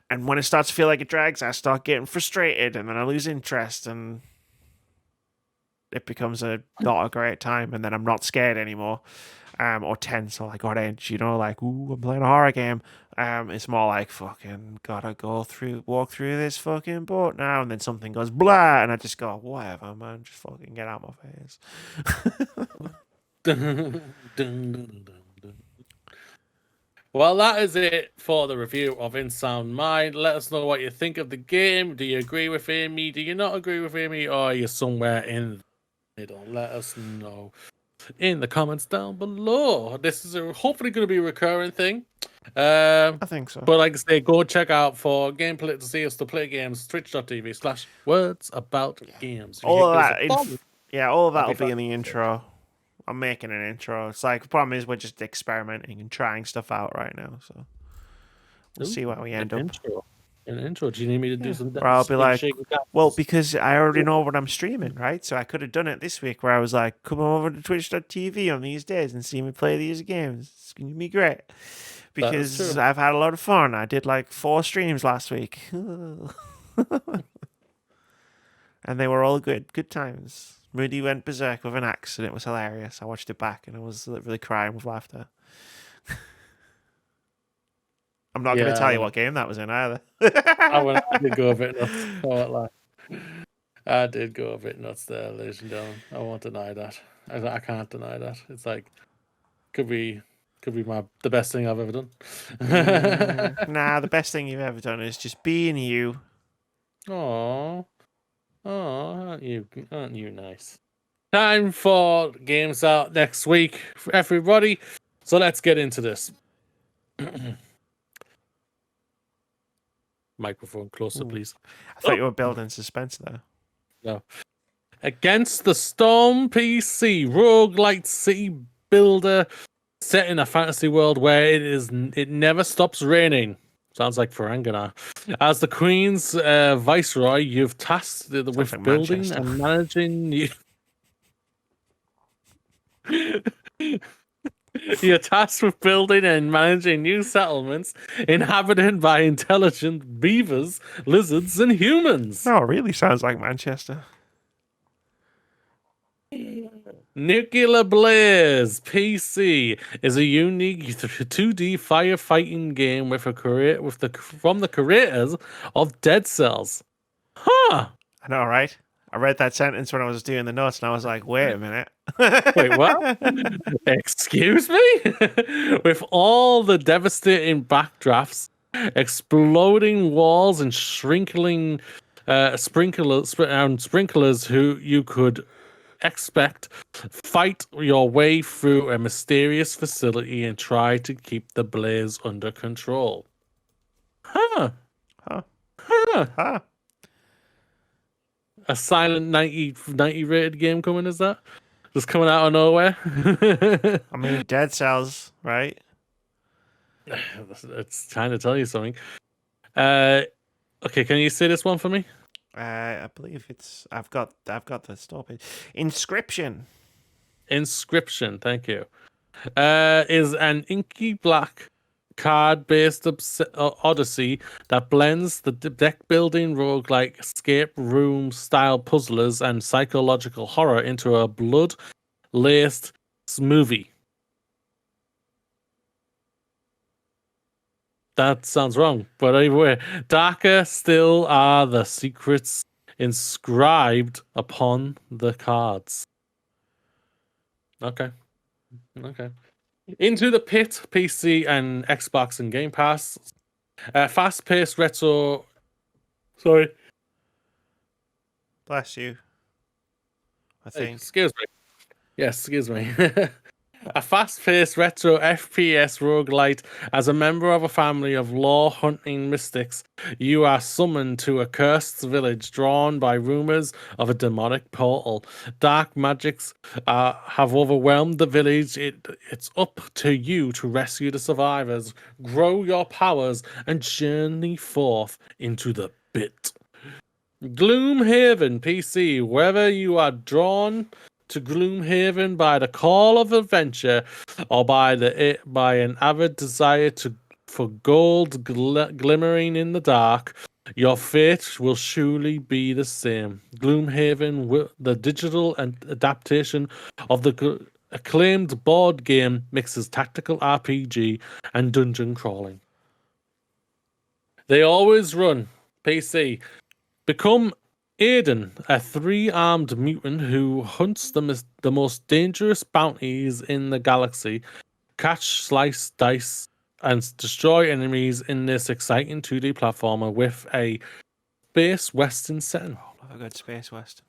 Speaker 1: And when it starts to feel like it drags, I start getting frustrated, and then I lose interest, and it becomes not a great time. And then I'm not scared anymore, or tense or like on edge. You know, like ooh, I'm playing a horror game. It's more like fucking gotta walk through this fucking boat now, and then something goes blah, and I just go whatever, man, just fucking get out my face.
Speaker 2: Well, that is it for the review of In Sound Mind. Let us know what you think of the game. Do you agree with Amy? Do you not agree with Amy? Or are you somewhere in the middle? Let us know in the comments down below. This is hopefully going to be a recurring thing.
Speaker 1: I think so.
Speaker 2: But like I say, go check out for gameplay to see us to play games, twitch.tv/words-about-games.
Speaker 1: All of that, all of that
Speaker 2: That'd
Speaker 1: will
Speaker 2: be
Speaker 1: be in the intro. I'm making an intro. It's like the problem is we're just experimenting and trying stuff out right now, so we'll see where we end up.
Speaker 2: An intro. Do you need me to do some?
Speaker 1: Or I'll be like, well, because I already know what I'm streaming, right? So I could have done it this week, where I was like, come over to twitch.tv on these days and see me play these games. It's gonna be great because I've had a lot of fun. I did like 4 streams last week, and they were all good times. Moody went berserk with an axe, and it was hilarious. I watched it back, and I was literally crying with laughter. I'm not going to tell you what game that was in either.
Speaker 2: I did go a bit nuts. I did go a bit nuts there, ladies and gentlemen. I won't deny that. I can't deny that. It's like could be the best thing I've ever done.
Speaker 1: Nah, the best thing you've ever done is just being you.
Speaker 2: Oh, aren't you nice? Time for games out next week for everybody. So let's get into this. Microphone closer, please.
Speaker 1: I thought you were building suspense there.
Speaker 2: No. Against the Storm PC roguelite city builder set in a fantasy world where it never stops raining. Sounds like Ferengana. As the Queen's viceroy, you've tasked with
Speaker 1: like
Speaker 2: building
Speaker 1: Manchester.
Speaker 2: and managing. You're tasked with building and managing new settlements inhabited by intelligent beavers, lizards, and humans.
Speaker 1: No, it really sounds like Manchester.
Speaker 2: Nuclear Blaze PC is a unique 2D firefighting game from the creators of Dead Cells. Huh.
Speaker 1: I know, right? I read that sentence when I was doing the notes, and I was like, wait a minute.
Speaker 2: Wait, what? Excuse me? With all the devastating backdrafts, exploding walls, and shrinkling sprinklers who you could expect, fight your way through a mysterious facility and try to keep the blaze under control. Huh.
Speaker 1: Huh.
Speaker 2: Huh.
Speaker 1: Huh.
Speaker 2: A silent 90 rated game coming, is that? Just coming out of nowhere?
Speaker 1: I mean, Dead Cells, right?
Speaker 2: It's trying to tell you something. Okay, can you say this one for me?
Speaker 1: I believe it's. I've got the stop it. Inscription.
Speaker 2: Inscription, thank you. Is an inky black card-based odyssey that blends the deck-building roguelike escape room-style puzzlers and psychological horror into a blood-laced movie. That sounds wrong, but anyway, darker still are the secrets inscribed upon the cards. Okay. Into the Pit, PC and Xbox and Game Pass. Fast-paced retro. Sorry.
Speaker 1: Bless you. I think.
Speaker 2: Excuse me. Yes, excuse me. A fast-paced retro FPS roguelite. As a member of a family of law-hunting mystics, you are summoned to a cursed village drawn by rumors of a demonic portal. Dark magics have overwhelmed the village. It's up to you to rescue the survivors, grow your powers, and journey forth into the pit. Gloomhaven PC, whether you are drawn to Gloomhaven by the call of adventure or by an avid desire for gold glimmering in the dark, your fate will surely be the same. Gloomhaven, the digital adaptation of the acclaimed board game, mixes tactical RPG and dungeon crawling. They always run PC. Become Aiden, a three-armed mutant who hunts the most dangerous bounties in the galaxy, catch, slice, dice, and destroy enemies in this exciting 2D platformer with a space western setting.
Speaker 1: Oh, love a good space western.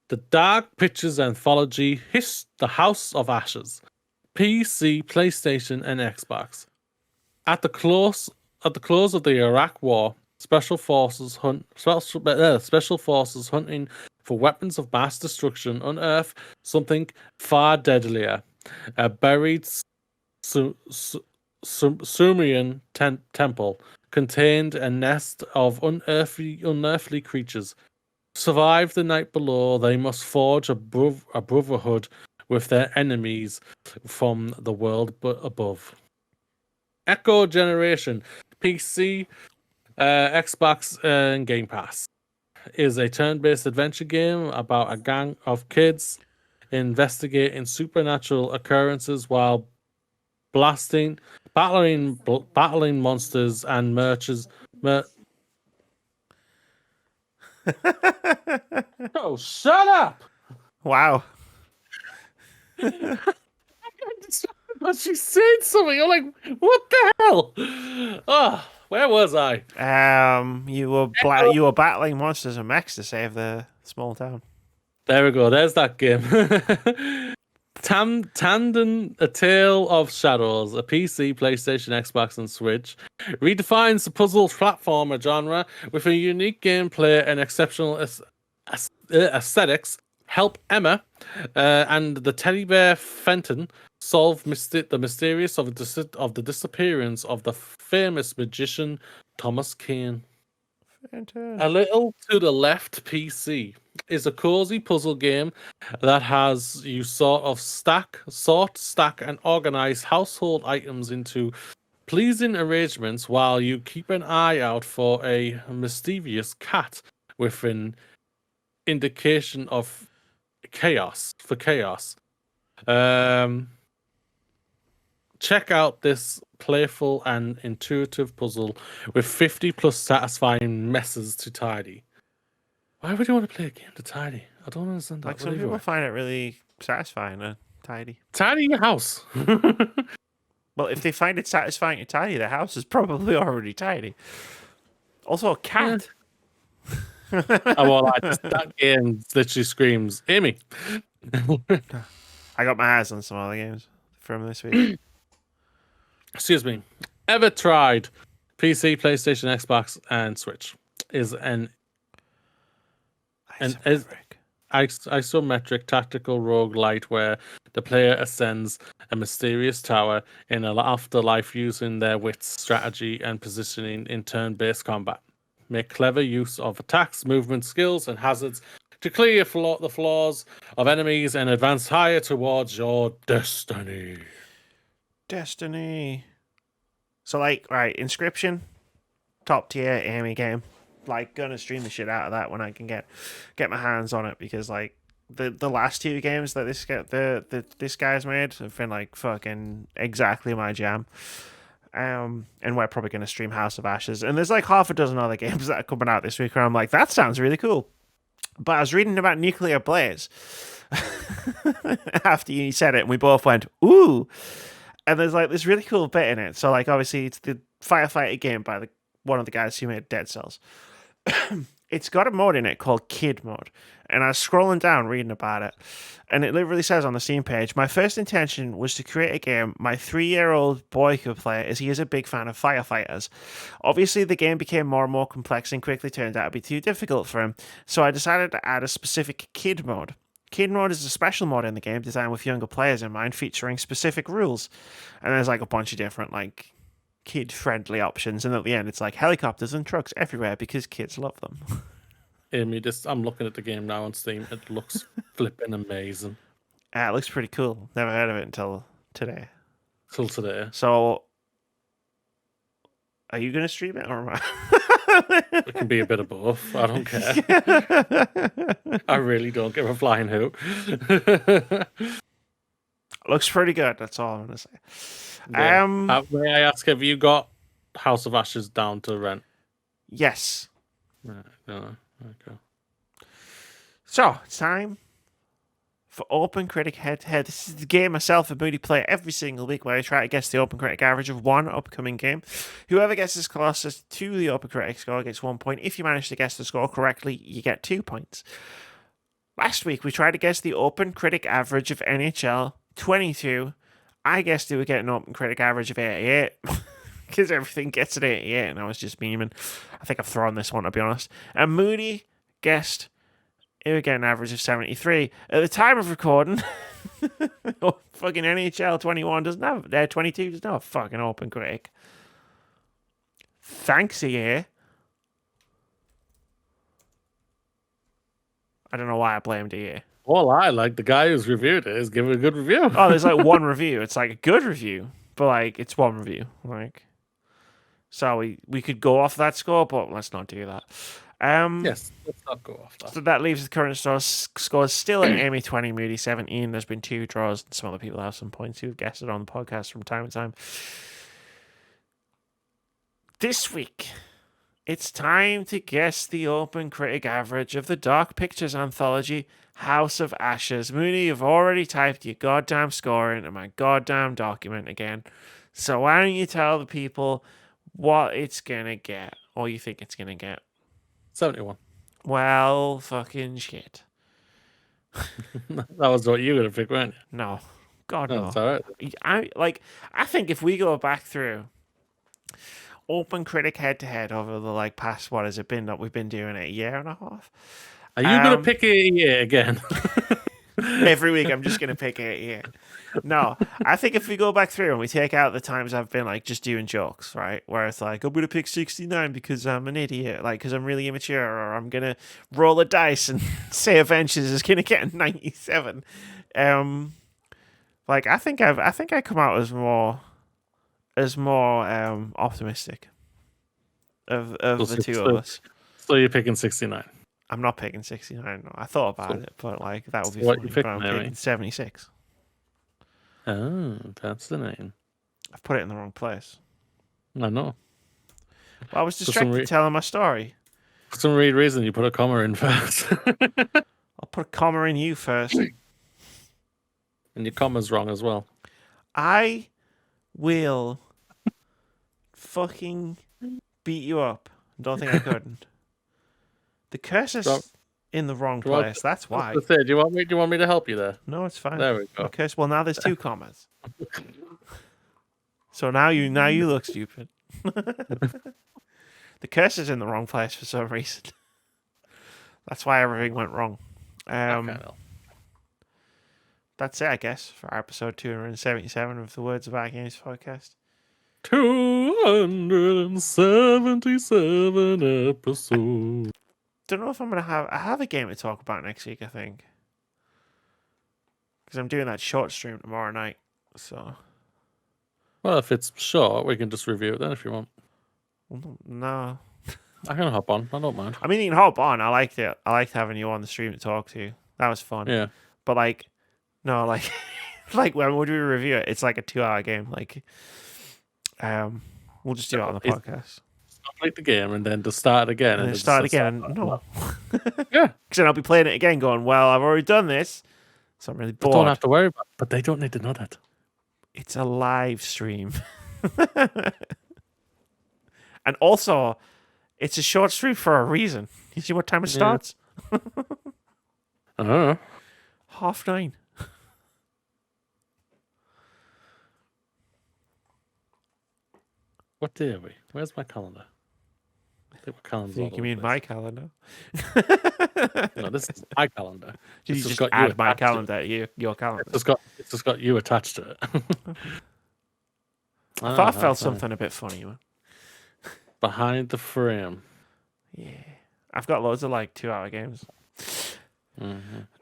Speaker 2: The Dark Pictures Anthology, The House of Ashes, PC, PlayStation, and Xbox. At the close of the Iraq War, Special forces hunting for weapons of mass destruction unearth something far deadlier. A buried Sumerian temple contained a nest of unearthly creatures. Survive the night below, they must forge a brotherhood with their enemies from the world above. Echo Generation, PC, Xbox, and Game Pass is a turn-based adventure game about a gang of kids investigating supernatural occurrences while battling monsters and Oh, shut up!
Speaker 1: Wow.
Speaker 2: But she said something. I'm like, what the hell? Oh, where was I?
Speaker 1: You were battling monsters and mechs to save the small town.
Speaker 2: There we go. There's that game. Tandem, A Tale of Shadows, a PC, PlayStation, Xbox, and Switch, redefines the puzzle platformer genre with a unique gameplay and exceptional aesthetics. Help Emma and the teddy bear Fenton solve the mysterious of the disappearance of the famous magician Thomas Kane.
Speaker 1: Fenton.
Speaker 2: A little to the left PC is a cozy puzzle game that has you sort, stack, and organize household items into pleasing arrangements while you keep an eye out for a mischievous cat with an indication of chaos. Check out this playful and intuitive puzzle with 50 plus satisfying messes to tidy. Why would you want to play a game to tidy? I don't understand that.
Speaker 1: Like some people find it really satisfying and tidy.
Speaker 2: Tidy your house.
Speaker 1: Well, if they find it satisfying to tidy, the house is probably already tidy. Also, a cat.
Speaker 2: That game literally screams, Amy.
Speaker 1: I got my eyes on some other games from this week.
Speaker 2: Excuse me. Ever tried PC, PlayStation, Xbox, and Switch. Is an isometric tactical roguelite where the player ascends a mysterious tower in an afterlife using their wits, strategy, and positioning in turn-based combat. Make clever use of attacks, movement, skills, and hazards to clear the flaws of enemies and advance higher towards your destiny.
Speaker 1: Destiny. So, like, right, Inscription, top tier Amy game. Like, gonna stream the shit out of that when I can get my hands on it, because like the last two games that this guy's made have been like fucking exactly my jam. And we're probably gonna stream House of Ashes, and there's like half a dozen other games that are coming out this week where I'm like, that sounds really cool. But I was reading about Nuclear Blaze after you said it, and we both went, ooh. And there's like this really cool bit in it. So like obviously it's the firefighter game by one of the guys who made Dead Cells. It's got a mode in it called Kid Mode. And I was scrolling down reading about it, and it literally says on the Steam page, my first intention was to create a game my 3-year-old boy could play, as he is a big fan of firefighters. Obviously, the game became more and more complex and quickly turned out to be too difficult for him, so I decided to add a specific Kid Mode. Kid Mode is a special mode in the game designed with younger players in mind, featuring specific rules. And there's like a bunch of different like kid-friendly options, and at the end it's like helicopters and trucks everywhere because kids love them.
Speaker 2: Amy, I'm looking at the game now on Steam. It looks flipping amazing.
Speaker 1: It looks pretty cool. Never heard of it until today.
Speaker 2: Till today.
Speaker 1: So, are you going to stream it, or am I?
Speaker 2: It can be a bit of both. I don't care. I really don't give a flying hoot.
Speaker 1: Looks pretty good. That's all I'm going to say.
Speaker 2: Yeah. May I ask, have you got House of Ashes down to rent?
Speaker 1: Yes.
Speaker 2: No. Okay.
Speaker 1: So, it's time for OpenCritic head-to-head. This is the game myself and Moody play every single week, where I try to guess the OpenCritic average of one upcoming game. Whoever guesses closest to the OpenCritic score gets 1 point. If you manage to guess the score correctly, you get 2 points. Last week, we tried to guess the OpenCritic average of NHL 22. I guessed it would get an OpenCritic average of 88. Because everything gets an 88, and I was just memeing. I think I've thrown this one, to be honest. And Moody guessed it would get an average of 73. At the time of recording, fucking NHL 21 doesn't have, 22 doesn't have a fucking OpenCritic. Thanks, EA. I don't know why I blamed EA.
Speaker 2: Well, the guy who's reviewed it is giving a good review.
Speaker 1: Oh, there's like one review. It's like a good review, but like it's one review. Like, so we could go off that score, but let's not do that.
Speaker 2: Yes, let's not go off that.
Speaker 1: So that leaves the current scores still at Amy 20, Moody 17. There's been 2 draws, and some other people have some points who've guessed it on the podcast from time to time. This week, it's time to guess the OpenCritic average of the Dark Pictures anthology, House of Ashes. Moody, you've already typed your goddamn score into my goddamn document again. So why don't you tell the people what it's gonna get, or you think it's gonna get?
Speaker 2: 71.
Speaker 1: Well, fucking shit.
Speaker 2: That was what you were gonna pick, weren't you?
Speaker 1: No. God, no.
Speaker 2: That's all right.
Speaker 1: I think if we go back through OpenCritic head-to-head over the past, what has it been that we've been doing it, a year and a half?
Speaker 2: Are you gonna pick it again?
Speaker 1: Every week I'm just gonna pick it. No, I think if we go back through and we take out the times I've been just doing jokes, right, where it's like I'm gonna pick 69 because I'm an idiot, because I'm really immature, or I'm gonna roll a dice and say Avengers is gonna get a 97. I think I come out as more optimistic of the two of us.
Speaker 2: So you're picking 69.
Speaker 1: I'm not picking 69. No. I thought about it, but that would be
Speaker 2: what
Speaker 1: funny.
Speaker 2: You picking,
Speaker 1: but I'm picking 76.
Speaker 2: Oh, that's the name.
Speaker 1: I've put it in the wrong place.
Speaker 2: I know.
Speaker 1: Well, I was distracted telling my story.
Speaker 2: For some weird reason, you put a comma in first.
Speaker 1: I'll put a comma in you first.
Speaker 2: And your comma's wrong as well.
Speaker 1: I will fucking beat you up. Don't think I couldn't. The cursor's in the wrong place. That's why.
Speaker 2: Do you want me to help you there?
Speaker 1: No, it's fine.
Speaker 2: There we go.
Speaker 1: Well, now there's 2 commas. So now you look stupid. The cursor's in the wrong place for some reason. That's why everything went wrong. That's it, I guess, for episode 277 of the Words About Games podcast.
Speaker 2: 277 episodes.
Speaker 1: Don't know if I'm gonna have. I have a game to talk about next week, I think, because I'm doing that short stream tomorrow night. So,
Speaker 2: well, if it's short, we can just review it then if you want.
Speaker 1: No,
Speaker 2: I can hop on. I don't mind.
Speaker 1: I mean, you can hop on. I liked it. I liked having you on the stream to talk to. That was fun.
Speaker 2: Yeah.
Speaker 1: But like, no, like, like when would we review it? It's like a 2-hour game. Like, we'll just do it on the podcast.
Speaker 2: Complete the game and then just start again.
Speaker 1: And then start again. No.
Speaker 2: Yeah.
Speaker 1: Because then I'll be playing it again going, well, I've already done this. So I'm really bored.
Speaker 2: Don't have to worry about it, but they don't need to know that.
Speaker 1: It's a live stream. And also, it's a short stream for a reason. You see what time it starts?
Speaker 2: I don't know.
Speaker 1: 9:30.
Speaker 2: What day are we? Where's my calendar? I think my calendar's all
Speaker 1: You
Speaker 2: over
Speaker 1: can mean
Speaker 2: the
Speaker 1: my
Speaker 2: place.
Speaker 1: calendar.
Speaker 2: No, this is my calendar.
Speaker 1: Did you
Speaker 2: It's
Speaker 1: just
Speaker 2: got
Speaker 1: add my
Speaker 2: attached to it.
Speaker 1: calendar to your calendar?
Speaker 2: It's just got you attached to it.
Speaker 1: I thought I felt something a bit funny. Man.
Speaker 2: Behind the frame.
Speaker 1: Yeah. I've got loads of like 2-hour games.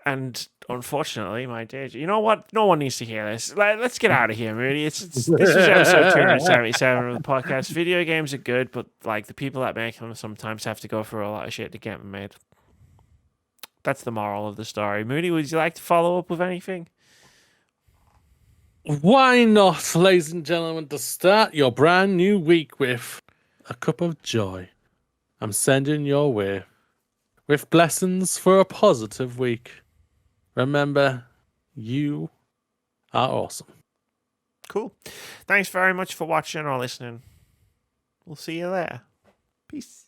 Speaker 1: And unfortunately, my day. You know what? No one needs to hear this. Let's get out of here, Moody. This is episode 277 of the podcast. Video games are good, but like the people that make them sometimes have to go through a lot of shit to get them made. That's the moral of the story. Moody, would you like to follow up with anything?
Speaker 2: Why not, ladies and gentlemen, to start your brand new week with a cup of joy I'm sending your way with blessings for a positive week. Remember, you are awesome.
Speaker 1: Cool. Thanks very much for watching or listening. We'll see you there. Peace.